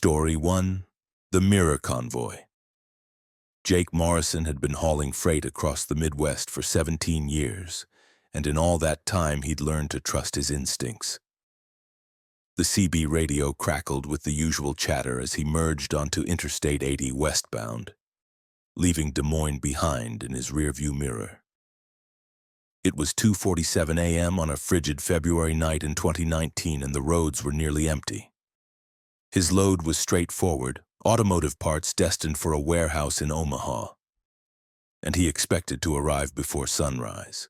Story 1: The Mirror Convoy. Jake Morrison had been hauling freight across the Midwest for 17 years, and in all that time he'd learned to trust his instincts. The CB radio crackled with the usual chatter as he merged onto Interstate 80 westbound, leaving Des Moines behind in his rearview mirror. It was 2:47 a.m. on a frigid February night in 2019, and the roads were nearly empty. His load was straightforward, automotive parts destined for a warehouse in Omaha, and he expected to arrive before sunrise.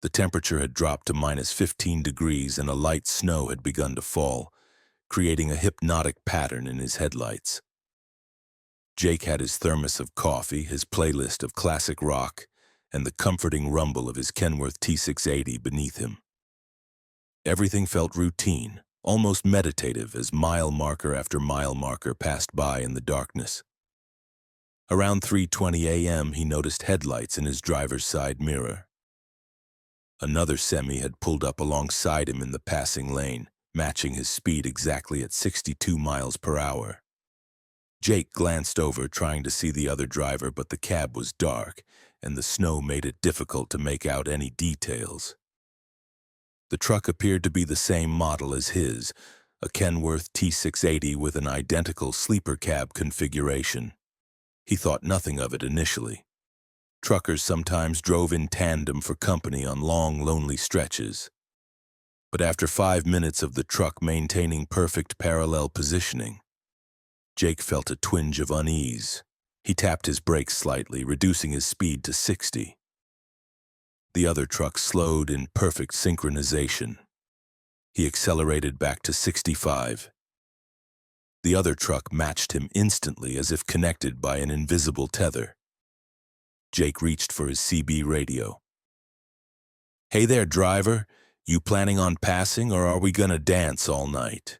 The temperature had dropped to -15 degrees and a light snow had begun to fall, creating a hypnotic pattern in his headlights. Jake had his thermos of coffee, his playlist of classic rock, and the comforting rumble of his Kenworth T680 beneath him. Everything felt routine, almost meditative, as mile marker after mile marker passed by in the darkness. Around 3:20 a.m., he noticed headlights in his driver's side mirror. Another semi had pulled up alongside him in the passing lane, matching his speed exactly at 62 miles per hour. Jake glanced over, trying to see the other driver, but the cab was dark, and the snow made it difficult to make out any details. The truck appeared to be the same model as his, a Kenworth T680 with an identical sleeper cab configuration. He thought nothing of it initially. Truckers sometimes drove in tandem for company on long, lonely stretches. But after 5 minutes of the truck maintaining perfect parallel positioning, Jake felt a twinge of unease. He tapped his brakes slightly, reducing his speed to 60. The other truck slowed in perfect synchronization. He accelerated back to 65. The other truck matched him instantly, as if connected by an invisible tether. Jake reached for his CB radio. "Hey there, driver. You planning on passing, or are we gonna dance all night?"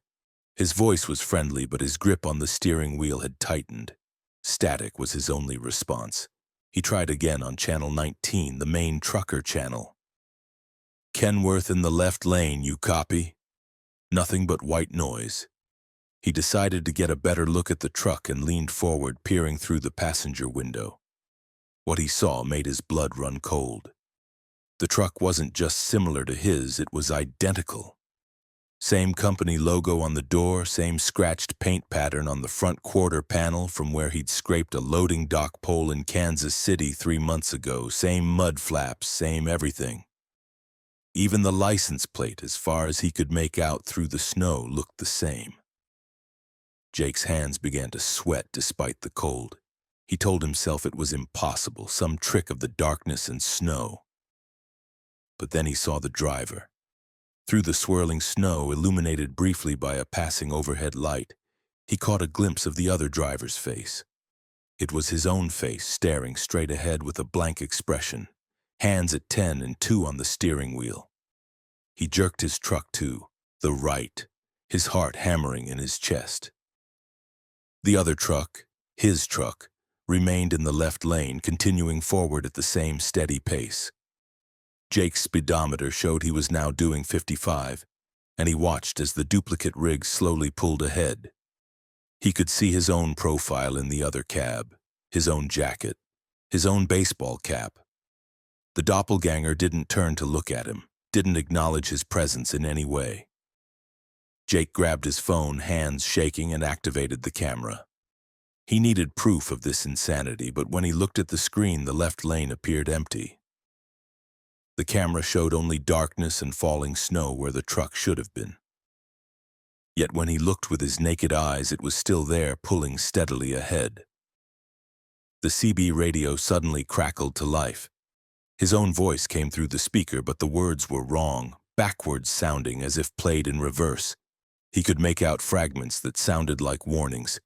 His voice was friendly, but his grip on the steering wheel had tightened. Static was his only response. He tried again on Channel 19, the main trucker channel. "Kenworth in the left lane, you copy?" Nothing but white noise. He decided to get a better look at the truck and leaned forward, peering through the passenger window. What he saw made his blood run cold. The truck wasn't just similar to his, it was identical. Same company logo on the door, same scratched paint pattern on the front quarter panel from where he'd scraped a loading dock pole in Kansas City 3 months ago, same mud flaps, same everything. Even the license plate, as far as he could make out through the snow, looked the same. Jake's hands began to sweat despite the cold. He told himself it was impossible, some trick of the darkness and snow. But then he saw the driver. Through the swirling snow, illuminated briefly by a passing overhead light, he caught a glimpse of the other driver's face. It was his own face, staring straight ahead with a blank expression, hands at 10 and 2 on the steering wheel. He jerked his truck to the right, his heart hammering in his chest. The other truck, his truck, remained in the left lane, continuing forward at the same steady pace. Jake's speedometer showed he was now doing 55, and he watched as the duplicate rig slowly pulled ahead. He could see his own profile in the other cab, his own jacket, his own baseball cap. The doppelganger didn't turn to look at him, didn't acknowledge his presence in any way. Jake grabbed his phone, hands shaking, and activated the camera. He needed proof of this insanity, but when he looked at the screen, the left lane appeared empty. The camera showed only darkness and falling snow where the truck should have been. Yet when he looked with his naked eyes, it was still there, pulling steadily ahead. The CB radio suddenly crackled to life. His own voice came through the speaker, but the words were wrong, backwards sounding, as if played in reverse. He could make out fragments that sounded like warnings.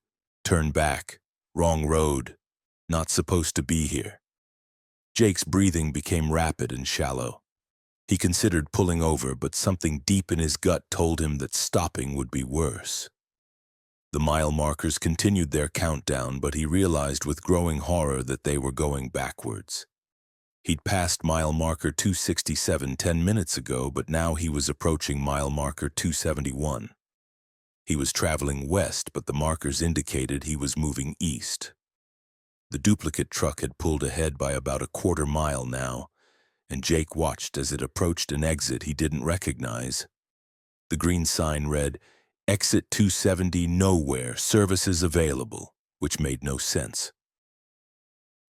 "Turn back. Wrong road. Not supposed to be here." Jake's breathing became rapid and shallow. He considered pulling over, but something deep in his gut told him that stopping would be worse. The mile markers continued their countdown, but he realized with growing horror that they were going backwards. He'd passed mile marker 267 10 minutes ago, but now he was approaching mile marker 271. He was traveling west, but the markers indicated he was moving east. The duplicate truck had pulled ahead by about a quarter mile now, and Jake watched as it approached an exit he didn't recognize. The green sign read, "Exit 270 nowhere, services available," which made no sense.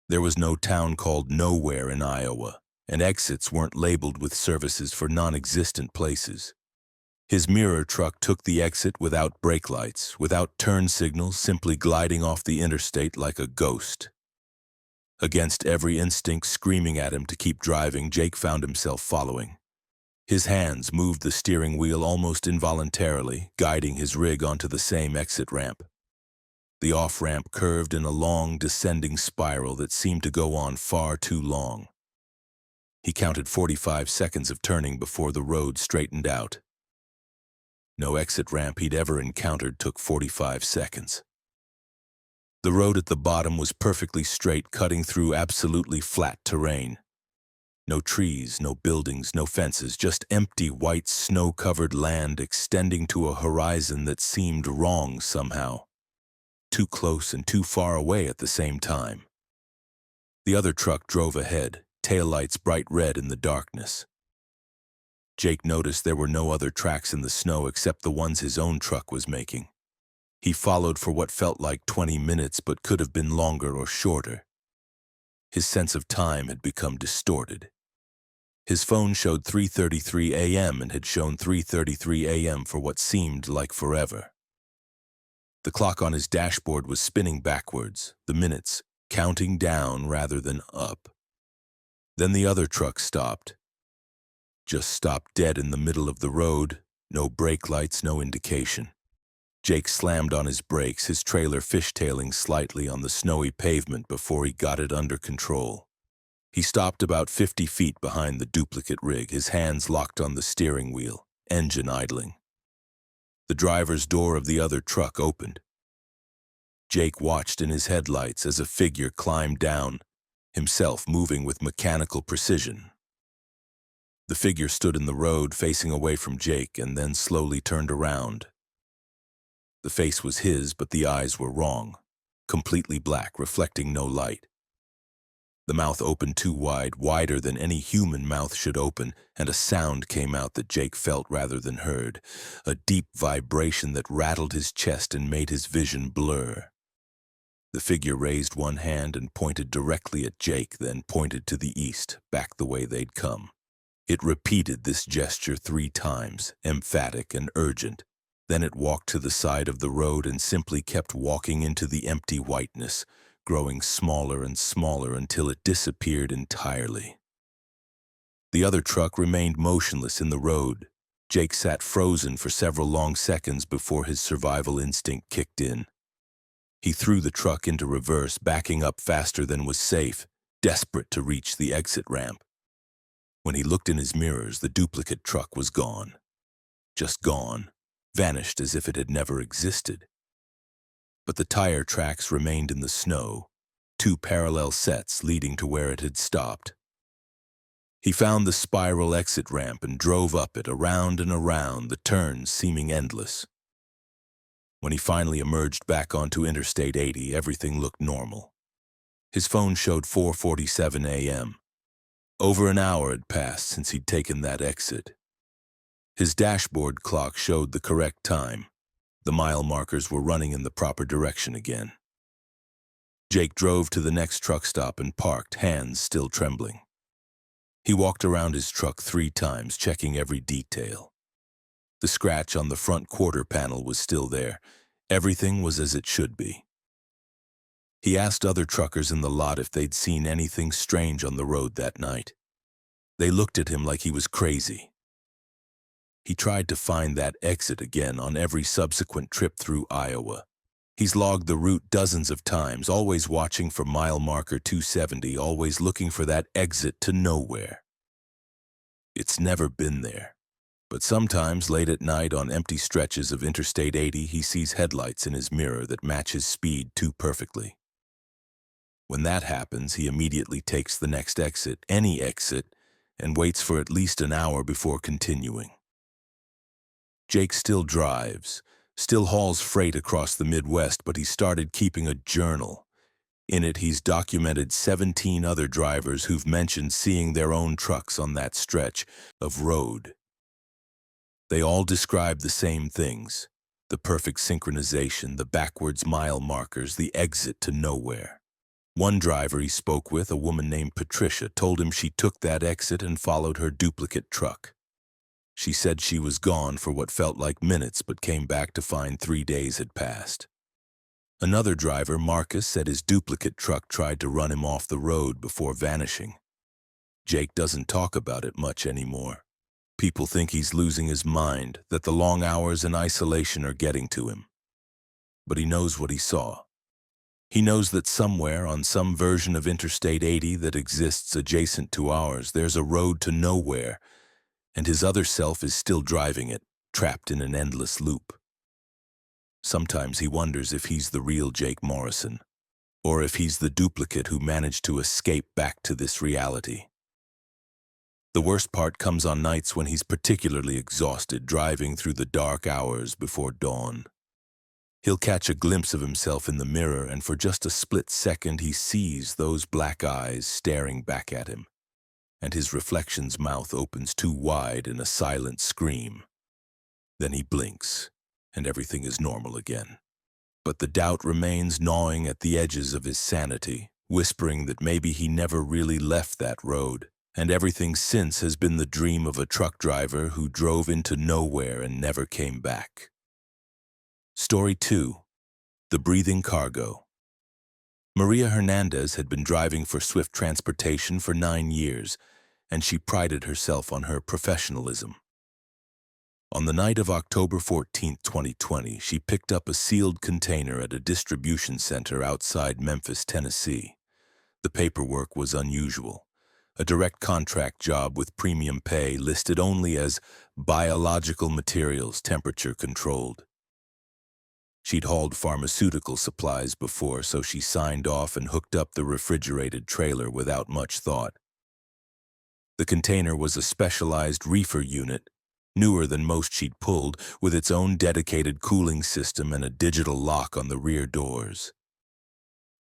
There was no town called Nowhere in Iowa, and exits weren't labeled with services for non-existent places. His mirror truck took the exit without brake lights, without turn signals, simply gliding off the interstate like a ghost. Against every instinct screaming at him to keep driving, Jake found himself following. His hands moved the steering wheel almost involuntarily, guiding his rig onto the same exit ramp. The off-ramp curved in a long, descending spiral that seemed to go on far too long. He counted 45 seconds of turning before the road straightened out. No exit ramp he'd ever encountered took 45 seconds. The road at the bottom was perfectly straight, cutting through absolutely flat terrain. No trees, no buildings, no fences, just empty, white, snow-covered land extending to a horizon that seemed wrong somehow. Too close and too far away at the same time. The other truck drove ahead, taillights bright red in the darkness. Jake noticed there were no other tracks in the snow except the ones his own truck was making. He followed for what felt like 20 minutes but could have been longer or shorter. His sense of time had become distorted. His phone showed 3:33 a.m. and had shown 3:33 a.m. for what seemed like forever. The clock on his dashboard was spinning backwards, the minutes counting down rather than up. Then the other truck stopped. Just stopped dead in the middle of the road, no brake lights, no indication. Jake slammed on his brakes, his trailer fishtailing slightly on the snowy pavement before he got it under control. He stopped about 50 feet behind the duplicate rig, his hands locked on the steering wheel, engine idling. The driver's door of the other truck opened. Jake watched in his headlights as a figure climbed down, himself moving with mechanical precision. The figure stood in the road, facing away from Jake, and then slowly turned around. The face was his, but the eyes were wrong, completely black, reflecting no light. The mouth opened too wide, wider than any human mouth should open, and a sound came out that Jake felt rather than heard, a deep vibration that rattled his chest and made his vision blur. The figure raised one hand and pointed directly at Jake, then pointed to the east, back the way they'd come. It repeated this gesture 3 times, emphatic and urgent. Then it walked to the side of the road and simply kept walking into the empty whiteness, growing smaller and smaller until it disappeared entirely. The other truck remained motionless in the road. Jake sat frozen for several long seconds before his survival instinct kicked in. He threw the truck into reverse, backing up faster than was safe, desperate to reach the exit ramp. When he looked in his mirrors, the duplicate truck was gone. Just gone, vanished as if it had never existed. But the tire tracks remained in the snow, 2 parallel sets leading to where it had stopped. He found the spiral exit ramp and drove up it, around and around, the turns seeming endless. When he finally emerged back onto Interstate 80, everything looked normal. His phone showed 4:47 a.m. Over an hour had passed since he'd taken that exit. His dashboard clock showed the correct time. The mile markers were running in the proper direction again. Jake drove to the next truck stop and parked, hands still trembling. He walked around his truck 3 times, checking every detail. The scratch on the front quarter panel was still there. Everything was as it should be. He asked other truckers in the lot if they'd seen anything strange on the road that night. They looked at him like he was crazy. He tried to find that exit again on every subsequent trip through Iowa. He's logged the route dozens of times, always watching for mile marker 270, always looking for that exit to nowhere. It's never been there. But sometimes, late at night on empty stretches of Interstate 80, he sees headlights in his mirror that match his speed too perfectly. When that happens, he immediately takes the next exit, any exit, and waits for at least an hour before continuing. Jake still drives, Still hauls freight across the Midwest, but he started keeping a journal. In it, he's documented 17 other drivers who've mentioned seeing their own trucks on that stretch of road. They all describe the same things: the perfect synchronization, the backwards mile markers, the exit to nowhere. One driver he spoke with, a woman named Patricia, told him she took that exit and followed her duplicate truck. She said she was gone for what felt like minutes, but came back to find 3 days had passed. Another driver, Marcus, said his duplicate truck tried to run him off the road before vanishing. Jake doesn't talk about it much anymore. People think he's losing his mind, that the long hours in isolation are getting to him. But he knows what he saw. He knows that somewhere on some version of Interstate 80 that exists adjacent to ours, there's a road to nowhere, and his other self is still driving it, trapped in an endless loop. Sometimes he wonders if he's the real Jake Morrison, or if he's the duplicate who managed to escape back to this reality. The worst part comes on nights when he's particularly exhausted, driving through the dark hours before dawn. He'll catch a glimpse of himself in the mirror, and for just a split second he sees those black eyes staring back at him, and his reflection's mouth opens too wide in a silent scream. Then he blinks, and everything is normal again. But the doubt remains gnawing at the edges of his sanity, whispering that maybe he never really left that road, and everything since has been the dream of a truck driver who drove into nowhere and never came back. Story 2. The Breathing Cargo. Maria Hernandez had been driving for Swift Transportation for 9 years, and she prided herself on her professionalism. On the night of October 14, 2020, she picked up a sealed container at a distribution center outside Memphis, Tennessee. The paperwork was unusual. A direct contract job with premium pay listed only as biological materials, temperature controlled. She'd hauled pharmaceutical supplies before, so she signed off and hooked up the refrigerated trailer without much thought. The container was a specialized reefer unit, newer than most she'd pulled, with its own dedicated cooling system and a digital lock on the rear doors.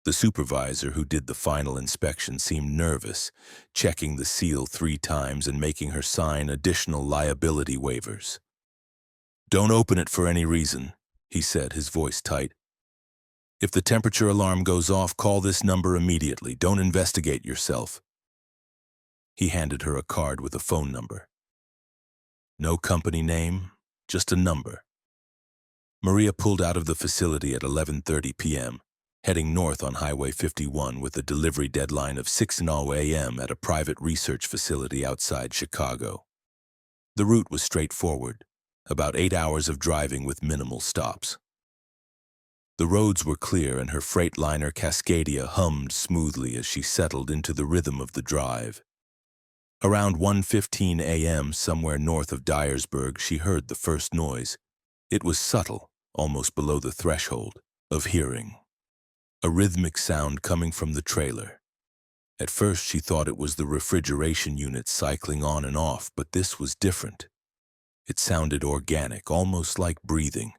The supervisor who did the final inspection seemed nervous, checking the seal 3 times and making her sign additional liability waivers. "Don't open it for any reason," he said, his voice tight. "If the temperature alarm goes off, call this number immediately. Don't investigate yourself." He handed her a card with a phone number. No company name, just a number. Maria pulled out of the facility at 11:30 p.m., heading north on Highway 51 with a delivery deadline of 6:00 a.m. at a private research facility outside Chicago. The route was straightforward, about 8 hours of driving with minimal stops. The roads were clear and her Freightliner Cascadia hummed smoothly as she settled into the rhythm of the drive. Around 1:15 a.m., somewhere north of Dyersburg, she heard the first noise. It was subtle, almost below the threshold of hearing. A rhythmic sound coming from the trailer. At first she thought it was the refrigeration unit cycling on and off, but this was different. It sounded organic, almost like breathing.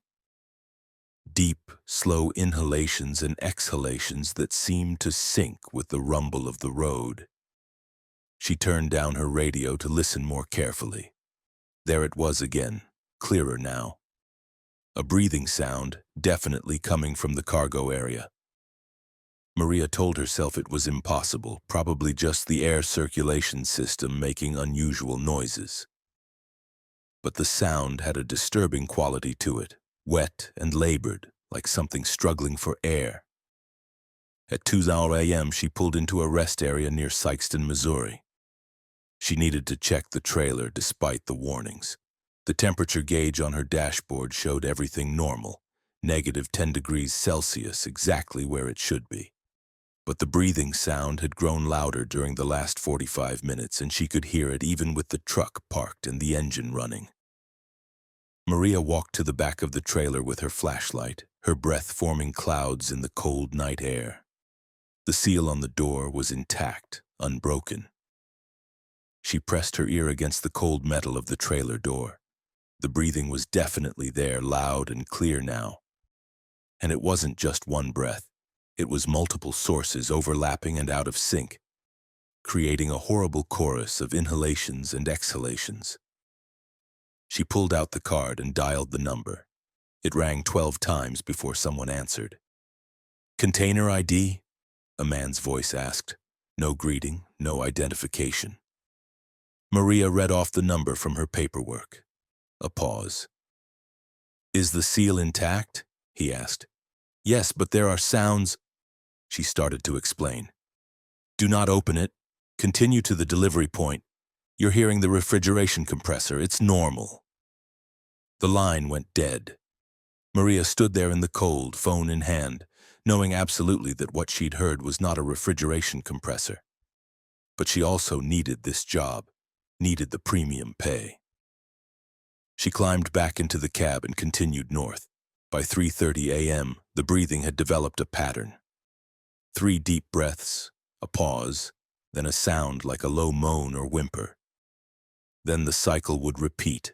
Deep, slow inhalations and exhalations that seemed to sync with the rumble of the road. She turned down her radio to listen more carefully. There it was again, clearer now. A breathing sound, definitely coming from the cargo area. Maria told herself it was impossible, probably just the air circulation system making unusual noises. But the sound had a disturbing quality to it, wet and labored, like something struggling for air. At 2:00 a.m., she pulled into a rest area near Sikeston, Missouri. She needed to check the trailer despite the warnings. The temperature gauge on her dashboard showed everything normal, -10 degrees Celsius, exactly where it should be. But the breathing sound had grown louder during the last 45 minutes, and she could hear it even with the truck parked and the engine running. Maria walked to the back of the trailer with her flashlight, her breath forming clouds in the cold night air. The seal on the door was intact, unbroken. She pressed her ear against the cold metal of the trailer door. The breathing was definitely there, loud and clear now. And it wasn't just one breath. It was multiple sources overlapping and out of sync, creating a horrible chorus of inhalations and exhalations. She pulled out the card and dialed the number. It rang 12 times before someone answered. "Container ID?" a man's voice asked. No greeting, no identification. Maria read off the number from her paperwork. A pause. "Is the seal intact?" he asked. "Yes, but there are sounds," she started to explain. "Do not open it. Continue to the delivery point. You're hearing the refrigeration compressor. It's normal." The line went dead. Maria stood there in the cold, phone in hand, knowing absolutely that what she'd heard was not a refrigeration compressor. But she also needed this job, needed the premium pay. She climbed back into the cab and continued north. By 3:30 a.m., the breathing had developed a pattern. 3 deep breaths, a pause, then a sound like a low moan or whimper. Then the cycle would repeat.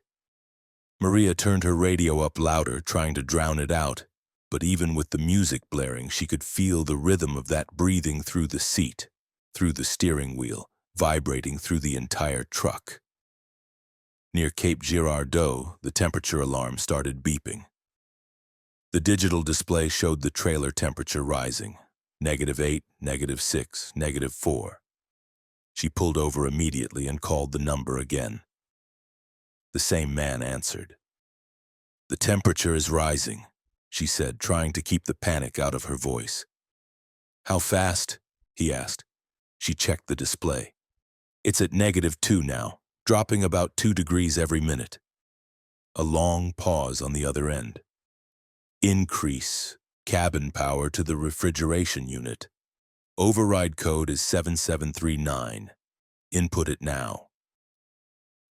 Maria turned her radio up louder, trying to drown it out, but even with the music blaring, she could feel the rhythm of that breathing through the seat, through the steering wheel, vibrating through the entire truck. Near Cape Girardeau, the temperature alarm started beeping. The digital display showed the trailer temperature rising, -8, -6, -4. She pulled over immediately and called the number again. The same man answered. "The temperature is rising," she said, trying to keep the panic out of her voice. "How fast?" he asked. She checked the display. "It's at -2 now, dropping about 2 degrees every minute." A long pause on the other end. "Increase cabin power to the refrigeration unit. Override code is 7739. Input it now."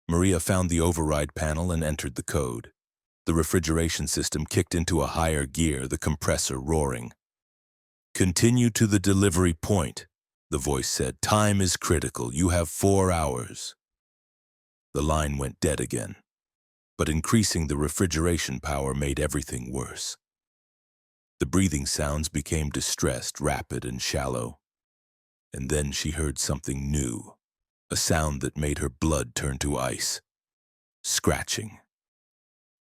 Maria found the override panel and entered the code. The refrigeration system kicked into a higher gear, the compressor roaring. "Continue to the delivery point," the voice said. "Time is critical. You have 4 hours." The line went dead again, but increasing the refrigeration power made everything worse. The breathing sounds became distressed, rapid, and shallow. And then she heard something new, a sound that made her blood turn to ice. Scratching.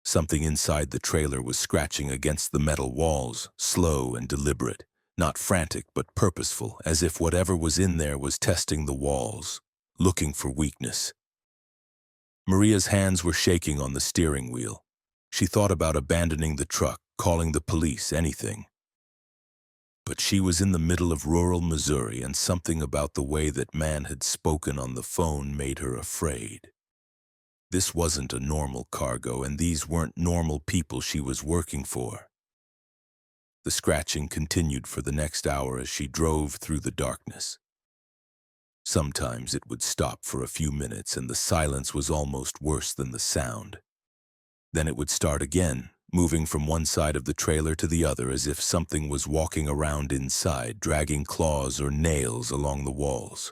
Something inside the trailer was scratching against the metal walls, slow and deliberate, not frantic but purposeful, as if whatever was in there was testing the walls, looking for weakness. Maria's hands were shaking on the steering wheel. She thought about abandoning the truck, calling the police, anything. But she was in the middle of rural Missouri, and something about the way that man had spoken on the phone made her afraid. This wasn't a normal cargo, and these weren't normal people she was working for. The scratching continued for the next hour as she drove through the darkness. Sometimes it would stop for a few minutes, and the silence was almost worse than the sound. Then it would start again, moving from one side of the trailer to the other as if something was walking around inside, dragging claws or nails along the walls.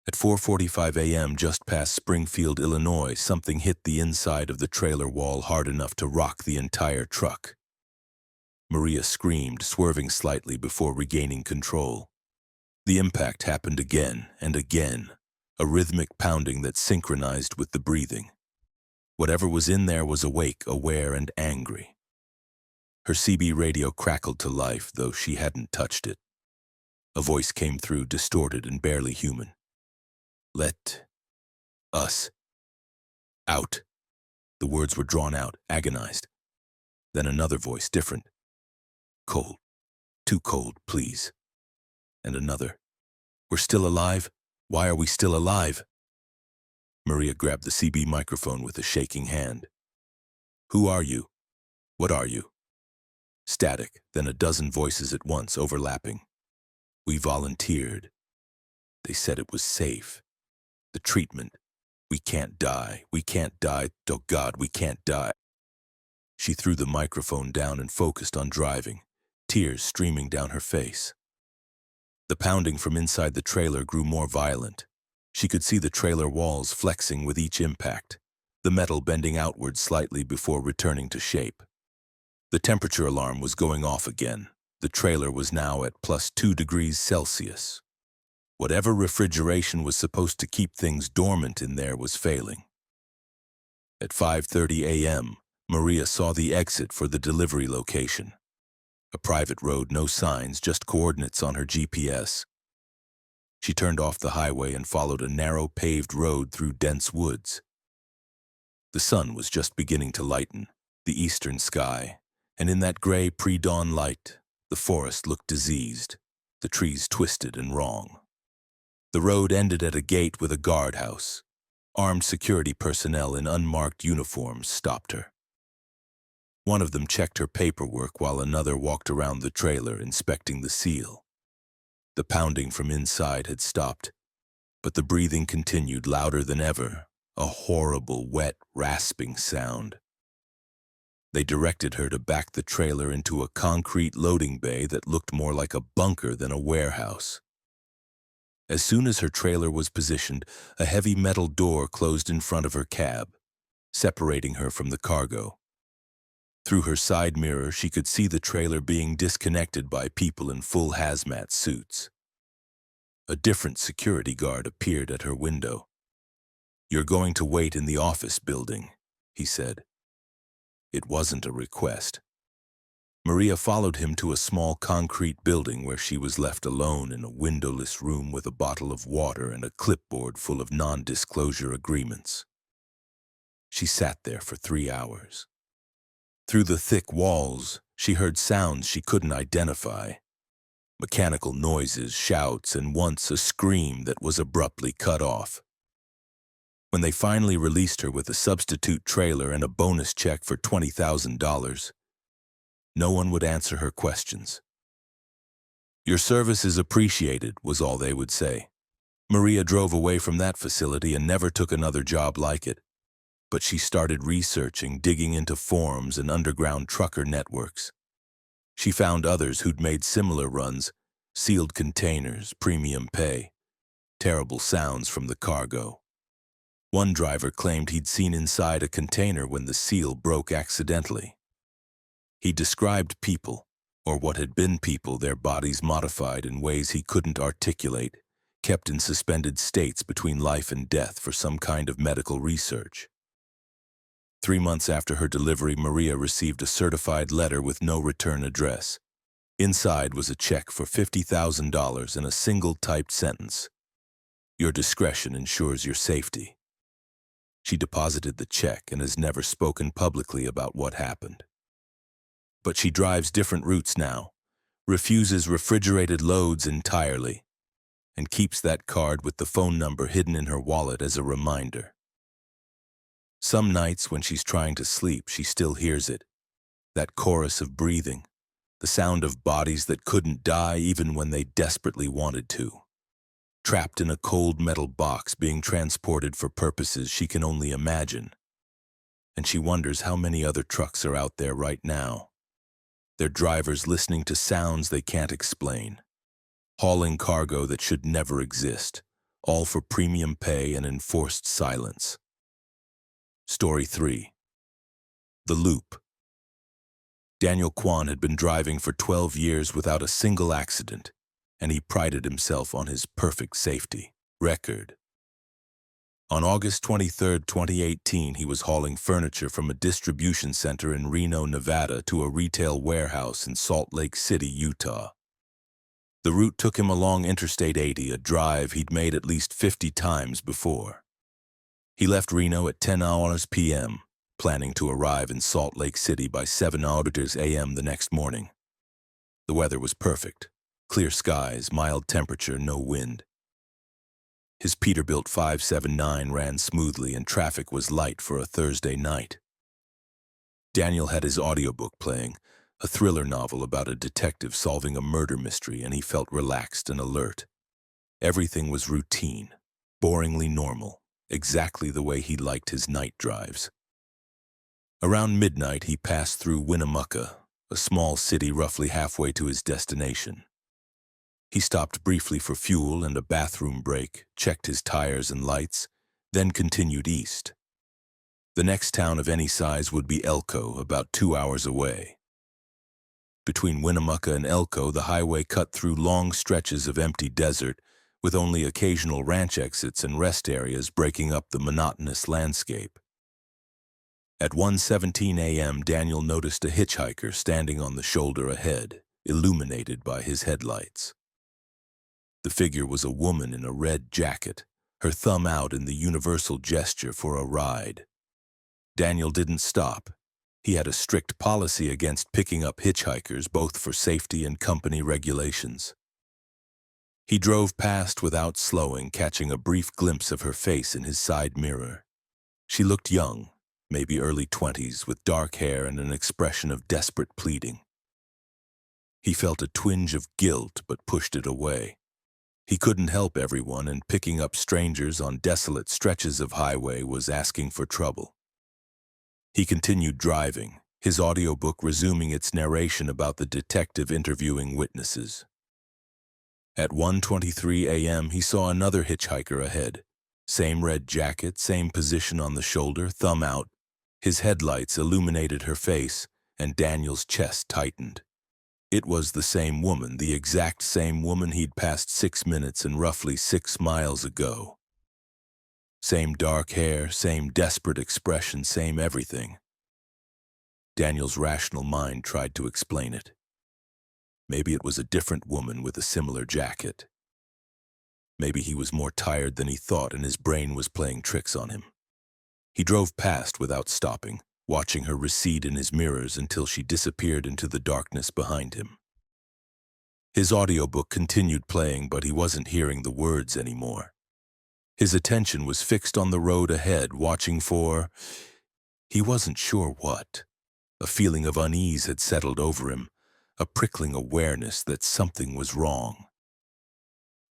At 4:45 a.m., just past Springfield, Illinois, something hit the inside of the trailer wall hard enough to rock the entire truck. Maria screamed, swerving slightly before regaining control. The impact happened again and again, a rhythmic pounding that synchronized with the breathing. Whatever was in there was awake, aware, and angry. Her CB radio crackled to life, though she hadn't touched it. A voice came through, distorted and barely human. "Let us out." The words were drawn out, agonized. Then another voice, different. "Cold. Too cold, please." And another. "We're still alive? Why are we still alive?" Maria grabbed the CB microphone with a shaking hand. "Who are you? What are you?" Static, then a dozen voices at once, overlapping. "We volunteered. They said it was safe. The treatment. We can't die. We can't die. Oh God, we can't die." She threw the microphone down and focused on driving, tears streaming down her face. The pounding from inside the trailer grew more violent. She could see the trailer walls flexing with each impact. the metal bending outward slightly before returning to shape. The temperature alarm was going off again. The trailer was now at +2 degrees Celsius. Whatever refrigeration was supposed to keep things dormant in there was failing. At 5:30 a.m., Maria saw the exit for the delivery location. A private road, no signs, just coordinates on her GPS. She turned off the highway and followed a narrow paved road through dense woods. The sun was just beginning to lighten the eastern sky, and in that gray pre-dawn light, the forest looked diseased, the trees twisted and wrong. The road ended at a gate with a guardhouse. Armed security personnel in unmarked uniforms stopped her. One of them checked her paperwork while another walked around the trailer inspecting the seal. The pounding from inside had stopped, but the breathing continued louder than ever, a horrible, wet, rasping sound. They directed her to back the trailer into a concrete loading bay that looked more like a bunker than a warehouse. As soon as her trailer was positioned, a heavy metal door closed in front of her cab, separating her from the cargo. Through her side mirror, she could see the trailer being disconnected by people in full hazmat suits. A different security guard appeared at her window. "You're going to wait in the office building," he said. It wasn't a request. Maria followed him to a small concrete building where she was left alone in a windowless room with a bottle of water and a clipboard full of non-disclosure agreements. She sat there for 3 hours. Through the thick walls, she heard sounds she couldn't identify. Mechanical noises, shouts, and once a scream that was abruptly cut off. When they finally released her with a substitute trailer and a bonus check for $20,000, no one would answer her questions. "Your service is appreciated," was all they would say. Maria drove away from that facility and never took another job like it. But she started researching, digging into forums and underground trucker networks. She found others who'd made similar runs, sealed containers, premium pay, terrible sounds from the cargo. One driver claimed he'd seen inside a container when the seal broke accidentally. He described people, or what had been people, their bodies modified in ways he couldn't articulate, kept in suspended states between life and death for some kind of medical research. 3 months after her delivery, Maria received a certified letter with no return address. Inside was a check for $50,000 and a single typed sentence: "Your discretion ensures your safety." She deposited the check and has never spoken publicly about what happened. But she drives different routes now, refuses refrigerated loads entirely, and keeps that card with the phone number hidden in her wallet as a reminder. Some nights when she's trying to sleep, she still hears it, that chorus of breathing, the sound of bodies that couldn't die even when they desperately wanted to. Trapped in a cold metal box being transported for purposes she can only imagine. And she wonders how many other trucks are out there right now. Their drivers listening to sounds they can't explain, hauling cargo that should never exist, all for premium pay and enforced silence. Story 3. The Loop. Daniel Kwan had been driving for 12 years without a single accident, and he prided himself on his perfect safety record. On August 23, 2018, he was hauling furniture from a distribution center in Reno, Nevada to a retail warehouse in Salt Lake City, Utah. The route took him along Interstate 80, a drive he'd made at least 50 times before. He left Reno at 10 p.m., planning to arrive in Salt Lake City by 7 a.m. the next morning. The weather was perfect. Clear skies, mild temperature, no wind. His Peterbilt 579 ran smoothly and traffic was light for a Thursday night. Daniel had his audiobook playing, a thriller novel about a detective solving a murder mystery, and he felt relaxed and alert. Everything was routine, boringly normal, exactly the way he liked his night drives. Around midnight, he passed through Winnemucca, a small city roughly halfway to his destination. He stopped briefly for fuel and a bathroom break, checked his tires and lights, then continued east. The next town of any size would be Elko, about 2 hours away. Between Winnemucca and Elko, the highway cut through long stretches of empty desert, with only occasional ranch exits and rest areas breaking up the monotonous landscape. At 1:17 a.m., Daniel noticed a hitchhiker standing on the shoulder ahead, illuminated by his headlights. The figure was a woman in a red jacket, her thumb out in the universal gesture for a ride. Daniel didn't stop. He had a strict policy against picking up hitchhikers, both for safety and company regulations. He drove past without slowing, catching a brief glimpse of her face in his side mirror. She looked young, maybe early 20s, with dark hair and an expression of desperate pleading. He felt a twinge of guilt but pushed it away. He couldn't help everyone, and picking up strangers on desolate stretches of highway was asking for trouble. He continued driving, his audiobook resuming its narration about the detective interviewing witnesses. At 1:23 a.m., he saw another hitchhiker ahead. Same red jacket, same position on the shoulder, thumb out. His headlights illuminated her face, and Daniel's chest tightened. It was the same woman, the exact same woman he'd passed 6 minutes and roughly 6 miles ago. Same dark hair, same desperate expression, same everything. Daniel's rational mind tried to explain it. Maybe it was a different woman with a similar jacket. Maybe he was more tired than he thought and his brain was playing tricks on him. He drove past without stopping, watching her recede in his mirrors until she disappeared into the darkness behind him. His audiobook continued playing, but he wasn't hearing the words anymore. His attention was fixed on the road ahead, watching for... he wasn't sure what. A feeling of unease had settled over him, a prickling awareness that something was wrong.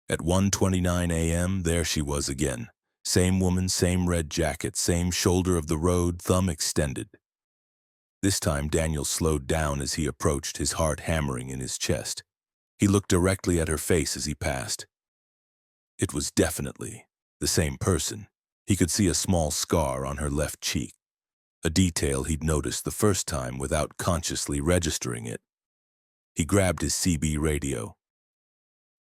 At 1:29 a.m., there she was again. Same woman, same red jacket, same shoulder of the road, thumb extended. This time Daniel slowed down as he approached, his heart hammering in his chest. He looked directly at her face as he passed. It was definitely the same person. He could see a small scar on her left cheek, a detail he'd noticed the first time without consciously registering it. He grabbed his CB radio.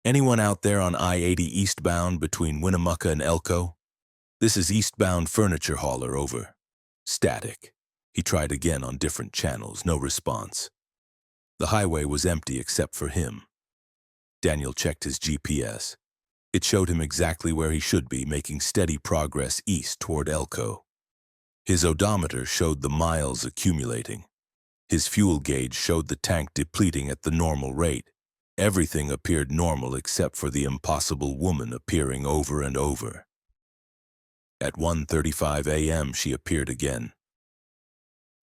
"Anyone out there on I-80 eastbound between Winnemucca and Elko? This is eastbound furniture hauler, over." Static. He tried again on different channels, no response. The highway was empty except for him. Daniel checked his GPS. It showed him exactly where he should be, making steady progress east toward Elko. His odometer showed the miles accumulating. His fuel gauge showed the tank depleting at the normal rate. Everything appeared normal except for the impossible woman appearing over and over. At 1:35 a.m., she appeared again.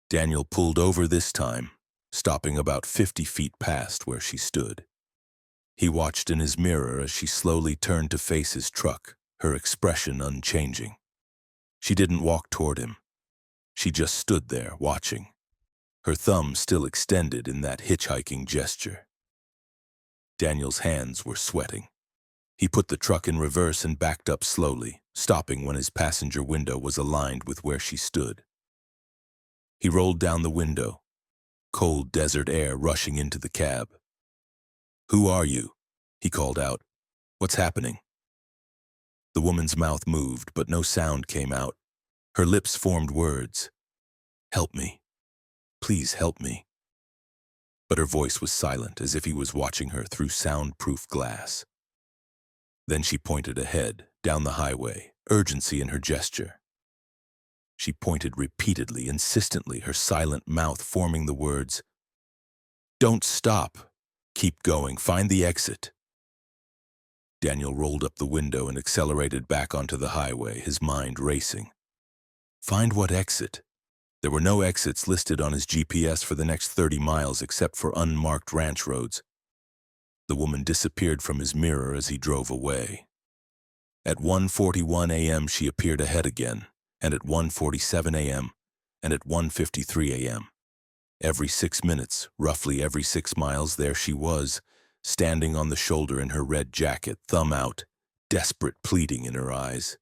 Daniel pulled over this time, stopping about 50 feet past where she stood. He watched in his mirror as she slowly turned to face his truck, her expression unchanging. She didn't walk toward him. She just stood there, watching, her thumb still extended in that hitchhiking gesture. Daniel's hands were sweating. He put the truck in reverse and backed up slowly, stopping when his passenger window was aligned with where she stood. He rolled down the window, cold desert air rushing into the cab. "Who are you?" he called out. "What's happening?" The woman's mouth moved, but no sound came out. Her lips formed words. "Help me. Please help me." But her voice was silent, as if he was watching her through soundproof glass. Then she pointed ahead, down the highway, urgency in her gesture. She pointed repeatedly, insistently, her silent mouth forming the words, "Don't stop. Keep going. Find the exit." Daniel rolled up the window and accelerated back onto the highway, his mind racing. Find what exit? There were no exits listed on his GPS for the next 30 miles except for unmarked ranch roads. The woman disappeared from his mirror as he drove away. At 1:41 a.m. she appeared ahead again, and at 1:47 a.m., and at 1:53 a.m. Every 6 minutes, roughly every 6 miles, there she was, standing on the shoulder in her red jacket, thumb out, desperate pleading in her eyes.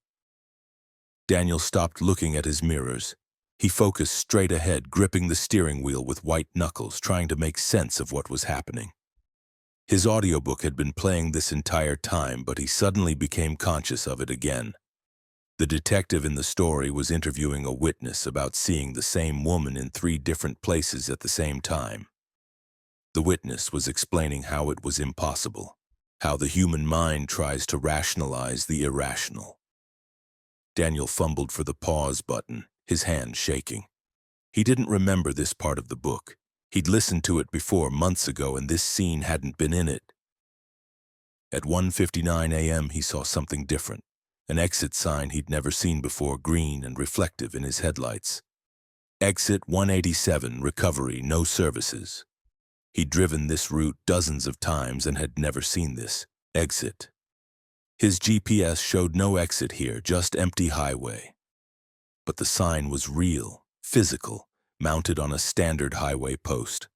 Daniel stopped looking at his mirrors. He focused straight ahead, gripping the steering wheel with white knuckles, trying to make sense of what was happening. His audiobook had been playing this entire time, but he suddenly became conscious of it again. The detective in the story was interviewing a witness about seeing the same woman in 3 different places at the same time. The witness was explaining how it was impossible, how the human mind tries to rationalize the irrational. Daniel fumbled for the pause button, his hand shaking. He didn't remember this part of the book. He'd listened to it before months ago, and this scene hadn't been in it. At 1:59 a.m., he saw something different. An exit sign he'd never seen before, green and reflective in his headlights. Exit 187, recovery, no services. He'd driven this route dozens of times and had never seen this exit. His GPS showed no exit here, just empty highway. But the sign was real, physical, mounted on a standard highway post.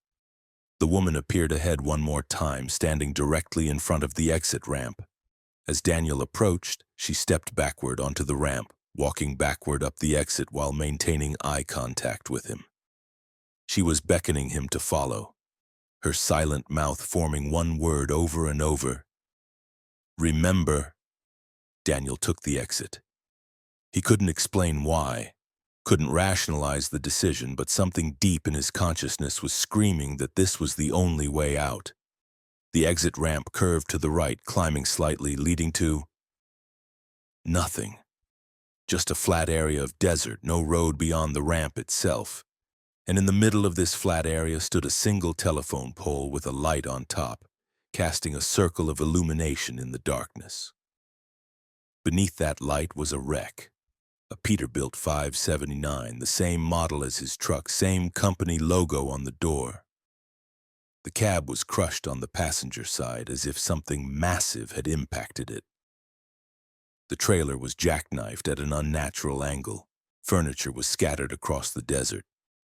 The woman appeared ahead one more time, standing directly in front of the exit ramp. As Daniel approached, she stepped backward onto the ramp, walking backward up the exit while maintaining eye contact with him. She was beckoning him to follow, her silent mouth forming one word over and over. Remember. Daniel took the exit. He couldn't explain why, couldn't rationalize the decision, but something deep in his consciousness was screaming that this was the only way out. The exit ramp curved to the right, climbing slightly, leading to nothing. Just a flat area of desert, no road beyond the ramp itself. And in the middle of this flat area stood a single telephone pole with a light on top, casting a circle of illumination in the darkness. Beneath that light was a wreck, a Peterbilt 579, the same model as his truck, same company logo on the door. The cab was crushed on the passenger side as if something massive had impacted it. The trailer was jackknifed at an unnatural angle. Furniture was scattered across the desert.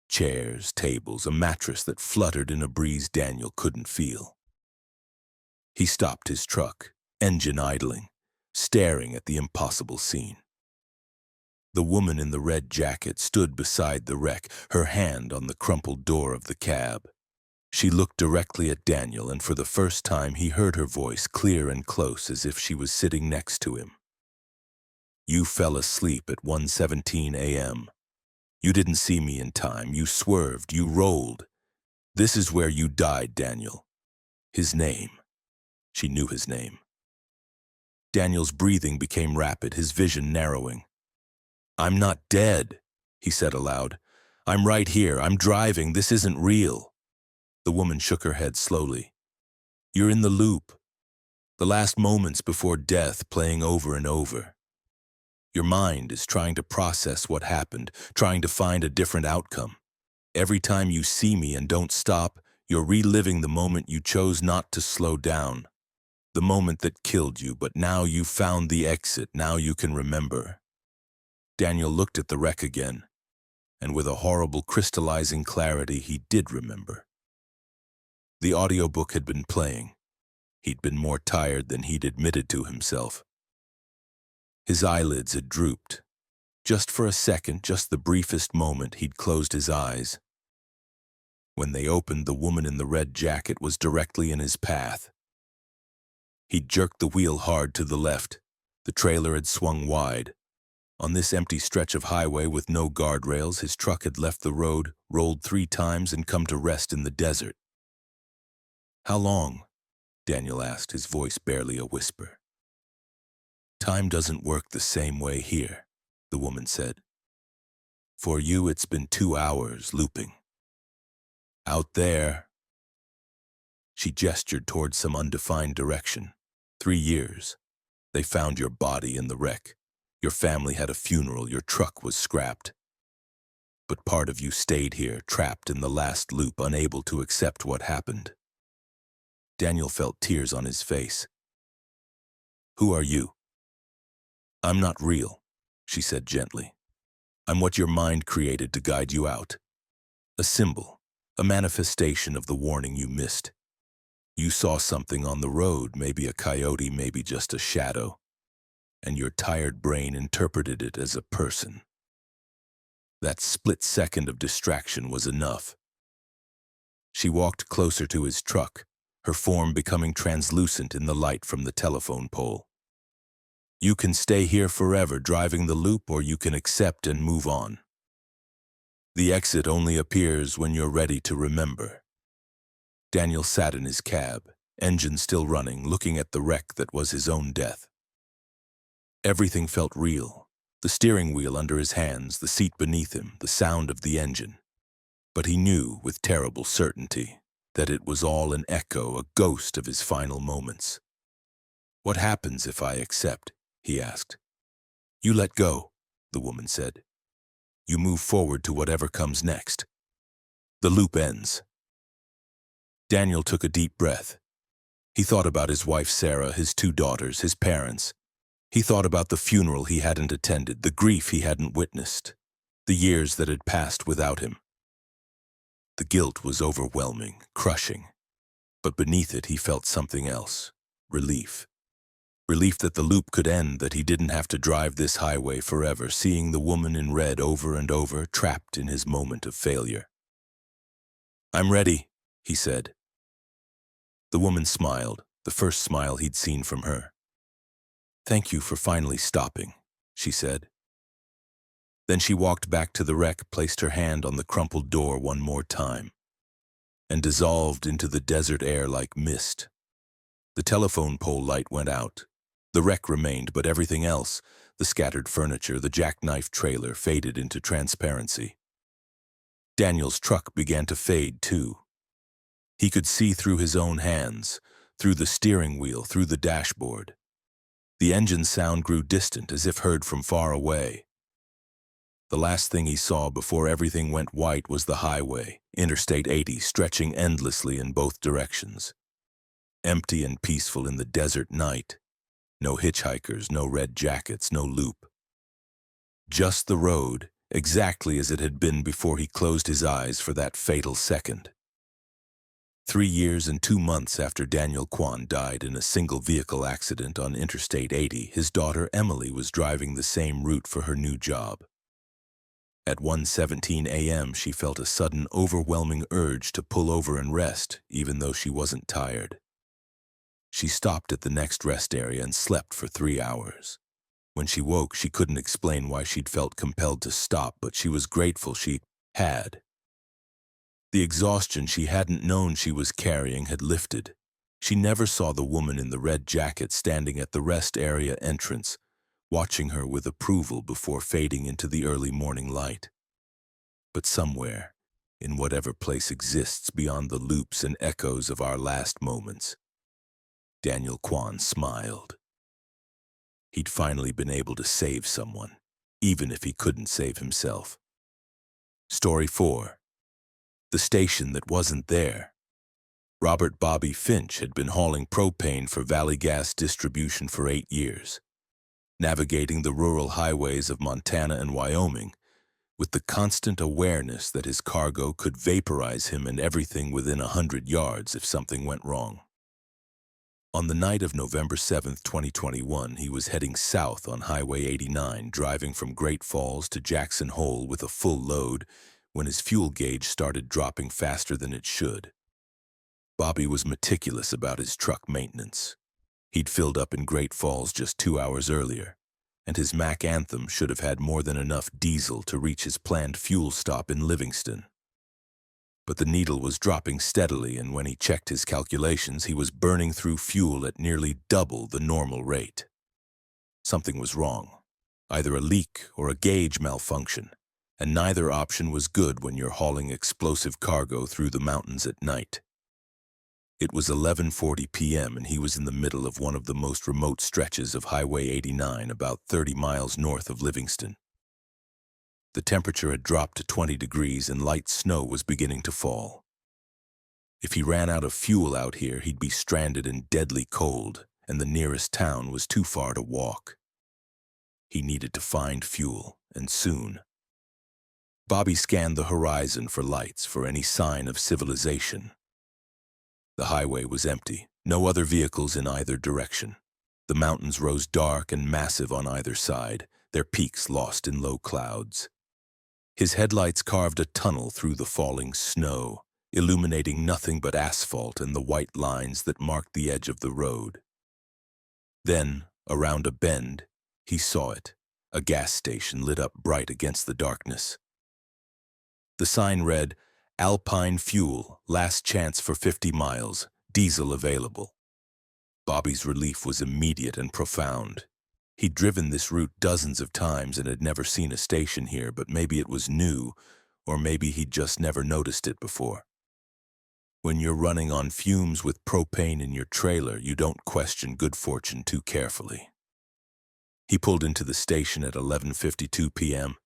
Chairs, tables, a mattress that fluttered in a breeze Daniel couldn't feel. He stopped his truck, engine idling, staring at the impossible scene. The woman in the red jacket stood beside the wreck, her hand on the crumpled door of the cab. She looked directly at Daniel, and for the first time he heard her voice, clear and close, as if she was sitting next to him. You fell asleep at 1:17 a.m. You didn't see me in time. You swerved. You rolled. This is where you died, Daniel. His name. She knew his name. Daniel's breathing became rapid, his vision narrowing. I'm not dead, he said aloud. I'm right here. I'm driving. This isn't real. The woman shook her head slowly. You're in the loop. The last moments before death playing over and over. Your mind is trying to process what happened, trying to find a different outcome. Every time you see me and don't stop, you're reliving the moment you chose not to slow down. The moment that killed you, but now you've found the exit. Now you can remember. Daniel looked at the wreck again, and with a horrible crystallizing clarity, he did remember. The audiobook had been playing. He'd been more tired than he'd admitted to himself. His eyelids had drooped. Just for a second, just the briefest moment, he'd closed his eyes. When they opened, the woman in the red jacket was directly in his path. He'd jerked the wheel hard to the left. The trailer had swung wide. On this empty stretch of highway with no guardrails, his truck had left the road, rolled 3 times, and come to rest in the desert. How long? Daniel asked, his voice barely a whisper. Time doesn't work the same way here, the woman said. For you, it's been 2 hours looping. Out there. She gestured towards some undefined direction. 3 years. They found your body in the wreck. Your family had a funeral. Your truck was scrapped. But part of you stayed here, trapped in the last loop, unable to accept what happened. Daniel felt tears on his face. Who are you? I'm not real, she said gently. I'm what your mind created to guide you out. A symbol, a manifestation of the warning you missed. You saw something on the road, maybe a coyote, maybe just a shadow, and your tired brain interpreted it as a person. That split second of distraction was enough. She walked closer to his truck, her form becoming translucent in the light from the telephone pole. You can stay here forever driving the loop, or you can accept and move on. The exit only appears when you're ready to remember. Daniel sat in his cab, engine still running, looking at the wreck that was his own death. Everything felt real. The steering wheel under his hands, the seat beneath him, the sound of the engine. But he knew with terrible certainty that it was all an echo, a ghost of his final moments. "What happens if I accept?" he asked. "You let go," the woman said. "You move forward to whatever comes next. The loop ends." Daniel took a deep breath. He thought about his wife Sarah, his 2 daughters, his parents. He thought about the funeral he hadn't attended, the grief he hadn't witnessed, the years that had passed without him. The guilt was overwhelming, crushing. But beneath it he felt something else, relief. Relief that the loop could end, that he didn't have to drive this highway forever, seeing the woman in red over and over, trapped in his moment of failure. "I'm ready," he said. The woman smiled, the first smile he'd seen from her. "Thank you for finally stopping," she said. Then she walked back to the wreck, placed her hand on the crumpled door one more time, and dissolved into the desert air like mist. The telephone pole light went out. The wreck remained, but everything else, the scattered furniture, the jackknife trailer, faded into transparency. Daniel's truck began to fade, too. He could see through his own hands, through the steering wheel, through the dashboard. The engine sound grew distant, as if heard from far away. The last thing he saw before everything went white was the highway, Interstate 80, stretching endlessly in both directions. Empty and peaceful in the desert night. No hitchhikers, no red jackets, no loop. Just the road, exactly as it had been before he closed his eyes for that fatal second. 3 years and 2 months after Daniel Kwan died in a single-vehicle accident on Interstate 80, his daughter Emily was driving the same route for her new job. At 1:17 a.m., she felt a sudden, overwhelming urge to pull over and rest, even though she wasn't tired. She stopped at the next rest area and slept for 3 hours. When she woke, she couldn't explain why she'd felt compelled to stop, but she was grateful she had. The exhaustion she hadn't known she was carrying had lifted. She never saw the woman in the red jacket standing at the rest area entrance, watching her with approval before fading into the early morning light. But somewhere, in whatever place exists beyond the loops and echoes of our last moments, Daniel Kwan smiled. He'd finally been able to save someone, even if he couldn't save himself. Story 4. The station that wasn't there. Robert Bobby Finch had been hauling propane for Valley Gas Distribution for 8 years, navigating the rural highways of Montana and Wyoming with the constant awareness that his cargo could vaporize him and everything within 100 yards if something went wrong. On the night of November 7, 2021, he was heading south on Highway 89, driving from Great Falls to Jackson Hole with a full load when his fuel gauge started dropping faster than it should. Bobby was meticulous about his truck maintenance. He'd filled up in Great Falls just 2 hours earlier, and his Mack Anthem should have had more than enough diesel to reach his planned fuel stop in Livingston. But the needle was dropping steadily, and when he checked his calculations, he was burning through fuel at nearly double the normal rate. Something was wrong, either a leak or a gauge malfunction, and neither option was good when you're hauling explosive cargo through the mountains at night. It was 11:40 p.m. and he was in the middle of one of the most remote stretches of Highway 89, about 30 miles north of Livingston. The temperature had dropped to 20 degrees and light snow was beginning to fall. If he ran out of fuel out here, he'd be stranded in deadly cold, and the nearest town was too far to walk. He needed to find fuel, and soon. Bobby scanned the horizon for lights, for any sign of civilization. The highway was empty, no other vehicles in either direction. The mountains rose dark and massive on either side, their peaks lost in low clouds. His headlights carved a tunnel through the falling snow, illuminating nothing but asphalt and the white lines that marked the edge of the road. Then, around a bend, he saw it, a gas station lit up bright against the darkness. The sign read, "Alpine Fuel, last chance for 50 miles, diesel available." Bobby's relief was immediate and profound. He'd driven this route dozens of times and had never seen a station here, but maybe it was new, or maybe he'd just never noticed it before. When you're running on fumes with propane in your trailer, you don't question good fortune too carefully. He pulled into the station at 11:52 p.m.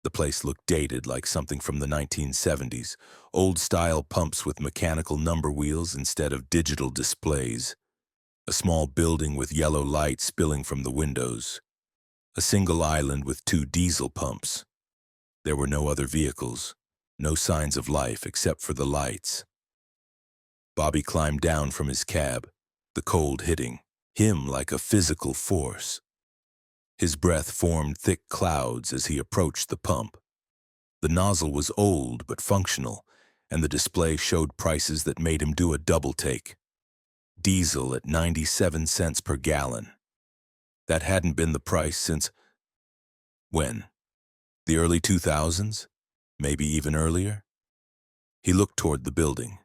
The place looked dated, like something from the 1970s, old-style pumps with mechanical number wheels instead of digital displays, a small building with yellow light spilling from the windows, a single island with 2 diesel pumps. There were no other vehicles, no signs of life except for the lights. Bobby climbed down from his cab, the cold hitting him like a physical force. His breath formed thick clouds as he approached the pump. The nozzle was old but functional, and the display showed prices that made him do a double take. Diesel at 97 cents per gallon. That hadn't been the price since... when? The early 2000s? Maybe even earlier? He looked toward the building.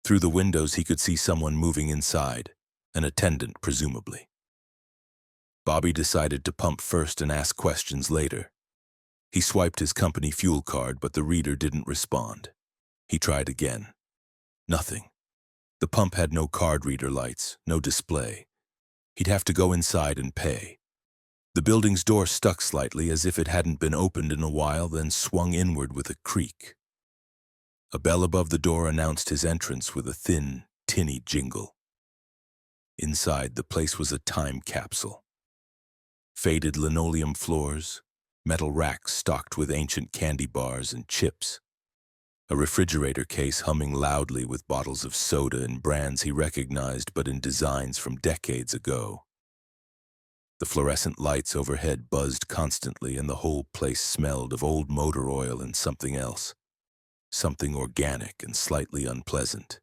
Through the windows he could see someone moving inside, an attendant presumably. Bobby decided to pump first and ask questions later. He swiped his company fuel card, but the reader didn't respond. He tried again. Nothing. The pump had no card reader lights, no display. He'd have to go inside and pay. The building's door stuck slightly, as if it hadn't been opened in a while, then swung inward with a creak. A bell above the door announced his entrance with a thin, tinny jingle. Inside, the place was a time capsule. Faded linoleum floors, metal racks stocked with ancient candy bars and chips, a refrigerator case humming loudly with bottles of soda in brands he recognized but in designs from decades ago. The fluorescent lights overhead buzzed constantly, and the whole place smelled of old motor oil and something else, something organic and slightly unpleasant.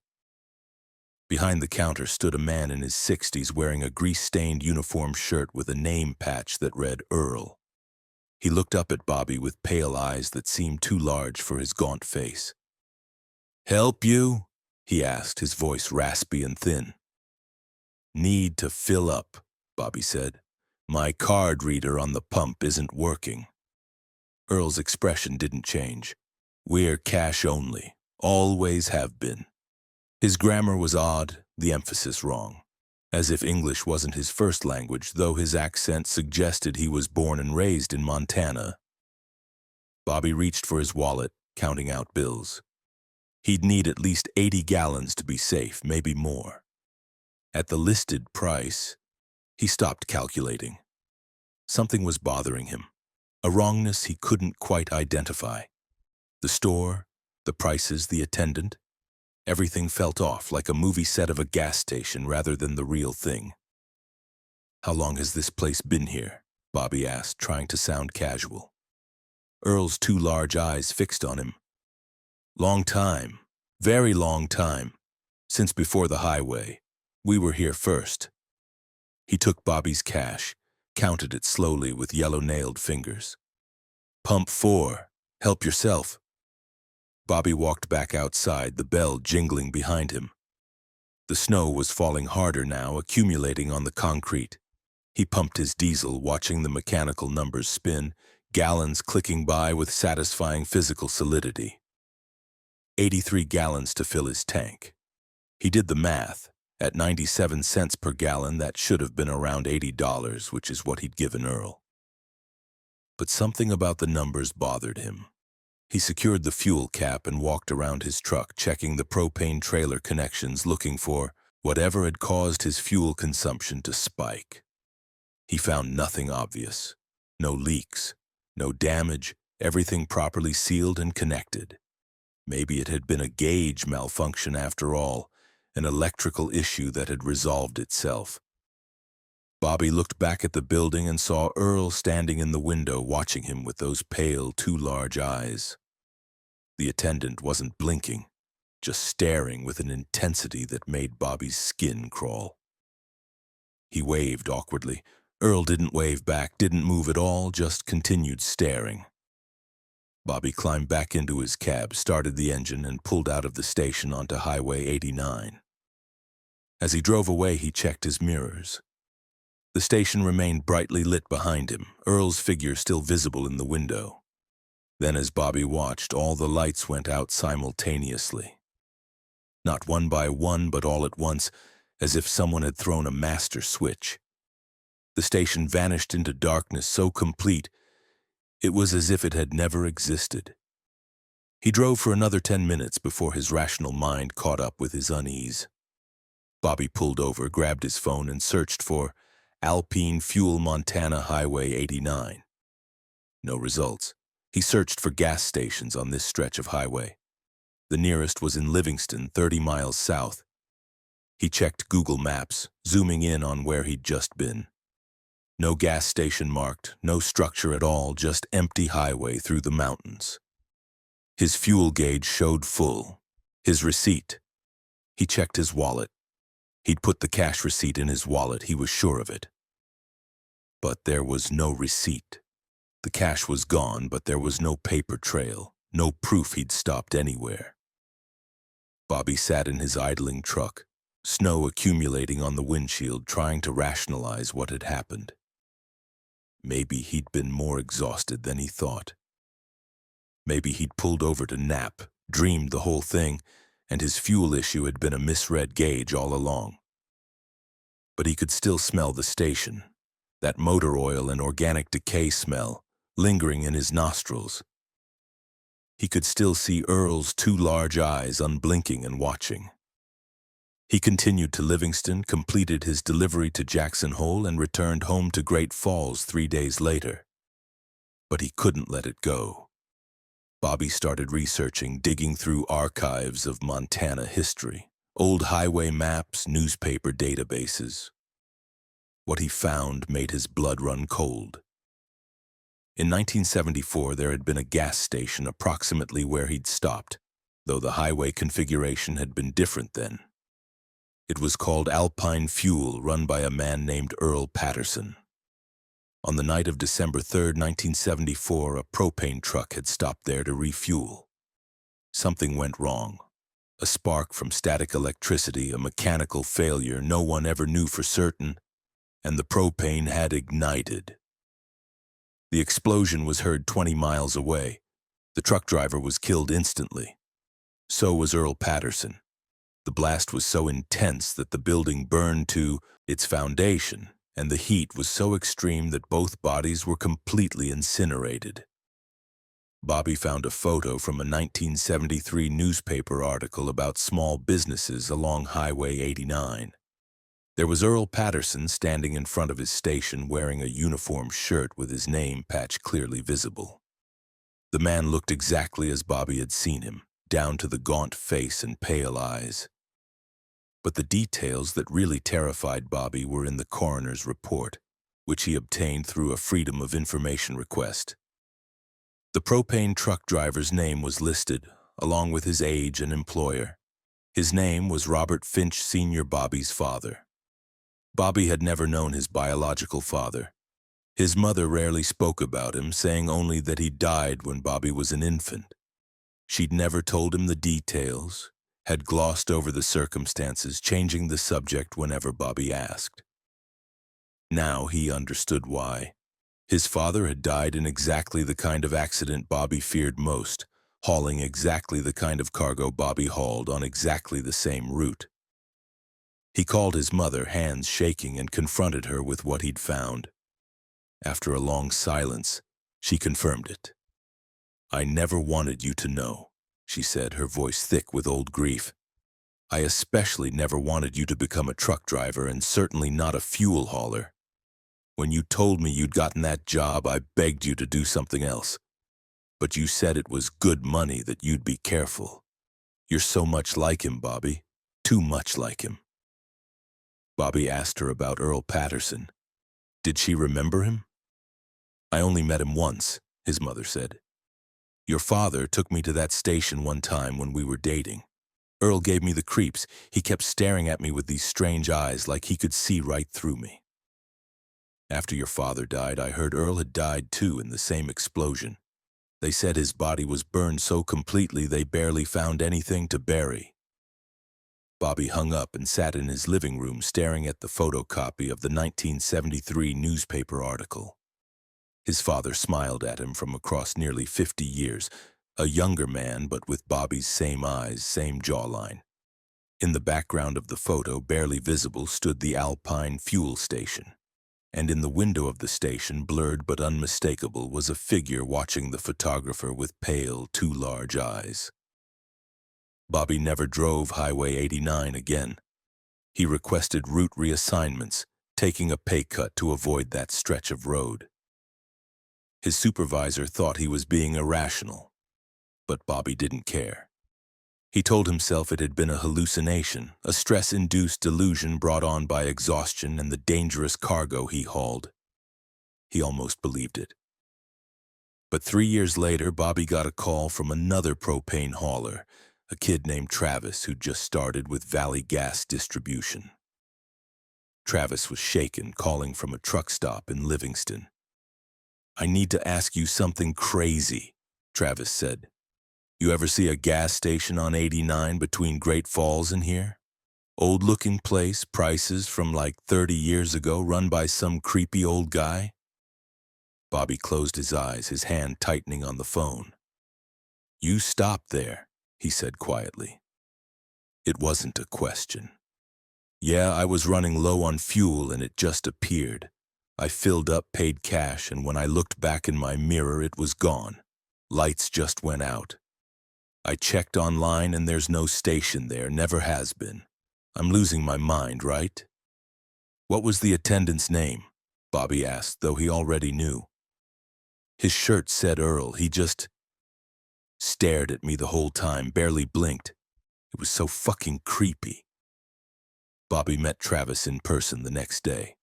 Behind the counter stood a man in his 60s wearing a grease-stained uniform shirt with a name patch that read Earl. He looked up at Bobby with pale eyes that seemed too large for his gaunt face. "Help you?" he asked, his voice raspy and thin. "Need to fill up," Bobby said. "My card reader on the pump isn't working." Earl's expression didn't change. "We're cash only. Always have been." His grammar was odd, the emphasis wrong. As if English wasn't his first language, though his accent suggested he was born and raised in Montana. Bobby reached for his wallet, counting out bills. He'd need at least 80 gallons to be safe, maybe more. At the listed price, he stopped calculating. Something was bothering him, a wrongness he couldn't quite identify. The store, the prices, the attendant, everything felt off, like a movie set of a gas station rather than the real thing. "How long has this place been here?" Bobby asked, trying to sound casual. Earl's 2 large eyes fixed on him. "Long time. Very long time. Since before the highway. We were here first." He took Bobby's cash, counted it slowly with yellow-nailed fingers. "Pump 4. Help yourself." Bobby walked back outside, the bell jingling behind him. The snow was falling harder now, accumulating on the concrete. He pumped his diesel, watching the mechanical numbers spin, gallons clicking by with satisfying physical solidity. 83 gallons to fill his tank. He did the math. At 97 cents per gallon, that should have been around $80, which is what he'd given Earl. But something about the numbers bothered him. He secured the fuel cap and walked around his truck, checking the propane trailer connections, looking for whatever had caused his fuel consumption to spike. He found nothing obvious. No leaks, no damage, everything properly sealed and connected. Maybe it had been a gauge malfunction after all, an electrical issue that had resolved itself. Bobby looked back at the building and saw Earl standing in the window watching him with those pale, too large eyes. The attendant wasn't blinking, just staring with an intensity that made Bobby's skin crawl. He waved awkwardly. Earl didn't wave back, didn't move at all, just continued staring. Bobby climbed back into his cab, started the engine, and pulled out of the station onto Highway 89. As he drove away, he checked his mirrors. The station remained brightly lit behind him, Earl's figure still visible in the window. Then as Bobby watched, all the lights went out simultaneously. Not one by one, but all at once, as if someone had thrown a master switch. The station vanished into darkness so complete, it was as if it had never existed. He drove for another 10 minutes before his rational mind caught up with his unease. Bobby pulled over, grabbed his phone, and searched for Alpine Fuel Montana Highway 89. No results. He searched for gas stations on this stretch of highway. The nearest was in Livingston, 30 miles south. He checked Google Maps, zooming in on where he'd just been. No gas station marked, no structure at all, just empty highway through the mountains. His fuel gauge showed full. His receipt. He checked his wallet. He'd put the cash receipt in his wallet, he was sure of it. But there was no receipt. The cash was gone, but there was no paper trail, no proof he'd stopped anywhere. Bobby sat in his idling truck, snow accumulating on the windshield, trying to rationalize what had happened. Maybe he'd been more exhausted than he thought. Maybe he'd pulled over to nap, dreamed the whole thing, and his fuel issue had been a misread gauge all along. But he could still smell the station, that motor oil and organic decay smell, lingering in his nostrils. He could still see Earl's two large eyes unblinking and watching. He continued to Livingston, completed his delivery to Jackson Hole, and returned home to Great Falls 3 days later. But he couldn't let it go. Bobby started researching, digging through archives of Montana history, old highway maps, newspaper databases. What he found made his blood run cold. In 1974, there had been a gas station approximately where he'd stopped, though the highway configuration had been different then. It was called Alpine Fuel, run by a man named Earl Patterson. On the night of December 3, 1974, a propane truck had stopped there to refuel. Something went wrong. A spark from static electricity, a mechanical failure no one ever knew for certain, and the propane had ignited. The explosion was heard 20 miles away. The truck driver was killed instantly. So was Earl Patterson. The blast was so intense that the building burned to its foundation, and the heat was so extreme that both bodies were completely incinerated. Bobby found a photo from a 1973 newspaper article about small businesses along Highway 89. There was Earl Patterson standing in front of his station wearing a uniform shirt with his name patch clearly visible. The man looked exactly as Bobby had seen him, down to the gaunt face and pale eyes. But the details that really terrified Bobby were in the coroner's report, which he obtained through a Freedom of Information request. The propane truck driver's name was listed, along with his age and employer. His name was Robert Finch Sr., Bobby's father. Bobby had never known his biological father. His mother rarely spoke about him, saying only that he died when Bobby was an infant. She'd never told him the details, had glossed over the circumstances, changing the subject whenever Bobby asked. Now he understood why. His father had died in exactly the kind of accident Bobby feared most, hauling exactly the kind of cargo Bobby hauled on exactly the same route. He called his mother, hands shaking, and confronted her with what he'd found. After a long silence, she confirmed it. "I never wanted you to know," she said, her voice thick with old grief. "I especially never wanted you to become a truck driver, and certainly not a fuel hauler. When you told me you'd gotten that job, I begged you to do something else. But you said it was good money, that you'd be careful. You're so much like him, Bobby. Too much like him." Bobby asked her about Earl Patterson. Did she remember him? I only met him once, his mother said. Your father took me to that station one time when we were dating. Earl gave me the creeps. He kept staring at me with these strange eyes like he could see right through me. After your father died, I heard Earl had died too in the same explosion. They said his body was burned so completely they barely found anything to bury. Bobby hung up and sat in his living room staring at the photocopy of the 1973 newspaper article. His father smiled at him from across nearly 50 years, a younger man but with Bobby's same eyes, same jawline. In the background of the photo, barely visible, stood the Alpine fuel station. And in the window of the station, blurred but unmistakable, was a figure watching the photographer with pale, too large eyes. Bobby never drove Highway 89 again. He requested route reassignments, taking a pay cut to avoid that stretch of road. His supervisor thought he was being irrational, but Bobby didn't care. He told himself it had been a hallucination, a stress-induced delusion brought on by exhaustion and the dangerous cargo he hauled. He almost believed it. But 3 years later, Bobby got a call from another propane hauler, a kid named Travis who'd just started with Valley Gas Distribution. Travis was shaken, calling from a truck stop in Livingston. I need to ask you something crazy, Travis said. You ever see a gas station on 89 between Great Falls and here? Old-looking place, prices from like 30 years ago, run by some creepy old guy? Bobby closed his eyes, his hand tightening on the phone. You stop there, he said quietly. It wasn't a question. Yeah, I was running low on fuel and it just appeared. I filled up, paid cash, and when I looked back in my mirror, it was gone. Lights just went out. I checked online and there's no station there, never has been. I'm losing my mind, right? What was the attendant's name? Bobby asked, though he already knew. His shirt said Earl. He just stared at me the whole time, barely blinked. It was so fucking creepy. Bobby met Travis in person the next day.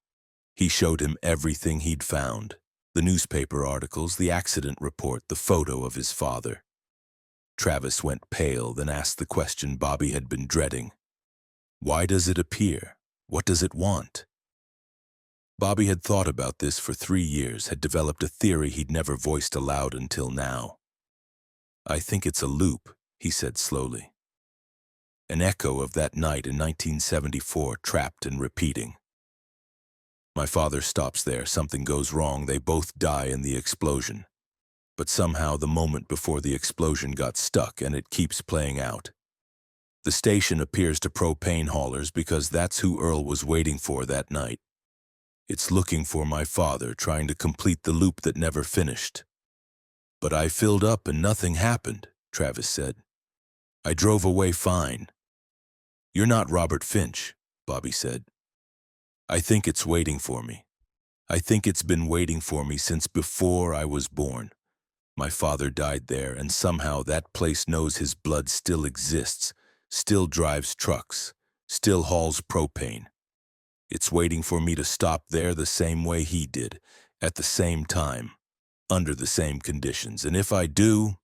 He showed him everything he'd found. The newspaper articles, the accident report, the photo of his father. Travis went pale, then asked the question Bobby had been dreading. Why does it appear? What does it want? Bobby had thought about this for 3 years, had developed a theory he'd never voiced aloud until now. I think it's a loop, he said slowly. An echo of that night in 1974, trapped and repeating. My father stops there, something goes wrong, they both die in the explosion. But somehow the moment before the explosion got stuck and it keeps playing out. The station appears to propane haulers because that's who Earl was waiting for that night. It's looking for my father, trying to complete the loop that never finished. But I filled up and nothing happened, Travis said. I drove away fine. You're not Robert Finch, Bobby said. I think it's waiting for me. I think it's been waiting for me since before I was born. My father died there, and somehow that place knows his blood still exists, still drives trucks, still hauls propane. It's waiting for me to stop there the same way he did, at the same time, under the same conditions. And if I do...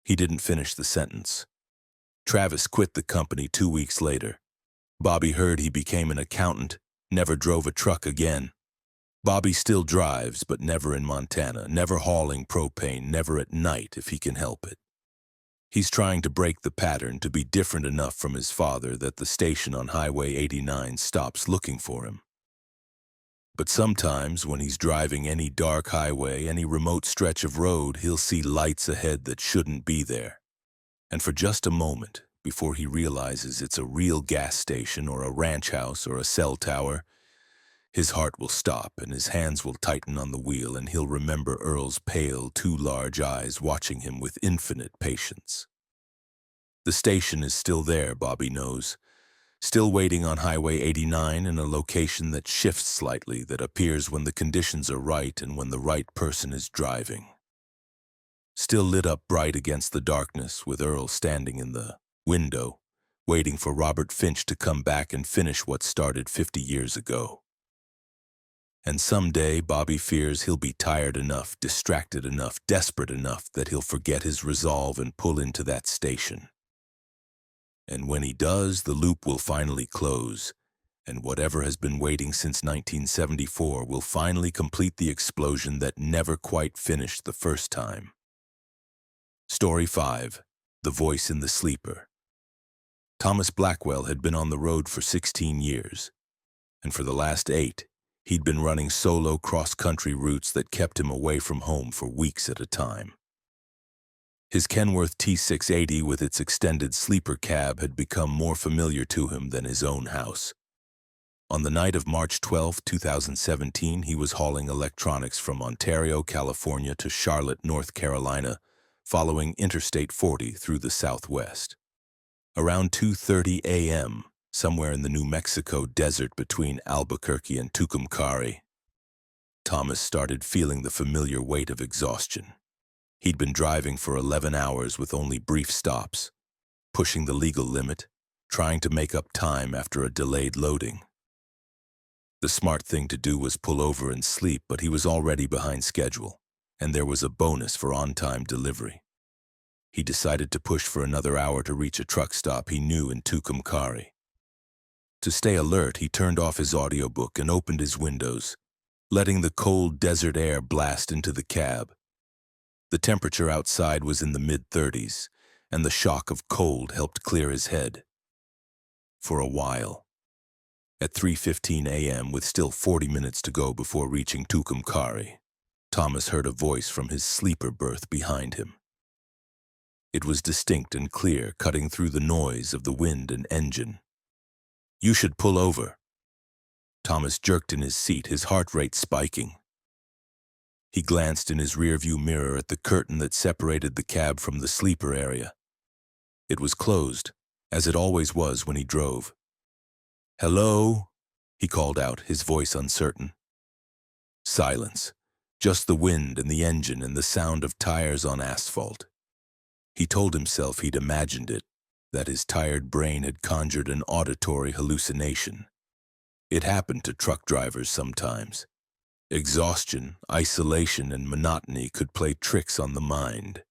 He didn't finish the sentence. Travis quit the company 2 weeks later. Bobby heard he became an accountant, never drove a truck again. Bobby still drives, but never in Montana, never hauling propane, never at night if he can help it. He's trying to break the pattern, to be different enough from his father that the station on Highway 89 stops looking for him. But sometimes, when he's driving any dark highway, any remote stretch of road, he'll see lights ahead that shouldn't be there. And for just a moment, before he realizes it's a real gas station or a ranch house or a cell tower, his heart will stop and his hands will tighten on the wheel, and he'll remember Earl's pale, too large eyes watching him with infinite patience. The station is still there, Bobby knows, still waiting on Highway 89 in a location that shifts slightly, that appears when the conditions are right and when the right person is driving. Still lit up bright against the darkness, with Earl standing in the window, waiting for Robert Finch to come back and finish what started 50 years ago. And someday Bobby fears he'll be tired enough, distracted enough, desperate enough that he'll forget his resolve and pull into that station. And when he does, the loop will finally close, and whatever has been waiting since 1974 will finally complete the explosion that never quite finished the first time. Story 5. The Voice in the Sleeper. Thomas Blackwell had been on the road for 16 years, and for the last 8, he'd been running solo cross-country routes that kept him away from home for weeks at a time. His Kenworth T680 with its extended sleeper cab had become more familiar to him than his own house. On the night of March 12, 2017, he was hauling electronics from Ontario, California to Charlotte, North Carolina, following Interstate 40 through the southwest. Around 2:30 a.m., somewhere in the New Mexico desert between Albuquerque and Tucumcari, Thomas started feeling the familiar weight of exhaustion. He'd been driving for 11 hours with only brief stops, pushing the legal limit, trying to make up time after a delayed loading. The smart thing to do was pull over and sleep, but he was already behind schedule, and there was a bonus for on-time delivery. He decided to push for another hour to reach a truck stop he knew in Tucumcari. To stay alert, he turned off his audiobook and opened his windows, letting the cold desert air blast into the cab. The temperature outside was in the mid-30s, and the shock of cold helped clear his head. For a while. At 3:15 a.m., with still 40 minutes to go before reaching Tucumcari, Thomas heard a voice from his sleeper berth behind him. It was distinct and clear, cutting through the noise of the wind and engine. "You should pull over." Thomas jerked in his seat, his heart rate spiking. He glanced in his rearview mirror at the curtain that separated the cab from the sleeper area. It was closed, as it always was when he drove. "Hello?" he called out, his voice uncertain. Silence, just the wind and the engine and the sound of tires on asphalt. He told himself he'd imagined it, that his tired brain had conjured an auditory hallucination. It happened to truck drivers sometimes. Exhaustion, isolation, and monotony could play tricks on the mind.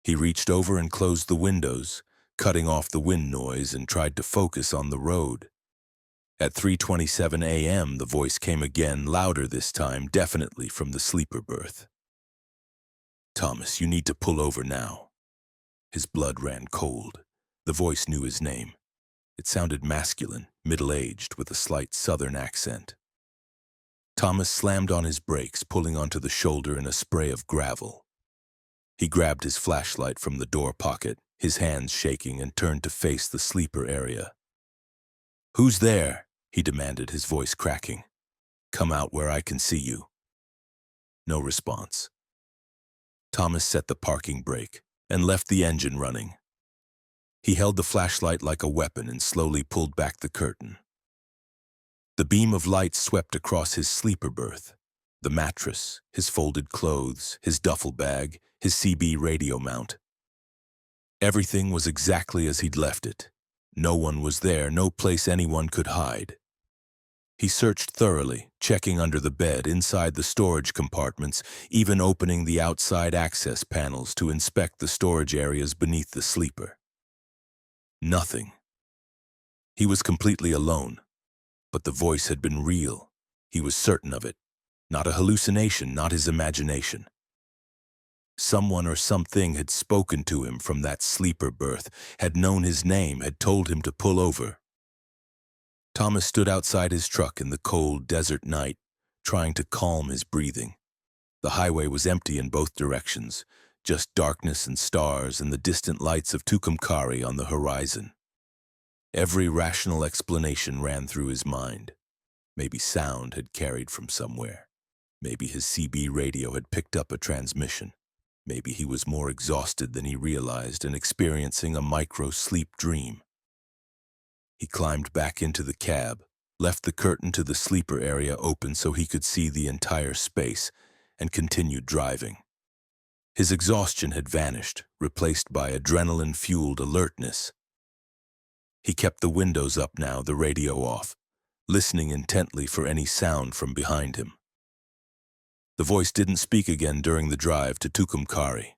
He reached over and closed the windows, cutting off the wind noise, and tried to focus on the road. At 3:27 a.m., the voice came again, louder this time, definitely from the sleeper berth. "Thomas, you need to pull over now." His blood ran cold. The voice knew his name. It sounded masculine, middle-aged, with a slight southern accent. Thomas slammed on his brakes, pulling onto the shoulder in a spray of gravel. He grabbed his flashlight from the door pocket, his hands shaking, and turned to face the sleeper area. "Who's there?" he demanded, his voice cracking. "Come out where I can see you." No response. Thomas set the parking brake and left the engine running. He held the flashlight like a weapon and slowly pulled back the curtain. The beam of light swept across his sleeper berth, the mattress, his folded clothes, his duffel bag, his CB radio mount. Everything was exactly as he'd left it. No one was there, no place anyone could hide. He searched thoroughly, checking under the bed, inside the storage compartments, even opening the outside access panels to inspect the storage areas beneath the sleeper. Nothing. He was completely alone. But the voice had been real. He was certain of it. Not a hallucination, not his imagination. Someone or something had spoken to him from that sleeper berth, had known his name, had told him to pull over. Thomas stood outside his truck in the cold desert night, trying to calm his breathing. The highway was empty in both directions, just darkness and stars and the distant lights of Tucumcari on the horizon. Every rational explanation ran through his mind. Maybe sound had carried from somewhere. Maybe his CB radio had picked up a transmission. Maybe he was more exhausted than he realized and experiencing a micro-sleep dream. He climbed back into the cab, left the curtain to the sleeper area open so he could see the entire space, and continued driving. His exhaustion had vanished, replaced by adrenaline-fueled alertness. He kept the windows up now, the radio off, listening intently for any sound from behind him. The voice didn't speak again during the drive to Tucumcari.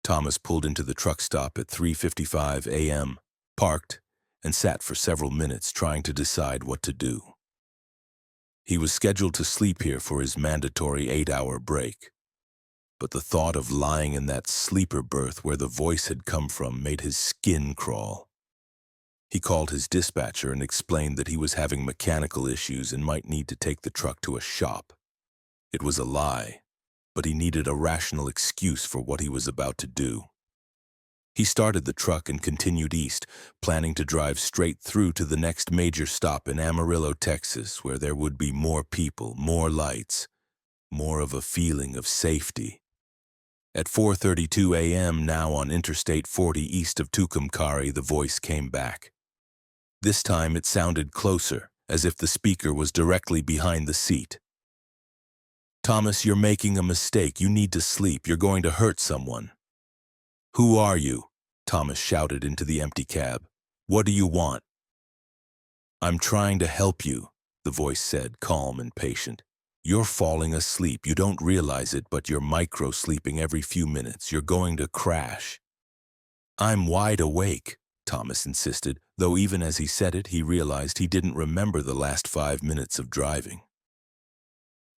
Thomas pulled into the truck stop at 3:55 a.m., parked, and sat for several minutes trying to decide what to do. He was scheduled to sleep here for his mandatory 8-hour break, but the thought of lying in that sleeper berth where the voice had come from made his skin crawl. He called his dispatcher and explained that he was having mechanical issues and might need to take the truck to a shop. It was a lie, but he needed a rational excuse for what he was about to do. He started the truck and continued east, planning to drive straight through to the next major stop in Amarillo, Texas, where there would be more people, more lights, more of a feeling of safety. At 4:32 a.m. now on Interstate 40 east of Tucumcari, the voice came back. This time it sounded closer, as if the speaker was directly behind the seat. "Thomas, you're making a mistake. You need to sleep. You're going to hurt someone." "Who are you?" Thomas shouted into the empty cab. "What do you want?" "I'm trying to help you," the voice said, calm and patient. "You're falling asleep. You don't realize it, but you're micro-sleeping every few minutes. You're going to crash." "I'm wide awake," Thomas insisted, though even as he said it, he realized he didn't remember the last 5 minutes of driving.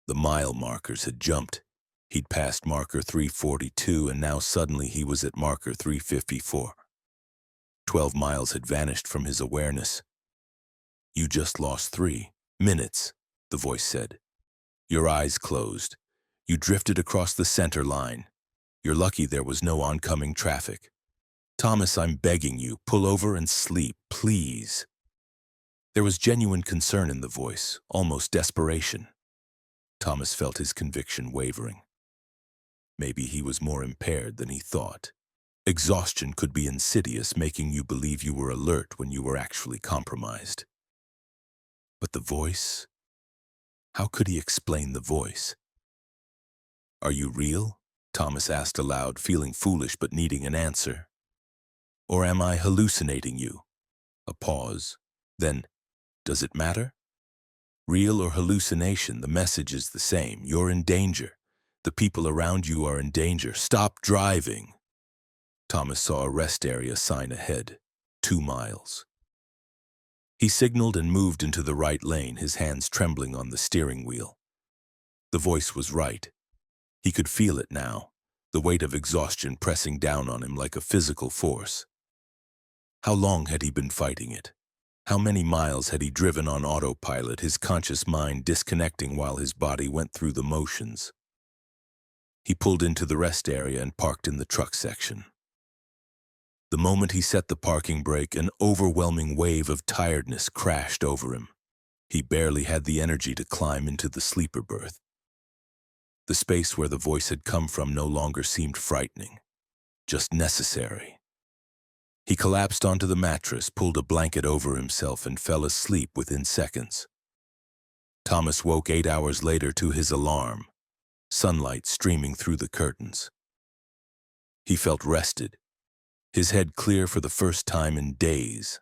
The mile markers had jumped. He'd passed marker 342, and now suddenly he was at marker 354. 12 miles had vanished from his awareness. "You just lost 3 minutes, the voice said. "Your eyes closed. You drifted across the center line. You're lucky there was no oncoming traffic. Thomas, I'm begging you, pull over and sleep, please." There was genuine concern in the voice, almost desperation. Thomas felt his conviction wavering. Maybe he was more impaired than he thought. Exhaustion could be insidious, making you believe you were alert when you were actually compromised. But the voice? How could he explain the voice? "Are you real?" Thomas asked aloud, feeling foolish but needing an answer. "Or am I hallucinating you?" A pause. Then, "Does it matter?" "Real or hallucination, the message is the same. You're in danger. The people around you are in danger. Stop driving." Thomas saw a rest area sign ahead, 2 miles. He signaled and moved into the right lane, his hands trembling on the steering wheel. The voice was right. He could feel it now, the weight of exhaustion pressing down on him like a physical force. How long had he been fighting it? How many miles had he driven on autopilot, his conscious mind disconnecting while his body went through the motions? He pulled into the rest area and parked in the truck section. The moment he set the parking brake, an overwhelming wave of tiredness crashed over him. He barely had the energy to climb into the sleeper berth. The space where the voice had come from no longer seemed frightening, just necessary. He collapsed onto the mattress, pulled a blanket over himself, and fell asleep within seconds. Thomas woke 8 hours later to his alarm, sunlight streaming through the curtains. He felt rested, his head clear for the first time in days.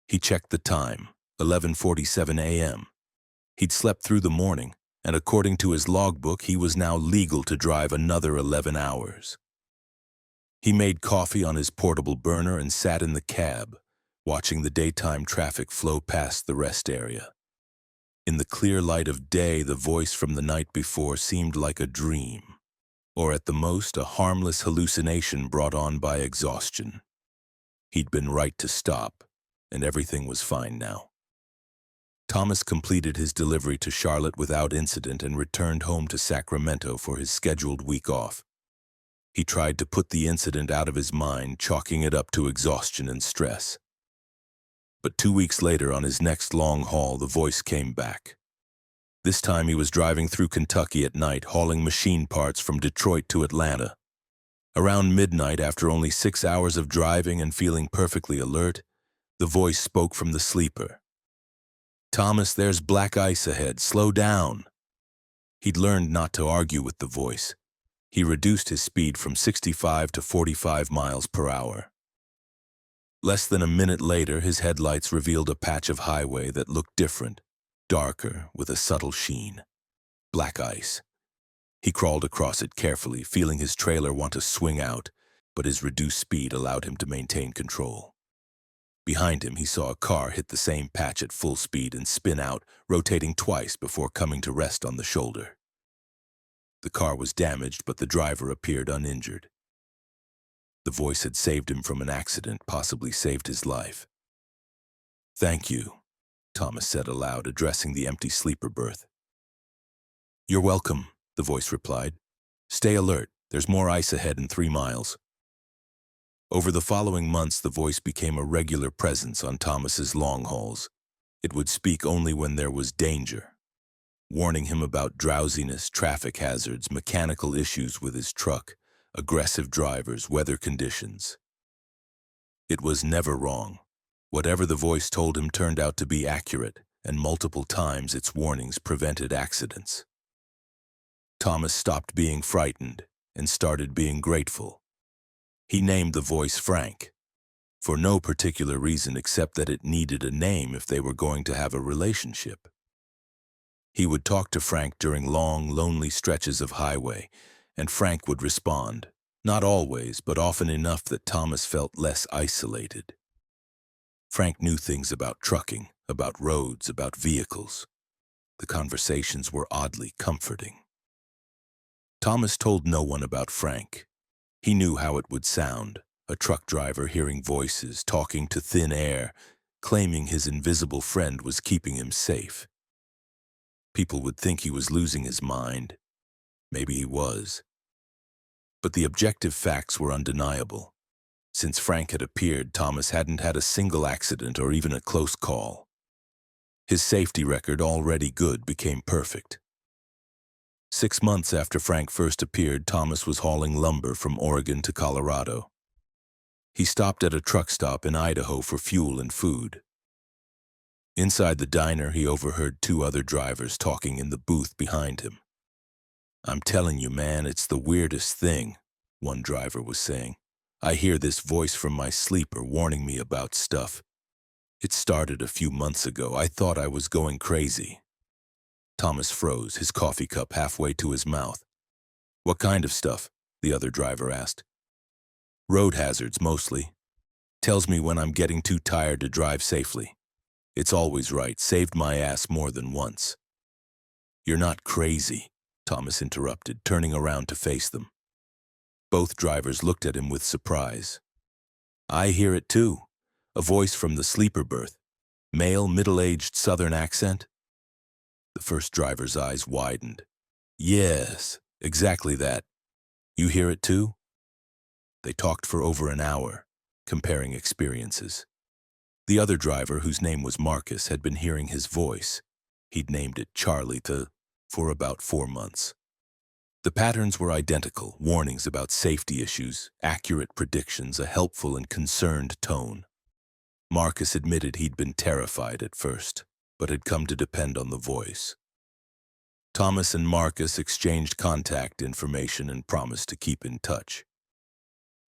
He checked the time, 11:47 a.m. He'd slept through the morning, and according to his logbook, he was now legal to drive another 11 hours. He made coffee on his portable burner and sat in the cab, watching the daytime traffic flow past the rest area. In the clear light of day, the voice from the night before seemed like a dream, or at the most a harmless hallucination brought on by exhaustion. He'd been right to stop, and everything was fine now. Thomas completed his delivery to Charlotte without incident and returned home to Sacramento for his scheduled week off. He tried to put the incident out of his mind, chalking it up to exhaustion and stress. But 2 weeks later, on his next long haul, the voice came back. This time he was driving through Kentucky at night, hauling machine parts from Detroit to Atlanta. Around midnight, after only 6 hours of driving and feeling perfectly alert, the voice spoke from the sleeper. "Thomas, there's black ice ahead. Slow down." He'd learned not to argue with the voice. He reduced his speed from 65 to 45 miles per hour. Less than a minute later, his headlights revealed a patch of highway that looked different, darker with a subtle sheen. Black ice. He crawled across it carefully, feeling his trailer want to swing out, but his reduced speed allowed him to maintain control. Behind him, he saw a car hit the same patch at full speed and spin out, rotating twice before coming to rest on the shoulder. The car was damaged, but the driver appeared uninjured. The voice had saved him from an accident, possibly saved his life. "Thank you," Thomas said aloud, addressing the empty sleeper berth. "You're welcome," the voice replied. "Stay alert. There's more ice ahead in 3 miles." Over the following months, the voice became a regular presence on Thomas's long hauls. It would speak only when there was danger, warning him about drowsiness, traffic hazards, mechanical issues with his truck, aggressive drivers, weather conditions. It was never wrong. Whatever the voice told him turned out to be accurate, and multiple times its warnings prevented accidents. Thomas stopped being frightened and started being grateful. He named the voice Frank, for no particular reason except that it needed a name if they were going to have a relationship. He would talk to Frank during long, lonely stretches of highway, and Frank would respond, not always, but often enough that Thomas felt less isolated. Frank knew things about trucking, about roads, about vehicles. The conversations were oddly comforting. Thomas told no one about Frank. He knew how it would sound, a truck driver hearing voices, talking to thin air, claiming his invisible friend was keeping him safe. People would think he was losing his mind. Maybe he was. But the objective facts were undeniable. Since Frank had appeared, Thomas hadn't had a single accident or even a close call. His safety record, already good, became perfect. 6 months after Frank first appeared, Thomas was hauling lumber from Oregon to Colorado. He stopped at a truck stop in Idaho for fuel and food. Inside the diner, he overheard 2 other drivers talking in the booth behind him. "I'm telling you, man, it's the weirdest thing," one driver was saying. "I hear this voice from my sleeper warning me about stuff. It started a few months ago. I thought I was going crazy." Thomas froze, his coffee cup halfway to his mouth. "What kind of stuff?" the other driver asked. "Road hazards, mostly. Tells me when I'm getting too tired to drive safely. It's always right. Saved my ass more than once." "You're not crazy," Thomas interrupted, turning around to face them. Both drivers looked at him with surprise. "I hear it too. A voice from the sleeper berth. Male, middle-aged Southern accent." The first driver's eyes widened. "Yes, exactly that. You hear it too?" They talked for over an hour, comparing experiences. The other driver, whose name was Marcus, had been hearing his voice. He'd named it Charlie for about 4 months. The patterns were identical: warnings about safety issues, accurate predictions, a helpful and concerned tone. Marcus admitted he'd been terrified at first, but had come to depend on the voice. Thomas and Marcus exchanged contact information and promised to keep in touch.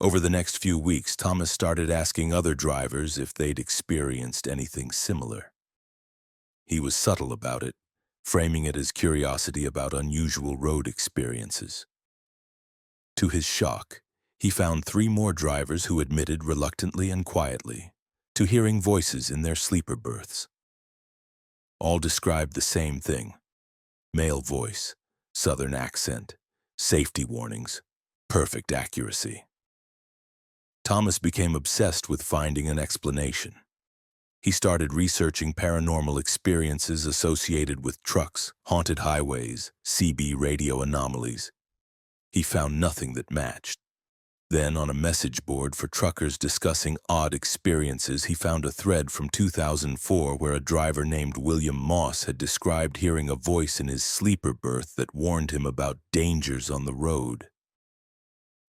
Over the next few weeks, Thomas started asking other drivers if they'd experienced anything similar. He was subtle about it, framing it as curiosity about unusual road experiences. To his shock, he found 3 more drivers who admitted reluctantly and quietly to hearing voices in their sleeper berths. All described the same thing: male voice, Southern accent, safety warnings, perfect accuracy. Thomas became obsessed with finding an explanation. He started researching paranormal experiences associated with trucks, haunted highways, CB radio anomalies. He found nothing that matched. Then, on a message board for truckers discussing odd experiences, he found a thread from 2004 where a driver named William Moss had described hearing a voice in his sleeper berth that warned him about dangers on the road.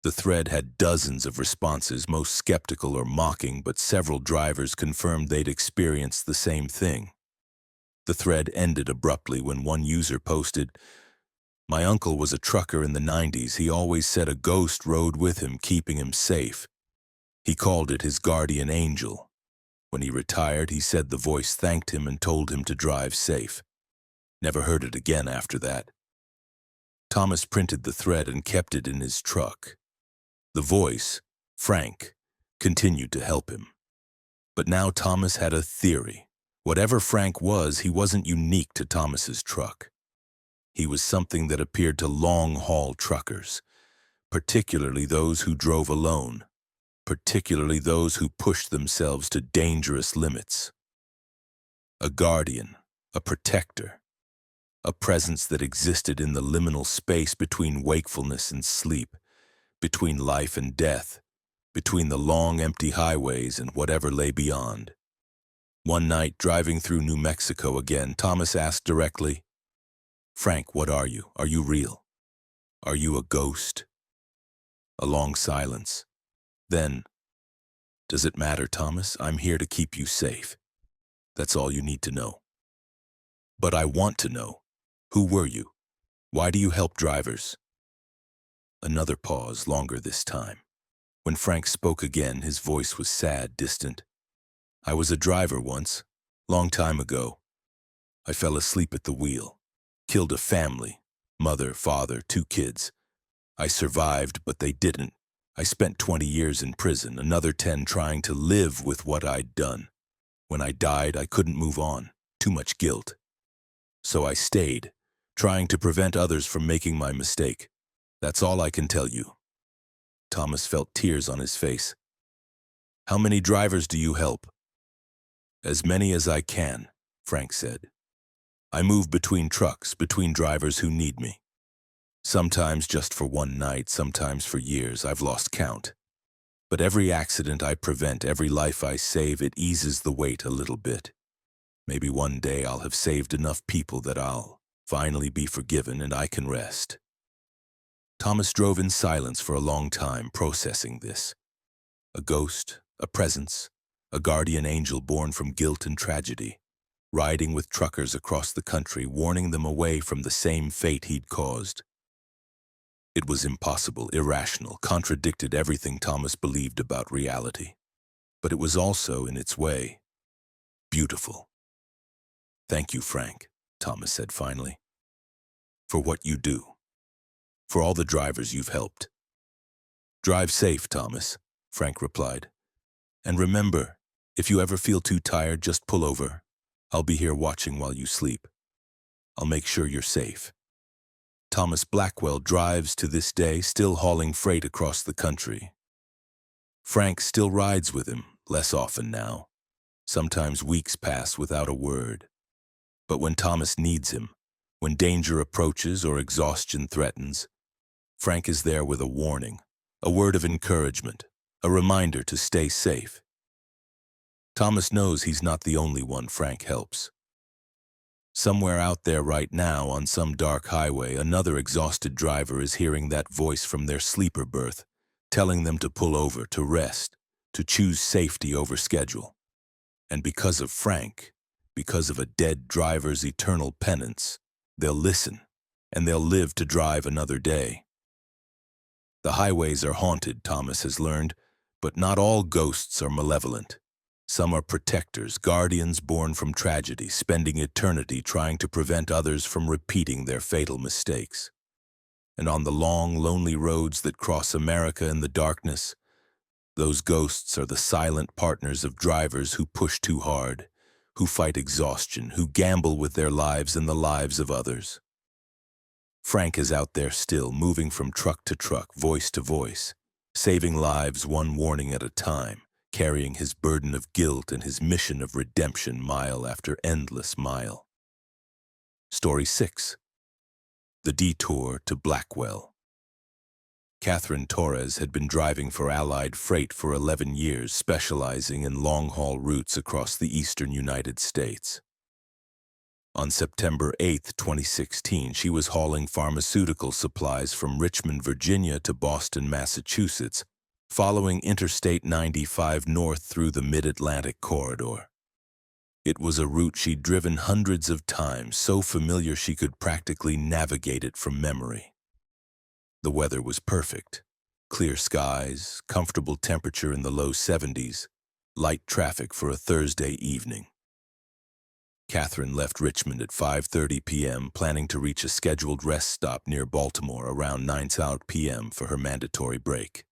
The thread had dozens of responses, most skeptical or mocking, but several drivers confirmed they'd experienced the same thing. The thread ended abruptly when one user posted, "My uncle was a trucker in the 90s. He always said a ghost rode with him, keeping him safe." He called it his guardian angel. When he retired, he said the voice thanked him and told him to drive safe. Never heard it again after that. Thomas printed the thread and kept it in his truck. The voice, Frank, continued to help him. But now Thomas had a theory. Whatever Frank was, he wasn't unique to Thomas's truck. He was something that appeared to long-haul truckers, particularly those who drove alone, particularly those who pushed themselves to dangerous limits. A guardian, a protector, a presence that existed in the liminal space between wakefulness and sleep, between life and death, between the long empty highways and whatever lay beyond. One night, driving through New Mexico again, Thomas asked directly, "Frank, what are you? Are you real? Are you a ghost?" A long silence. Then, "Does it matter, Thomas? I'm here to keep you safe. That's all you need to know." "But I want to know. Who were you? Why do you help drivers?" Another pause, longer this time. When Frank spoke again, his voice was sad, distant. "I was a driver once, long time ago. I fell asleep at the wheel, killed a family, mother, father, 2 kids. I survived, but they didn't. I spent 20 years in prison, another 10 trying to live with what I'd done. When I died, I couldn't move on, too much guilt. So I stayed, trying to prevent others from making my mistake. That's all I can tell you." Thomas felt tears on his face. "How many drivers do you help?" "As many as I can," Frank said. "I move between trucks, between drivers who need me. Sometimes just for one night, sometimes for years. I've lost count. But every accident I prevent, every life I save, it eases the weight a little bit. Maybe one day I'll have saved enough people that I'll finally be forgiven and I can rest." Thomas drove in silence for a long time, processing this. A ghost, a presence, a guardian angel born from guilt and tragedy, riding with truckers across the country, warning them away from the same fate he'd caused. It was impossible, irrational, contradicted everything Thomas believed about reality. But it was also, in its way, beautiful. "Thank you, Frank," Thomas said finally, "for what you do, for all the drivers you've helped." "Drive safe, Thomas," Frank replied. "And remember, if you ever feel too tired, just pull over. I'll be here watching while you sleep. I'll make sure you're safe." Thomas Blackwell drives to this day, still hauling freight across the country. Frank still rides with him, less often now. Sometimes weeks pass without a word. But when Thomas needs him, when danger approaches or exhaustion threatens, Frank is there with a warning, a word of encouragement, a reminder to stay safe. Thomas knows he's not the only one Frank helps. Somewhere out there right now, on some dark highway, another exhausted driver is hearing that voice from their sleeper berth, telling them to pull over, to rest, to choose safety over schedule. And because of Frank, because of a dead driver's eternal penance, they'll listen, and they'll live to drive another day. The highways are haunted, Thomas has learned, but not all ghosts are malevolent. Some are protectors, guardians born from tragedy, spending eternity trying to prevent others from repeating their fatal mistakes. And on the long, lonely roads that cross America in the darkness, those ghosts are the silent partners of drivers who push too hard, who fight exhaustion, who gamble with their lives and the lives of others. Frank is out there still, moving from truck to truck, voice to voice, saving lives one warning at a time, carrying his burden of guilt and his mission of redemption mile after endless mile. Story 6. The Detour to Blackwell. Catherine Torres had been driving for Allied Freight for 11 years, specializing in long-haul routes across the eastern United States. On September 8, 2016, she was hauling pharmaceutical supplies from Richmond, Virginia to Boston, Massachusetts, following Interstate 95 north through the Mid-Atlantic corridor. It was a route she'd driven hundreds of times, so familiar she could practically navigate it from memory. The weather was perfect. Clear skies, comfortable temperature in the low 70s, light traffic for a Thursday evening. Catherine left Richmond at 5:30 p.m., planning to reach a scheduled rest stop near Baltimore around 9 p.m. for her mandatory break.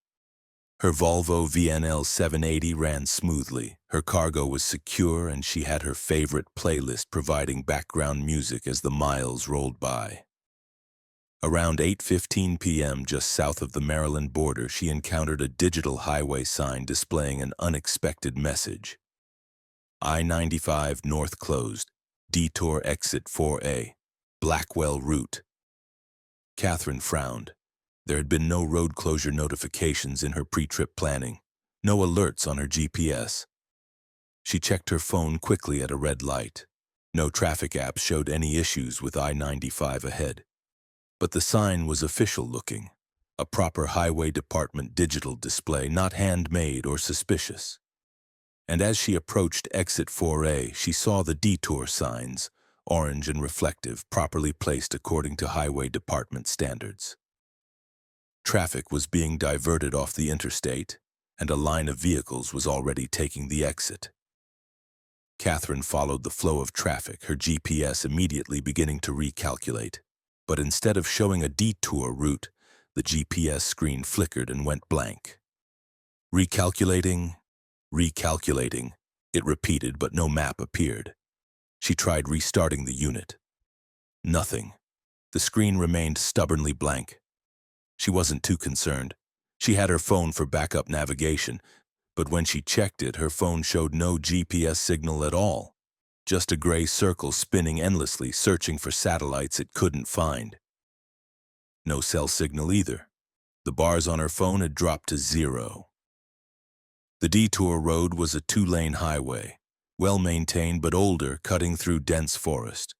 Her Volvo VNL 780 ran smoothly, her cargo was secure, and she had her favorite playlist providing background music as the miles rolled by. Around 8:15 p.m., just south of the Maryland border, she encountered a digital highway sign displaying an unexpected message. I-95 North closed, detour exit 4A, Blackwell route. Catherine frowned. There had been no road closure notifications in her pre-trip planning, no alerts on her GPS. She checked her phone quickly at a red light. No traffic app showed any issues with I-95 ahead. But the sign was official-looking, a proper highway department digital display, not handmade or suspicious. And as she approached exit 4A, she saw the detour signs, orange and reflective, properly placed according to highway department standards. Traffic was being diverted off the interstate, and a line of vehicles was already taking the exit. Catherine followed the flow of traffic, her GPS immediately beginning to recalculate. But instead of showing a detour route, the GPS screen flickered and went blank. Recalculating, it repeated, but no map appeared. She tried restarting the unit. Nothing. The screen remained stubbornly blank. She wasn't too concerned. She had her phone for backup navigation, but when she checked it, her phone showed no GPS signal at all. Just a gray circle spinning endlessly, searching for satellites it couldn't find. No cell signal either. The bars on her phone had dropped to 0. The detour road was a 2-lane highway, well-maintained but older, cutting through dense forest.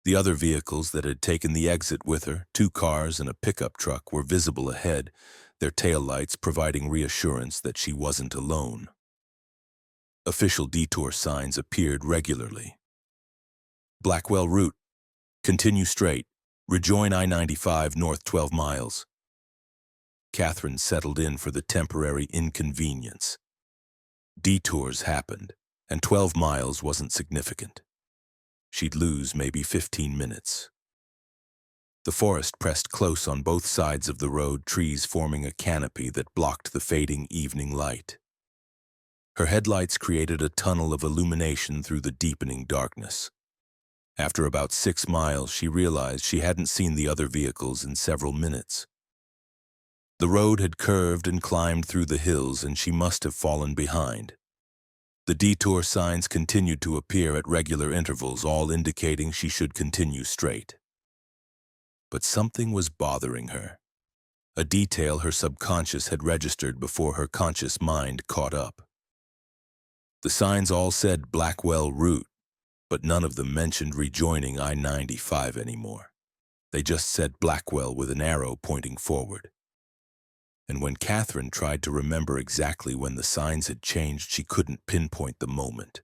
The other vehicles that had taken the exit with her, 2 cars and a pickup truck, were visible ahead, their taillights providing reassurance that she wasn't alone. Official detour signs appeared regularly. Blackwell route. Continue straight. Rejoin I-95 north 12 miles. Catherine settled in for the temporary inconvenience. Detours happened, and 12 miles wasn't significant. She'd lose maybe 15 minutes. The forest pressed close on both sides of the road, trees forming a canopy that blocked the fading evening light. Her headlights created a tunnel of illumination through the deepening darkness. After about 6 miles, she realized she hadn't seen the other vehicles in several minutes. The road had curved and climbed through the hills, and she must have fallen behind. The detour signs continued to appear at regular intervals, all indicating she should continue straight. But something was bothering her, a detail her subconscious had registered before her conscious mind caught up. The signs all said Blackwell route, but none of them mentioned rejoining I-95 anymore. They just said Blackwell with an arrow pointing forward. And when Catherine tried to remember exactly when the signs had changed, she couldn't pinpoint the moment.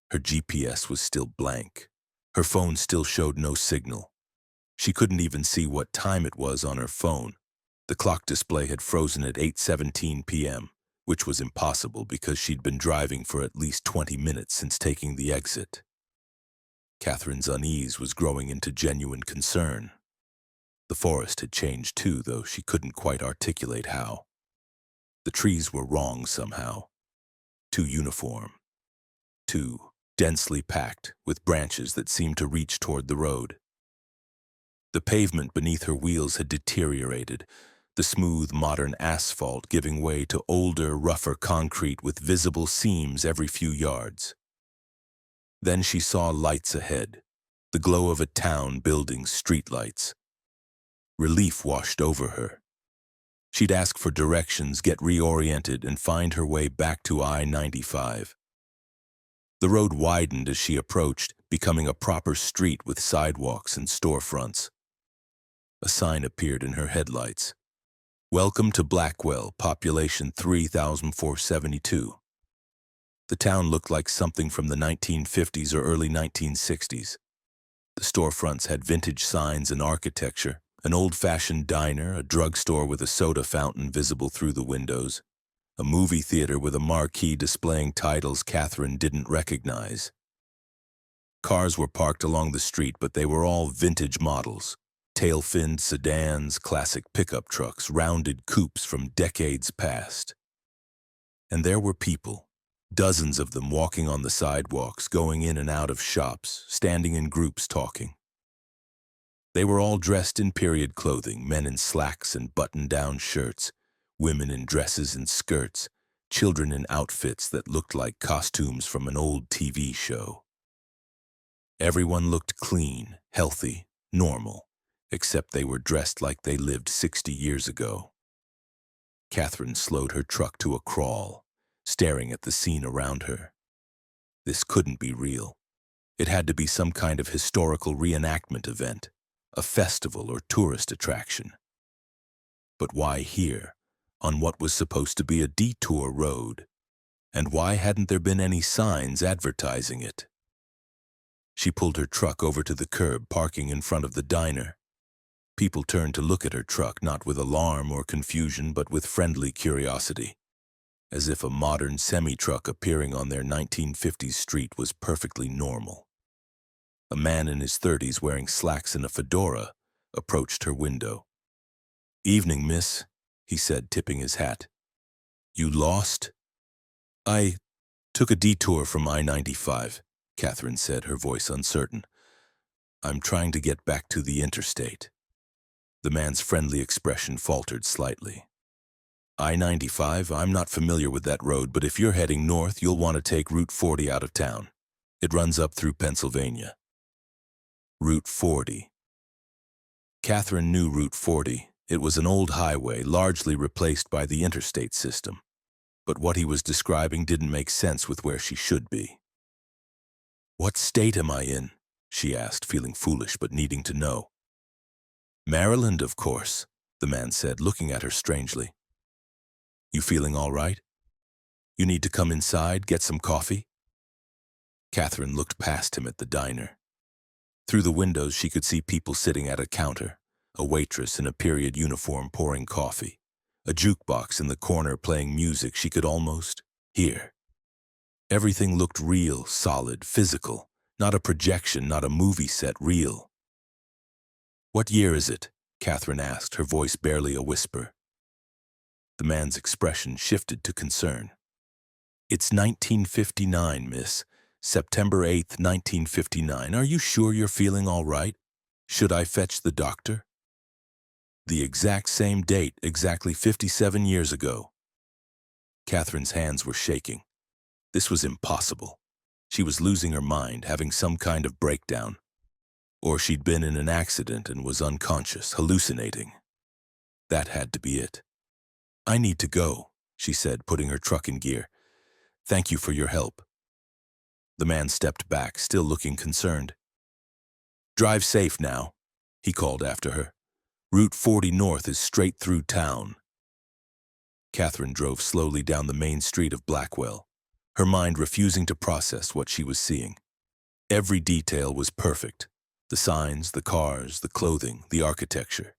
Her GPS was still blank. Her phone still showed no signal. She couldn't even see what time it was on her phone. The clock display had frozen at 8:17 p.m., which was impossible because she'd been driving for at least 20 minutes since taking the exit. Catherine's unease was growing into genuine concern. The forest had changed too, though she couldn't quite articulate how. The trees were wrong somehow. Too uniform. Too densely packed, with branches that seemed to reach toward the road. The pavement beneath her wheels had deteriorated, the smooth, modern asphalt giving way to older, rougher concrete with visible seams every few yards. Then she saw lights ahead, the glow of a town building streetlights. Relief washed over her. She'd ask for directions, get reoriented, and find her way back to I-95. The road widened as she approached, becoming a proper street with sidewalks and storefronts. A sign appeared in her headlights. Welcome to Blackwell, population 3,472. The town looked like something from the 1950s or early 1960s. The storefronts had vintage signs and architecture, An old-fashioned diner, a drugstore with a soda fountain visible through the windows, a movie theater with a marquee displaying titles Catherine didn't recognize. Cars were parked along the street, but they were all vintage models. Tail-finned sedans, classic pickup trucks, rounded coupes from decades past. And there were people, dozens of them walking on the sidewalks, going in and out of shops, standing in groups talking. They were all dressed in period clothing, men in slacks and button-down shirts, women in dresses and skirts, children in outfits that looked like costumes from an old TV show. Everyone looked clean, healthy, normal, except they were dressed like they lived 60 years ago. Catherine slowed her truck to a crawl, staring at the scene around her. This couldn't be real. It had to be some kind of historical reenactment event, a festival or tourist attraction. But why here, on what was supposed to be a detour road? And why hadn't there been any signs advertising it? She pulled her truck over to the curb, parking in front of the diner. People turned to look at her truck, not with alarm or confusion, but with friendly curiosity, as if a modern semi-truck appearing on their 1950s street was perfectly normal. A man in his 30s wearing slacks and a fedora approached her window. "Evening, miss," he said, tipping his hat. "You lost?" "I took a detour from I-95, Catherine said, her voice uncertain. "I'm trying to get back to the interstate." The man's friendly expression faltered slightly. "I-95, I'm not familiar with that road, but if you're heading north, you'll want to take Route 40 out of town. It runs up through Pennsylvania." Route 40. Catherine knew Route 40. It was an old highway, largely replaced by the interstate system. But what he was describing didn't make sense with where she should be. "What state am I in?" she asked, feeling foolish but needing to know. "Maryland, of course," the man said, looking at her strangely. "You feeling all right? You need to come inside, get some coffee?" Catherine looked past him at the diner. Through the windows, she could see people sitting at a counter, a waitress in a period uniform pouring coffee, a jukebox in the corner playing music she could almost hear. Everything looked real, solid, physical, not a projection, not a movie set, real. "What year is it?" Catherine asked, her voice barely a whisper. The man's expression shifted to concern. "It's 1959, miss. September 8th, 1959. Are you sure you're feeling all right? Should I fetch the doctor?" The exact same date, exactly 57 years ago. Catherine's hands were shaking. This was impossible. She was losing her mind, having some kind of breakdown. Or she'd been in an accident and was unconscious, hallucinating. That had to be it. "I need to go," she said, putting her truck in gear. "Thank you for your help." The man stepped back, still looking concerned. "Drive safe now," he called after her. "Route 40 north is straight through town." Catherine drove slowly down the main street of Blackwell, her mind refusing to process what she was seeing. Every detail was perfect. The signs, the cars, the clothing, the architecture.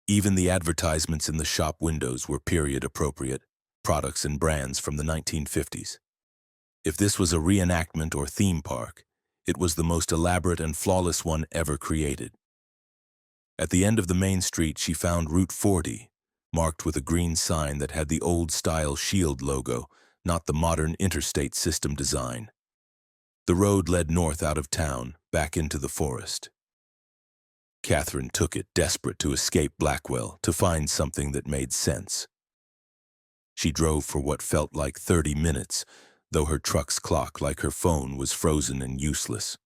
Even the advertisements in the shop windows were period-appropriate, products and brands from the 1950s. If this was a reenactment or theme park, it was the most elaborate and flawless one ever created. At the end of the main street, she found Route 40, marked with a green sign that had the old-style shield logo, not the modern interstate system design. The road led north out of town, back into the forest. Catherine took it, desperate to escape Blackwell, to find something that made sense. She drove for what felt like 30 minutes, though her truck's clock, like her phone, was frozen and useless.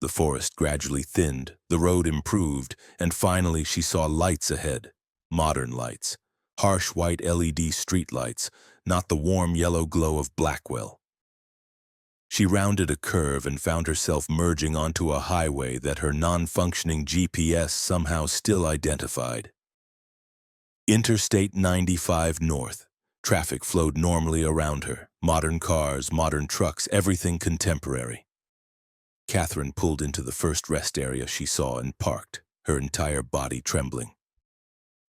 The forest gradually thinned, the road improved, and finally she saw lights ahead. Modern lights. Harsh white LED streetlights, not the warm yellow glow of Blackwell. She rounded a curve and found herself merging onto a highway that her non-functioning GPS somehow still identified. Interstate 95 North. Traffic flowed normally around her. Modern cars, modern trucks, everything contemporary. Catherine pulled into the first rest area she saw and parked, her entire body trembling.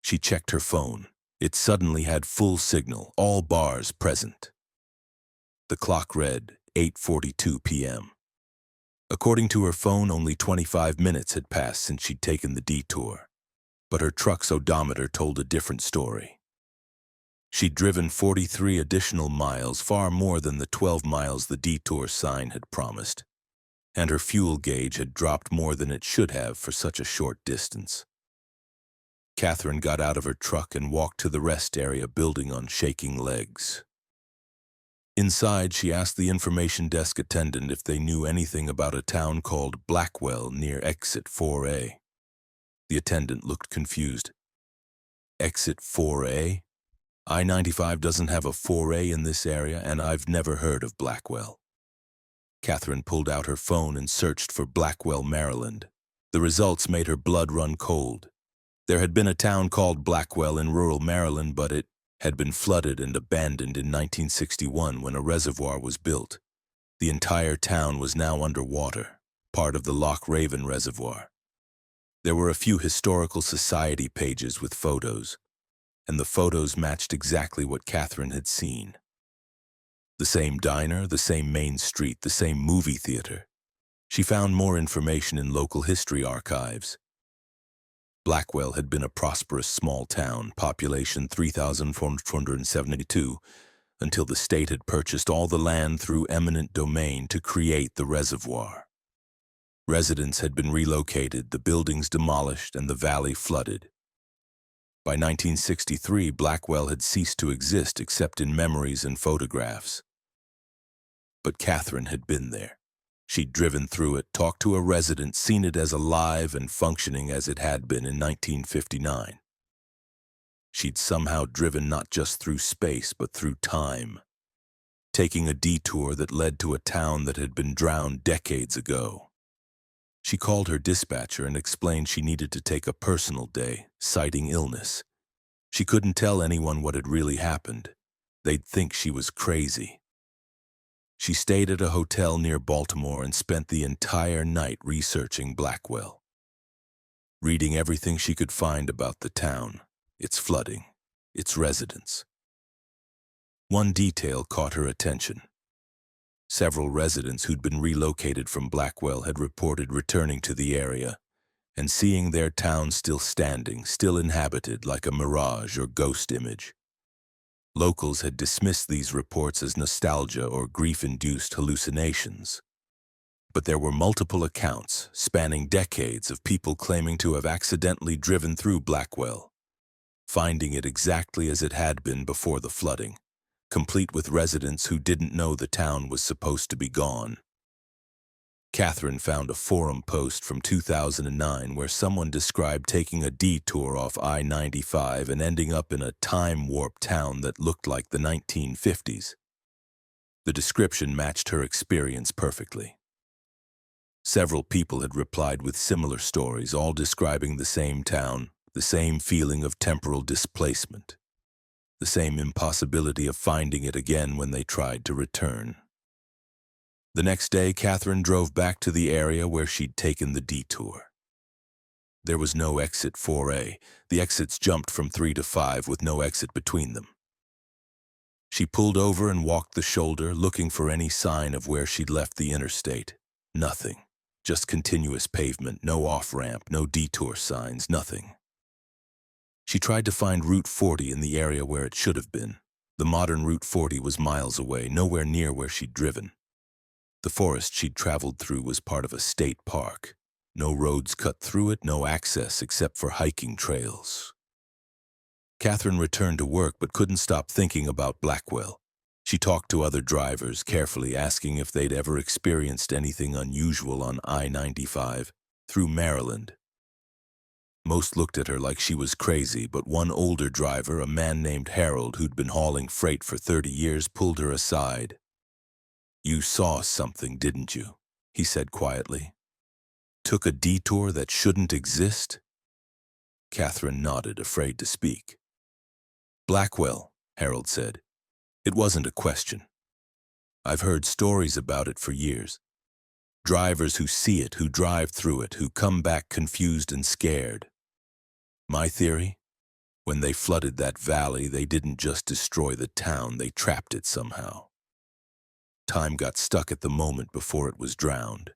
She checked her phone. It suddenly had full signal, all bars present. The clock read 8:42 p.m. According to her phone, only 25 minutes had passed since she'd taken the detour, but her truck's odometer told a different story. She'd driven 43 additional miles, far more than the 12 miles the detour sign had promised, and her fuel gauge had dropped more than it should have for such a short distance. Catherine got out of her truck and walked to the rest area building on shaking legs. Inside, she asked the information desk attendant if they knew anything about a town called Blackwell near Exit 4A. The attendant looked confused. Exit 4A? I-95 doesn't have a 4A in this area, and I've never heard of Blackwell. Catherine pulled out her phone and searched for Blackwell, Maryland. The results made her blood run cold. There had been a town called Blackwell in rural Maryland, but it had been flooded and abandoned in 1961 when a reservoir was built. The entire town was now underwater, part of the Loch Raven Reservoir. There were a few historical society pages with photos, and the photos matched exactly what Catherine had seen. The same diner, the same main street, the same movie theater. She found more information in local history archives. Blackwell had been a prosperous small town, population 3,472, until the state had purchased all the land through eminent domain to create the reservoir. Residents had been relocated, the buildings demolished, and the valley flooded. By 1963, Blackwell had ceased to exist except in memories and photographs. But Catherine had been there. She'd driven through it, talked to a resident, seen it as alive and functioning as it had been in 1959. She'd somehow driven not just through space, but through time, taking a detour that led to a town that had been drowned decades ago. She called her dispatcher and explained she needed to take a personal day, citing illness. She couldn't tell anyone what had really happened. They'd think she was crazy. She stayed at a hotel near Baltimore and spent the entire night researching Blackwell, reading everything she could find about the town, its flooding, its residents. One detail caught her attention. Several residents who'd been relocated from Blackwell had reported returning to the area and seeing their town still standing, still inhabited, like a mirage or ghost image. Locals had dismissed these reports as nostalgia or grief-induced hallucinations. But there were multiple accounts, spanning decades, of people claiming to have accidentally driven through Blackwell, finding it exactly as it had been before the flooding, complete with residents who didn't know the town was supposed to be gone. Catherine found a forum post from 2009 where someone described taking a detour off I-95 and ending up in a time-warped town that looked like the 1950s. The description matched her experience perfectly. Several people had replied with similar stories, all describing the same town, the same feeling of temporal displacement, the same impossibility of finding it again when they tried to return. The next day, Catherine drove back to the area where she'd taken the detour. There was no exit 4A. The exits jumped from 3 to 5 with no exit between them. She pulled over and walked the shoulder, looking for any sign of where she'd left the interstate. Nothing. Just continuous pavement, no off-ramp, no detour signs, nothing. She tried to find Route 40 in the area where it should have been. The modern Route 40 was miles away, nowhere near where she'd driven. The forest she'd traveled through was part of a state park. No roads cut through it, no access except for hiking trails. Catherine returned to work but couldn't stop thinking about Blackwell. She talked to other drivers, carefully asking if they'd ever experienced anything unusual on I-95 through Maryland. Most looked at her like she was crazy, but one older driver, a man named Harold who'd been hauling freight for 30 years, pulled her aside. "You saw something, didn't you?" he said quietly. "Took a detour that shouldn't exist?" Catherine nodded, afraid to speak. "Blackwell," Harold said. "It wasn't a question. I've heard stories about it for years. Drivers who see it, who drive through it, who come back confused and scared. My theory? When they flooded that valley, they didn't just destroy the town, they trapped it somehow. Time got stuck at the moment before it was drowned.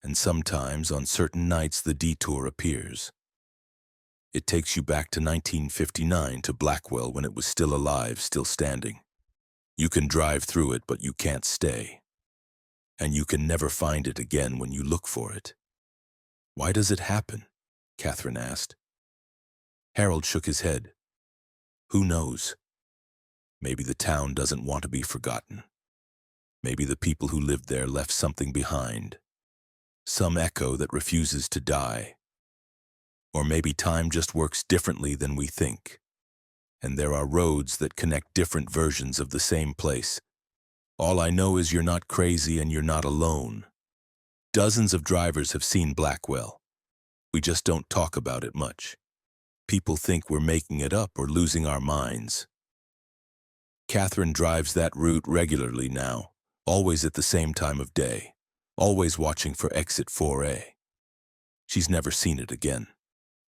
And sometimes, on certain nights, the detour appears. It takes you back to 1959, to Blackwell, when it was still alive, still standing. You can drive through it, but you can't stay. And you can never find it again when you look for it. Why does it happen? Catherine asked. Harold shook his head. Who knows? Maybe the town doesn't want to be forgotten. Maybe the people who lived there left something behind. Some echo that refuses to die. Or maybe time just works differently than we think. And there are roads that connect different versions of the same place. All I know is you're not crazy and you're not alone. Dozens of drivers have seen Blackwell. We just don't talk about it much. People think we're making it up or losing our minds. Catherine drives that route regularly now, always at the same time of day, always watching for exit 4A. She's never seen it again,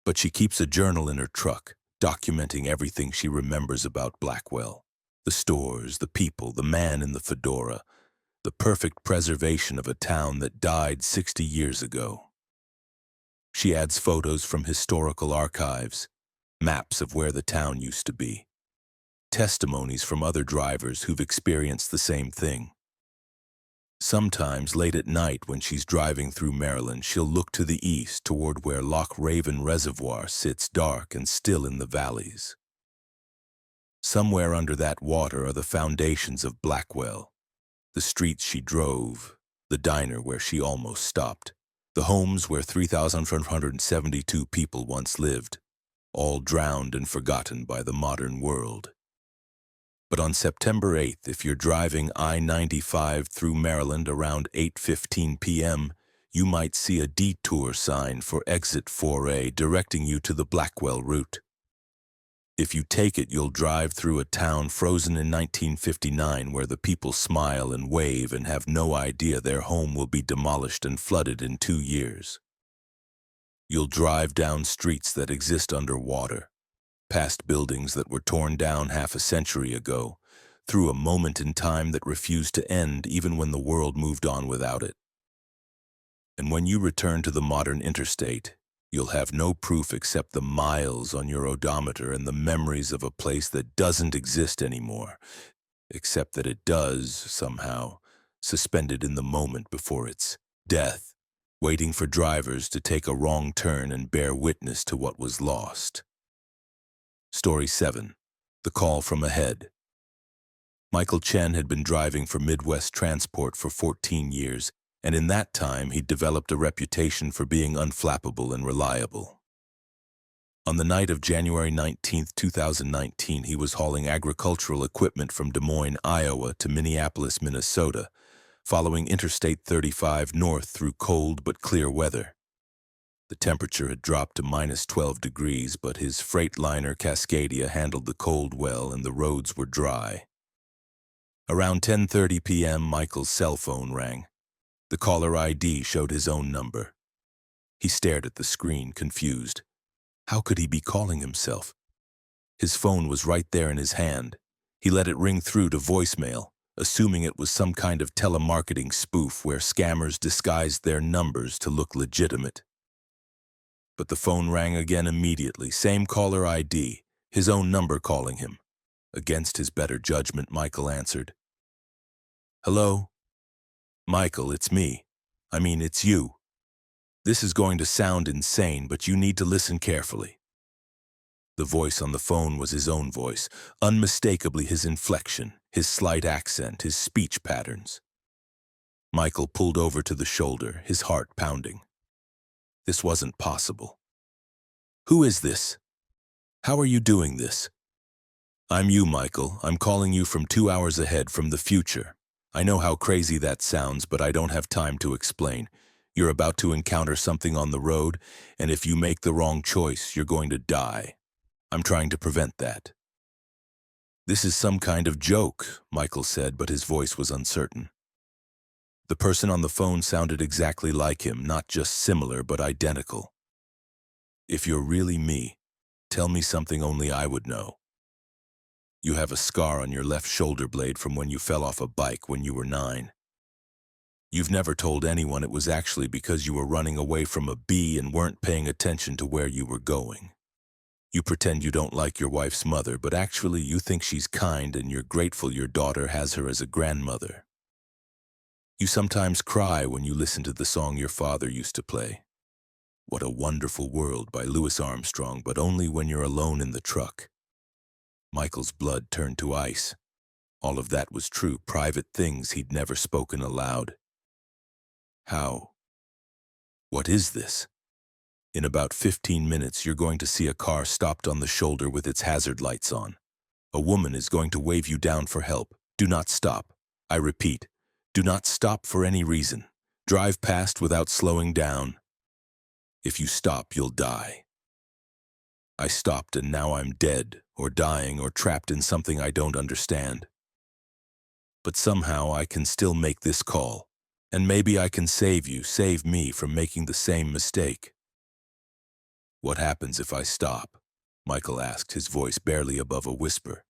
but she keeps a journal in her truck, documenting everything she remembers about Blackwell. The stores, the people, the man in the fedora, the perfect preservation of a town that died 60 years ago. She adds photos from historical archives, maps of where the town used to be, testimonies from other drivers who've experienced the same thing. Sometimes late at night when she's driving through Maryland, she'll look to the east toward where Loch Raven Reservoir sits dark and still in the valleys. Somewhere under that water are the foundations of Blackwell, the streets she drove, the diner where she almost stopped, the homes where 3,472 people once lived, all drowned and forgotten by the modern world. But on September 8th, if you're driving I-95 through Maryland around 8:15 p.m., you might see a detour sign for exit 4A directing you to the Blackwell route. If you take it, you'll drive through a town frozen in 1959 where the people smile and wave and have no idea their home will be demolished and flooded in 2 years. You'll drive down streets that exist underwater, past buildings that were torn down half a century ago, through a moment in time that refused to end even when the world moved on without it. And when you return to the modern interstate, you'll have no proof except the miles on your odometer and the memories of a place that doesn't exist anymore, except that it does, somehow, suspended in the moment before its death, waiting for drivers to take a wrong turn and bear witness to what was lost. Story 7. The Call from Ahead. Michael Chen had been driving for Midwest Transport for 14 years, and in that time he'd developed a reputation for being unflappable and reliable. On the night of January 19, 2019, he was hauling agricultural equipment from Des Moines, Iowa to Minneapolis, Minnesota, following Interstate 35 north through cold but clear weather. The temperature had dropped to -12 degrees, but his freight liner Cascadia handled the cold well and the roads were dry. Around 10:30 p.m., Michael's cell phone rang. The caller ID showed his own number. He stared at the screen, confused. How could he be calling himself? His phone was right there in his hand. He let it ring through to voicemail, assuming it was some kind of telemarketing spoof where scammers disguised their numbers to look legitimate. But the phone rang again immediately, same caller ID, his own number calling him. Against his better judgment, Michael answered. Hello? Michael, it's me. It's you. This is going to sound insane, but you need to listen carefully. The voice on the phone was his own voice, unmistakably his inflection, his slight accent, his speech patterns. Michael pulled over to the shoulder, his heart pounding. This wasn't possible. Who is this? How are you doing this? I'm you, Michael. I'm calling you from 2 hours ahead from the future. I know how crazy that sounds, but I don't have time to explain. You're about to encounter something on the road, and if you make the wrong choice, you're going to die. I'm trying to prevent that. This is some kind of joke, Michael said, but his voice was uncertain. The person on the phone sounded exactly like him, not just similar, but identical. "If you're really me, tell me something only I would know. You have a scar on your left shoulder blade from when you fell off a bike when you were 9. You've never told anyone it was actually because you were running away from a bee and weren't paying attention to where you were going. You pretend you don't like your wife's mother, but actually you think she's kind and you're grateful your daughter has her as a grandmother. You sometimes cry when you listen to the song your father used to play. What a Wonderful World by Louis Armstrong, but only when you're alone in the truck." Michael's blood turned to ice. All of that was true, private things he'd never spoken aloud. "How? What is this?" "In about 15 minutes, you're going to see a car stopped on the shoulder with its hazard lights on. A woman is going to wave you down for help. Do not stop. I repeat, do not stop for any reason. Drive past without slowing down. If you stop, you'll die." I stopped and now I'm dead, or dying, or trapped in something I don't understand. But somehow I can still make this call, and maybe I can save you, save me from making the same mistake. "What happens if I stop?" Michael asked, his voice barely above a whisper.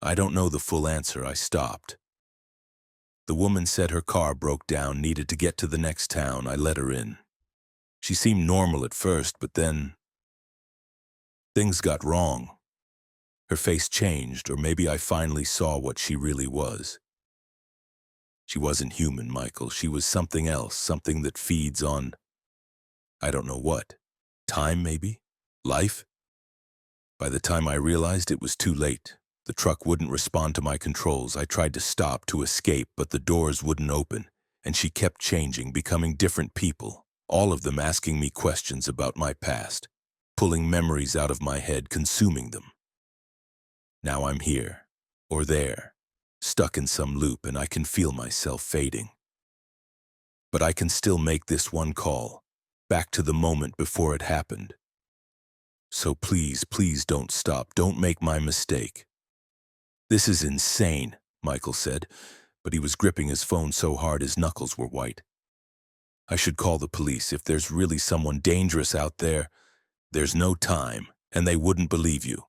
I don't know the full answer. I stopped. The woman said her car broke down, needed to get to the next town. I let her in. She seemed normal at first, but then things got wrong. Her face changed, or maybe I finally saw what she really was. She wasn't human, Michael. She was something else, something that feeds on, I don't know what. Time, maybe? Life? By the time I realized, it was too late. The truck wouldn't respond to my controls. I tried to stop, to escape, but the doors wouldn't open, and she kept changing, becoming different people, all of them asking me questions about my past, pulling memories out of my head, consuming them. Now I'm here, or there, stuck in some loop, and I can feel myself fading. But I can still make this one call, back to the moment before it happened. So please, please don't stop. Don't make my mistake. "This is insane," Michael said, but he was gripping his phone so hard his knuckles were white. "I should call the police. If there's really someone dangerous out there, there's no time, and they wouldn't believe you.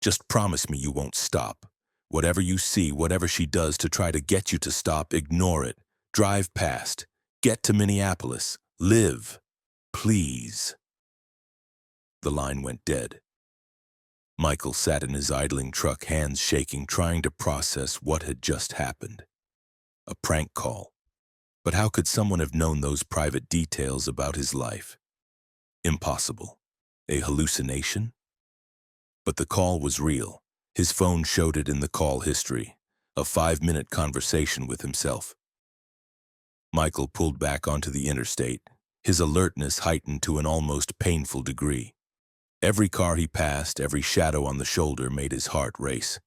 Just promise me you won't stop. Whatever you see, whatever she does to try to get you to stop, ignore it. Drive past. Get to Minneapolis. Live. Please." The line went dead. Michael sat in his idling truck, hands shaking, trying to process what had just happened. A prank call. But how could someone have known those private details about his life? Impossible. A hallucination? But the call was real. His phone showed it in the call history. A 5-minute conversation with himself. Michael pulled back onto the interstate, his alertness heightened to an almost painful degree. Every car he passed, every shadow on the shoulder made his heart race.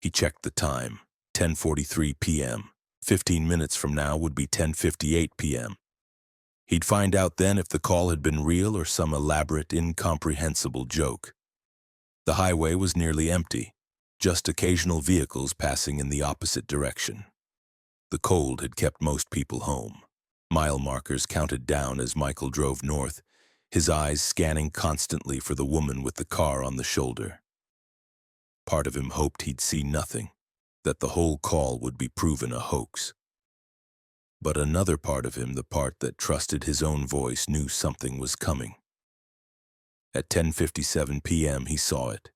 He checked the time, 10:43 p.m. 15 minutes from now would be 10:58 p.m. He'd find out then if the call had been real or some elaborate, incomprehensible joke. The highway was nearly empty, just occasional vehicles passing in the opposite direction. The cold had kept most people home. Mile markers counted down as Michael drove north, his eyes scanning constantly for the woman with the car on the shoulder. Part of him hoped he'd see nothing, that the whole call would be proven a hoax. But another part of him, the part that trusted his own voice, knew something was coming. At 10:57 p.m. he saw it.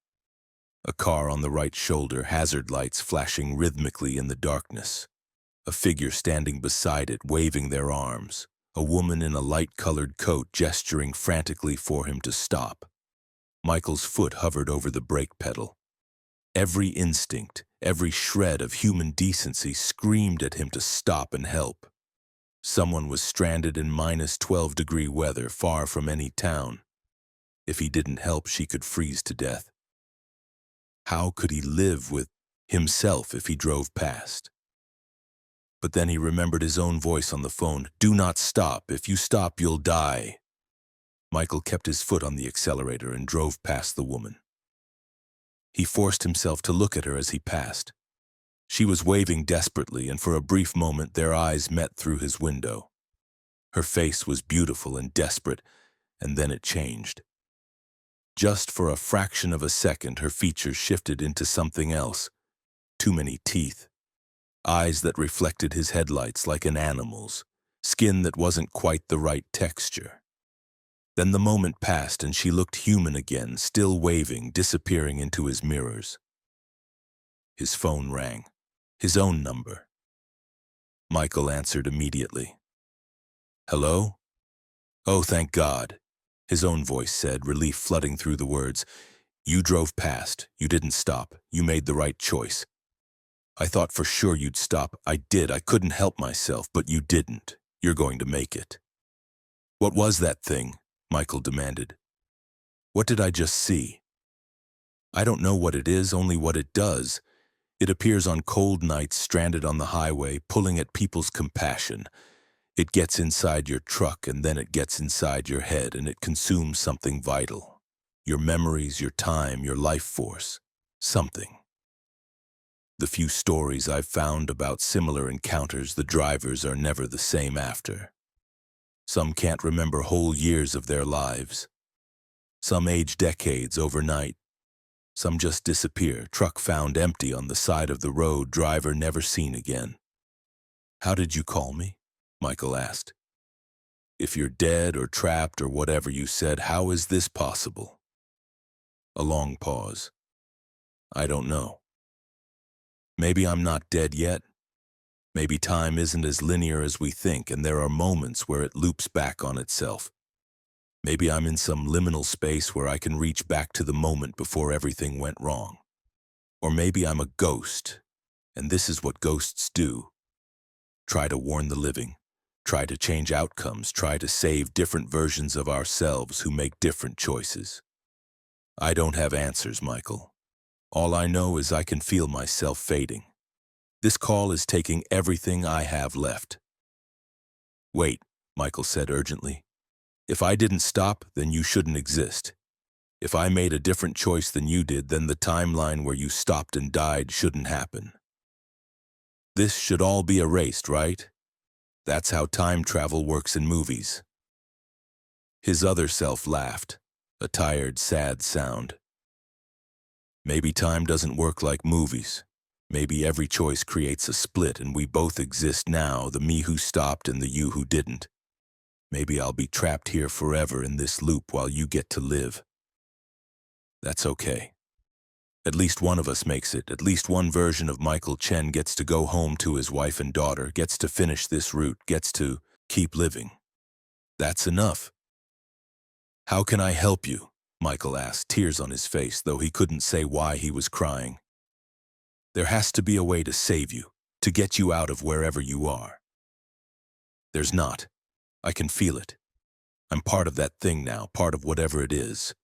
A car on the right shoulder, hazard lights flashing rhythmically in the darkness. A figure standing beside it, waving their arms. A woman in a light-colored coat gesturing frantically for him to stop. Michael's foot hovered over the brake pedal. Every instinct, every shred of human decency screamed at him to stop and help. Someone was stranded in -12-degree weather, far from any town. If he didn't help, she could freeze to death. How could he live with himself if he drove past? But then he remembered his own voice on the phone. "Do not stop. If you stop, you'll die." Michael kept his foot on the accelerator and drove past the woman. He forced himself to look at her as he passed. She was waving desperately, and for a brief moment their eyes met through his window. Her face was beautiful and desperate, and then it changed. Just for a fraction of a second, her features shifted into something else. Too many teeth. Eyes that reflected his headlights like an animal's. Skin that wasn't quite the right texture. Then the moment passed and she looked human again, still waving, disappearing into his mirrors. His phone rang. His own number. Michael answered immediately. "Hello?" "Oh, thank God," his own voice said, relief flooding through the words. "You drove past. You didn't stop. You made the right choice. I thought for sure you'd stop. I did. I couldn't help myself, but you didn't. You're going to make it." "What was that thing?" Michael demanded. "What did I just see?" "I don't know what it is, only what it does. It appears on cold nights stranded on the highway, pulling at people's compassion. It gets inside your truck, and then it gets inside your head, and it consumes something vital. Your memories, your time, your life force. Something. The few stories I've found about similar encounters, the drivers are never the same after. Some can't remember whole years of their lives. Some age decades overnight. Some just disappear, truck found empty on the side of the road, driver never seen again." "How did you call me?" Michael asked. "If you're dead or trapped or whatever you said, how is this possible?" A long pause. "I don't know. Maybe I'm not dead yet. Maybe time isn't as linear as we think, and there are moments where it loops back on itself. Maybe I'm in some liminal space where I can reach back to the moment before everything went wrong. Or maybe I'm a ghost, and this is what ghosts do. Try to warn the living, try to change outcomes, try to save different versions of ourselves who make different choices. I don't have answers, Michael. All I know is I can feel myself fading. This call is taking everything I have left." "Wait," Michael said urgently. "If I didn't stop, then you shouldn't exist. If I made a different choice than you did, then the timeline where you stopped and died shouldn't happen. This should all be erased, right? That's how time travel works in movies." His other self laughed, a tired, sad sound. "Maybe time doesn't work like movies. Maybe every choice creates a split and we both exist now, the me who stopped and the you who didn't. Maybe I'll be trapped here forever in this loop while you get to live. That's okay. At least one of us makes it. At least one version of Michael Chen gets to go home to his wife and daughter, gets to finish this route, gets to keep living. That's enough." "How can I help you?" Michael asked, tears on his face, though he couldn't say why he was crying. "There has to be a way to save you, to get you out of wherever you are." "There's not. I can feel it. I'm part of that thing now, part of whatever it is.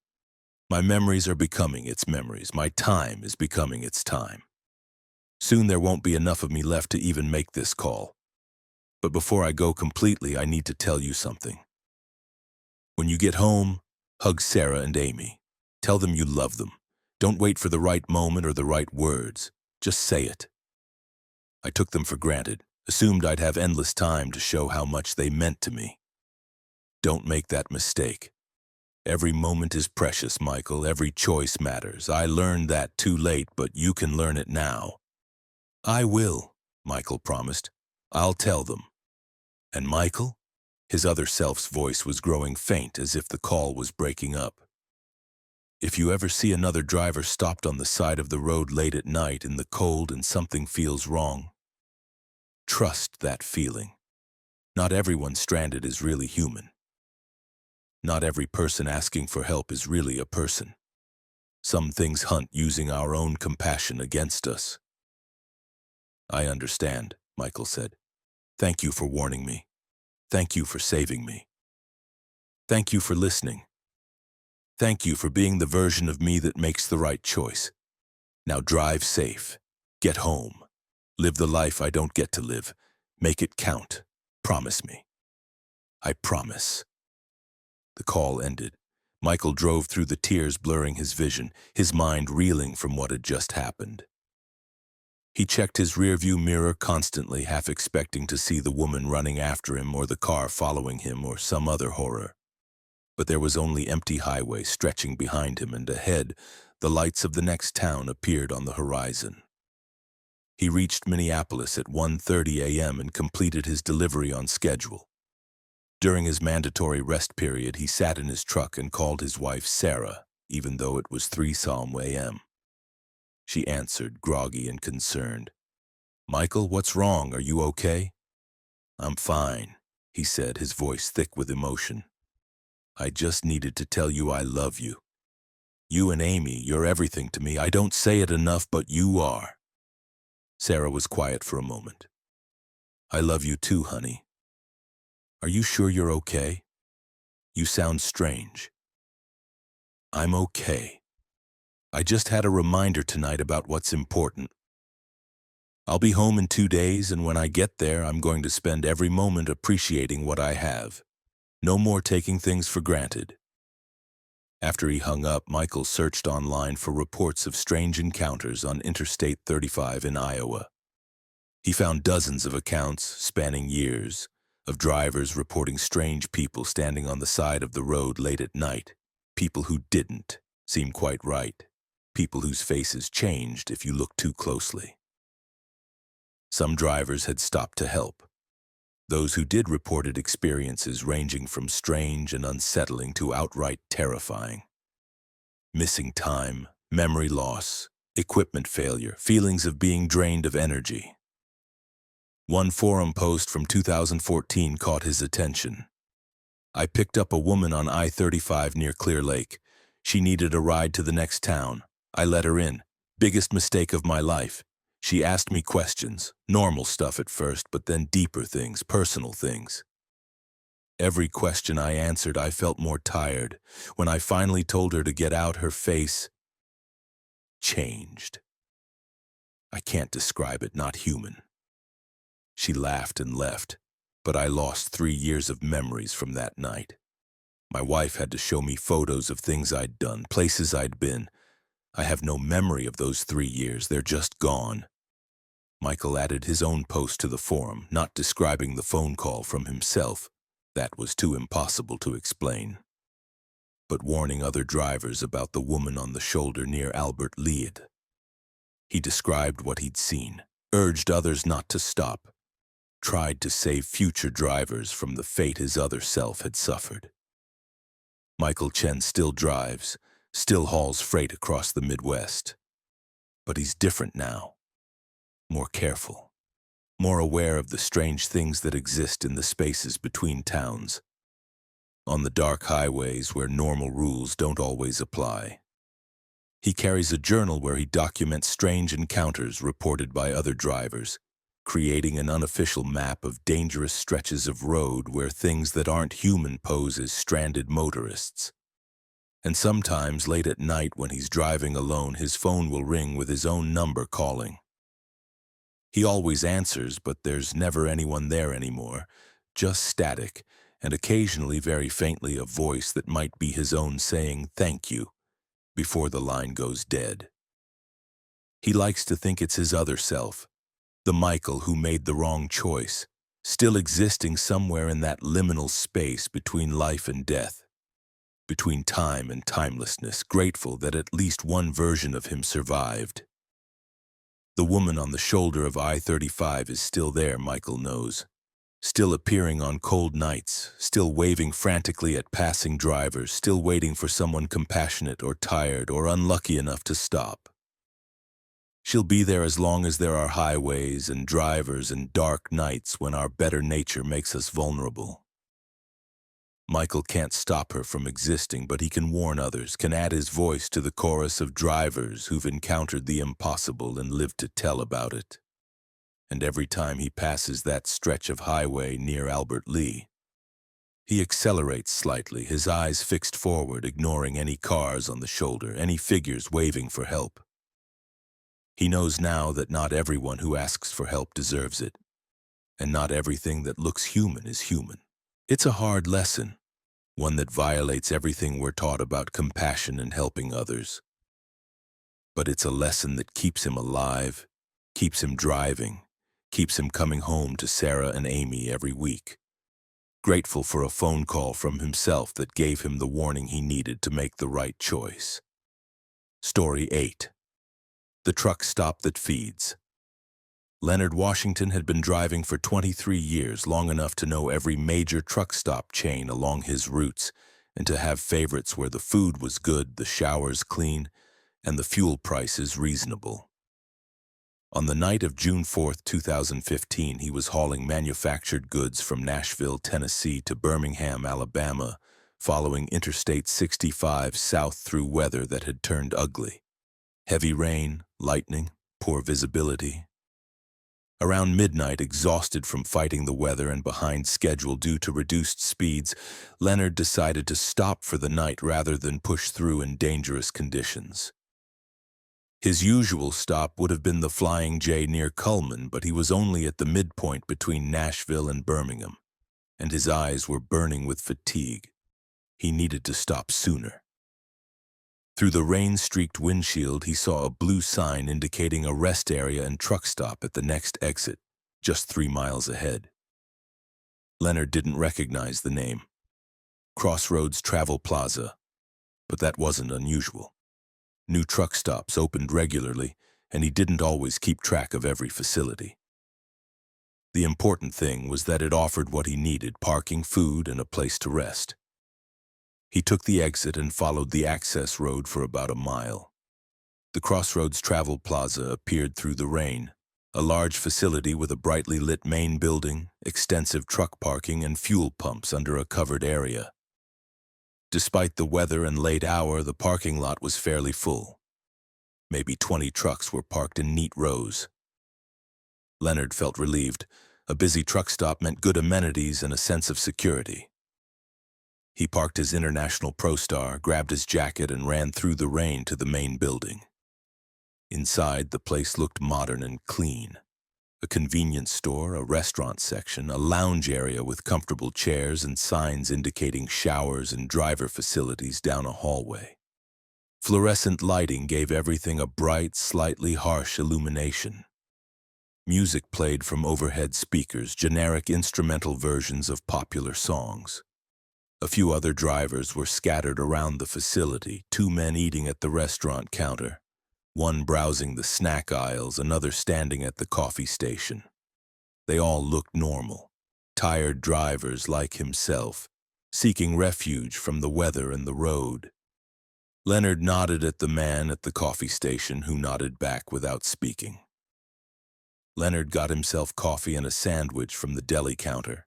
My memories are becoming its memories. My time is becoming its time. Soon there won't be enough of me left to even make this call. But before I go completely, I need to tell you something. When you get home, hug Sarah and Amy. Tell them you love them. Don't wait for the right moment or the right words. Just say it. I took them for granted, assumed I'd have endless time to show how much they meant to me. Don't make that mistake. Every moment is precious, Michael. Every choice matters. I learned that too late, but you can learn it now." "I will," Michael promised. "I'll tell them." "And Michael?" His other self's voice was growing faint, as if the call was breaking up. "If you ever see another driver stopped on the side of the road late at night in the cold and something feels wrong, trust that feeling. Not everyone stranded is really human. Not every person asking for help is really a person. Some things hunt using our own compassion against us." "I understand," Michael said. "Thank you for warning me. Thank you for saving me. Thank you for listening. Thank you for being the version of me that makes the right choice. Now drive safe. Get home. Live the life I don't get to live. Make it count. Promise me." "I promise." The call ended. Michael drove through the tears blurring his vision, his mind reeling from what had just happened. He checked his rearview mirror constantly, half expecting to see the woman running after him or the car following him or some other horror. But there was only empty highway stretching behind him, and ahead, the lights of the next town appeared on the horizon. He reached Minneapolis at 1:30 a.m. and completed his delivery on schedule. During his mandatory rest period, he sat in his truck and called his wife Sarah, even though it was 3 a.m. She answered, groggy and concerned. "Michael, what's wrong? Are you okay?" "I'm fine," he said, his voice thick with emotion. "I just needed to tell you I love you. You and Amy, you're everything to me. I don't say it enough, but you are." Sarah was quiet for a moment. "I love you too, honey. Are you sure you're okay? You sound strange." "I'm okay. I just had a reminder tonight about what's important. I'll be home in 2 days, and when I get there, I'm going to spend every moment appreciating what I have. No more taking things for granted." After he hung up, Michael searched online for reports of strange encounters on Interstate 35 in Iowa. He found dozens of accounts, spanning years, of drivers reporting strange people standing on the side of the road late at night, people who didn't seem quite right, people whose faces changed if you looked too closely. Some drivers had stopped to help. Those who did reported experiences ranging from strange and unsettling to outright terrifying. Missing time, memory loss, equipment failure, feelings of being drained of energy. One forum post from 2014 caught his attention. "I picked up a woman on I-35 near Clear Lake. She needed a ride to the next town. I let her in. Biggest mistake of my life. She asked me questions, normal stuff at first, but then deeper things, personal things. Every question I answered, I felt more tired. When I finally told her to get out, her face changed. I can't describe it, not human. She laughed and left, but I lost 3 years of memories from that night. My wife had to show me photos of things I'd done, places I'd been. I have no memory of those 3 years, they're just gone." Michael added his own post to the forum, not describing the phone call from himself. That was too impossible to explain. But warning other drivers about the woman on the shoulder near Albert Lied. He described what he'd seen, urged others not to stop, tried to save future drivers from the fate his other self had suffered. Michael Chen still drives, still hauls freight across the Midwest. But he's different now. More careful, more aware of the strange things that exist in the spaces between towns, on the dark highways where normal rules don't always apply. He carries a journal where he documents strange encounters reported by other drivers, creating an unofficial map of dangerous stretches of road where things that aren't human pose as stranded motorists. And sometimes late at night when he's driving alone, his phone will ring with his own number calling. He always answers, but there's never anyone there anymore, just static, and occasionally very faintly a voice that might be his own saying "thank you" before the line goes dead. He likes to think it's his other self, the Michael who made the wrong choice, still existing somewhere in that liminal space between life and death, between time and timelessness, grateful that at least one version of him survived. The woman on the shoulder of I-35 is still there, Michael knows. Still appearing on cold nights, still waving frantically at passing drivers, still waiting for someone compassionate or tired or unlucky enough to stop. She'll be there as long as there are highways and drivers and dark nights when our better nature makes us vulnerable. Michael can't stop her from existing, but he can warn others, can add his voice to the chorus of drivers who've encountered the impossible and lived to tell about it. And every time he passes that stretch of highway near Albert Lee, he accelerates slightly, his eyes fixed forward, ignoring any cars on the shoulder, any figures waving for help. He knows now that not everyone who asks for help deserves it, and not everything that looks human is human. It's a hard lesson, one that violates everything we're taught about compassion and helping others. But it's a lesson that keeps him alive, keeps him driving, keeps him coming home to Sarah and Amy every week. Grateful for a phone call from himself that gave him the warning he needed to make the right choice. Story 8. The Truck Stop That Feeds. Leonard Washington had been driving for 23 years, long enough to know every major truck stop chain along his routes and to have favorites where the food was good, the showers clean, and the fuel prices reasonable. On the night of June 4, 2015, he was hauling manufactured goods from Nashville, Tennessee to Birmingham, Alabama, following Interstate 65 south through weather that had turned ugly. Heavy rain, lightning, poor visibility. Around midnight, exhausted from fighting the weather and behind schedule due to reduced speeds, Leonard decided to stop for the night rather than push through in dangerous conditions. His usual stop would have been the Flying J near Cullman, but he was only at the midpoint between Nashville and Birmingham, and his eyes were burning with fatigue. He needed to stop sooner. Through the rain-streaked windshield, he saw a blue sign indicating a rest area and truck stop at the next exit, just 3 miles ahead. Leonard didn't recognize the name. Crossroads Travel Plaza, but that wasn't unusual. New truck stops opened regularly, and he didn't always keep track of every facility. The important thing was that it offered what he needed: parking, food, and a place to rest. He took the exit and followed the access road for about a mile. The Crossroads Travel Plaza appeared through the rain, a large facility with a brightly lit main building, extensive truck parking, and fuel pumps under a covered area. Despite the weather and late hour, the parking lot was fairly full. Maybe 20 trucks were parked in neat rows. Leonard felt relieved. A busy truck stop meant good amenities and a sense of security. He parked his International ProStar, grabbed his jacket, and ran through the rain to the main building. Inside, the place looked modern and clean. A convenience store, a restaurant section, a lounge area with comfortable chairs and signs indicating showers and driver facilities down a hallway. Fluorescent lighting gave everything a bright, slightly harsh illumination. Music played from overhead speakers, generic instrumental versions of popular songs. A few other drivers were scattered around the facility, 2 men eating at the restaurant counter, one browsing the snack aisles, another standing at the coffee station. They all looked normal, tired drivers like himself, seeking refuge from the weather and the road. Leonard nodded at the man at the coffee station, who nodded back without speaking. Leonard got himself coffee and a sandwich from the deli counter,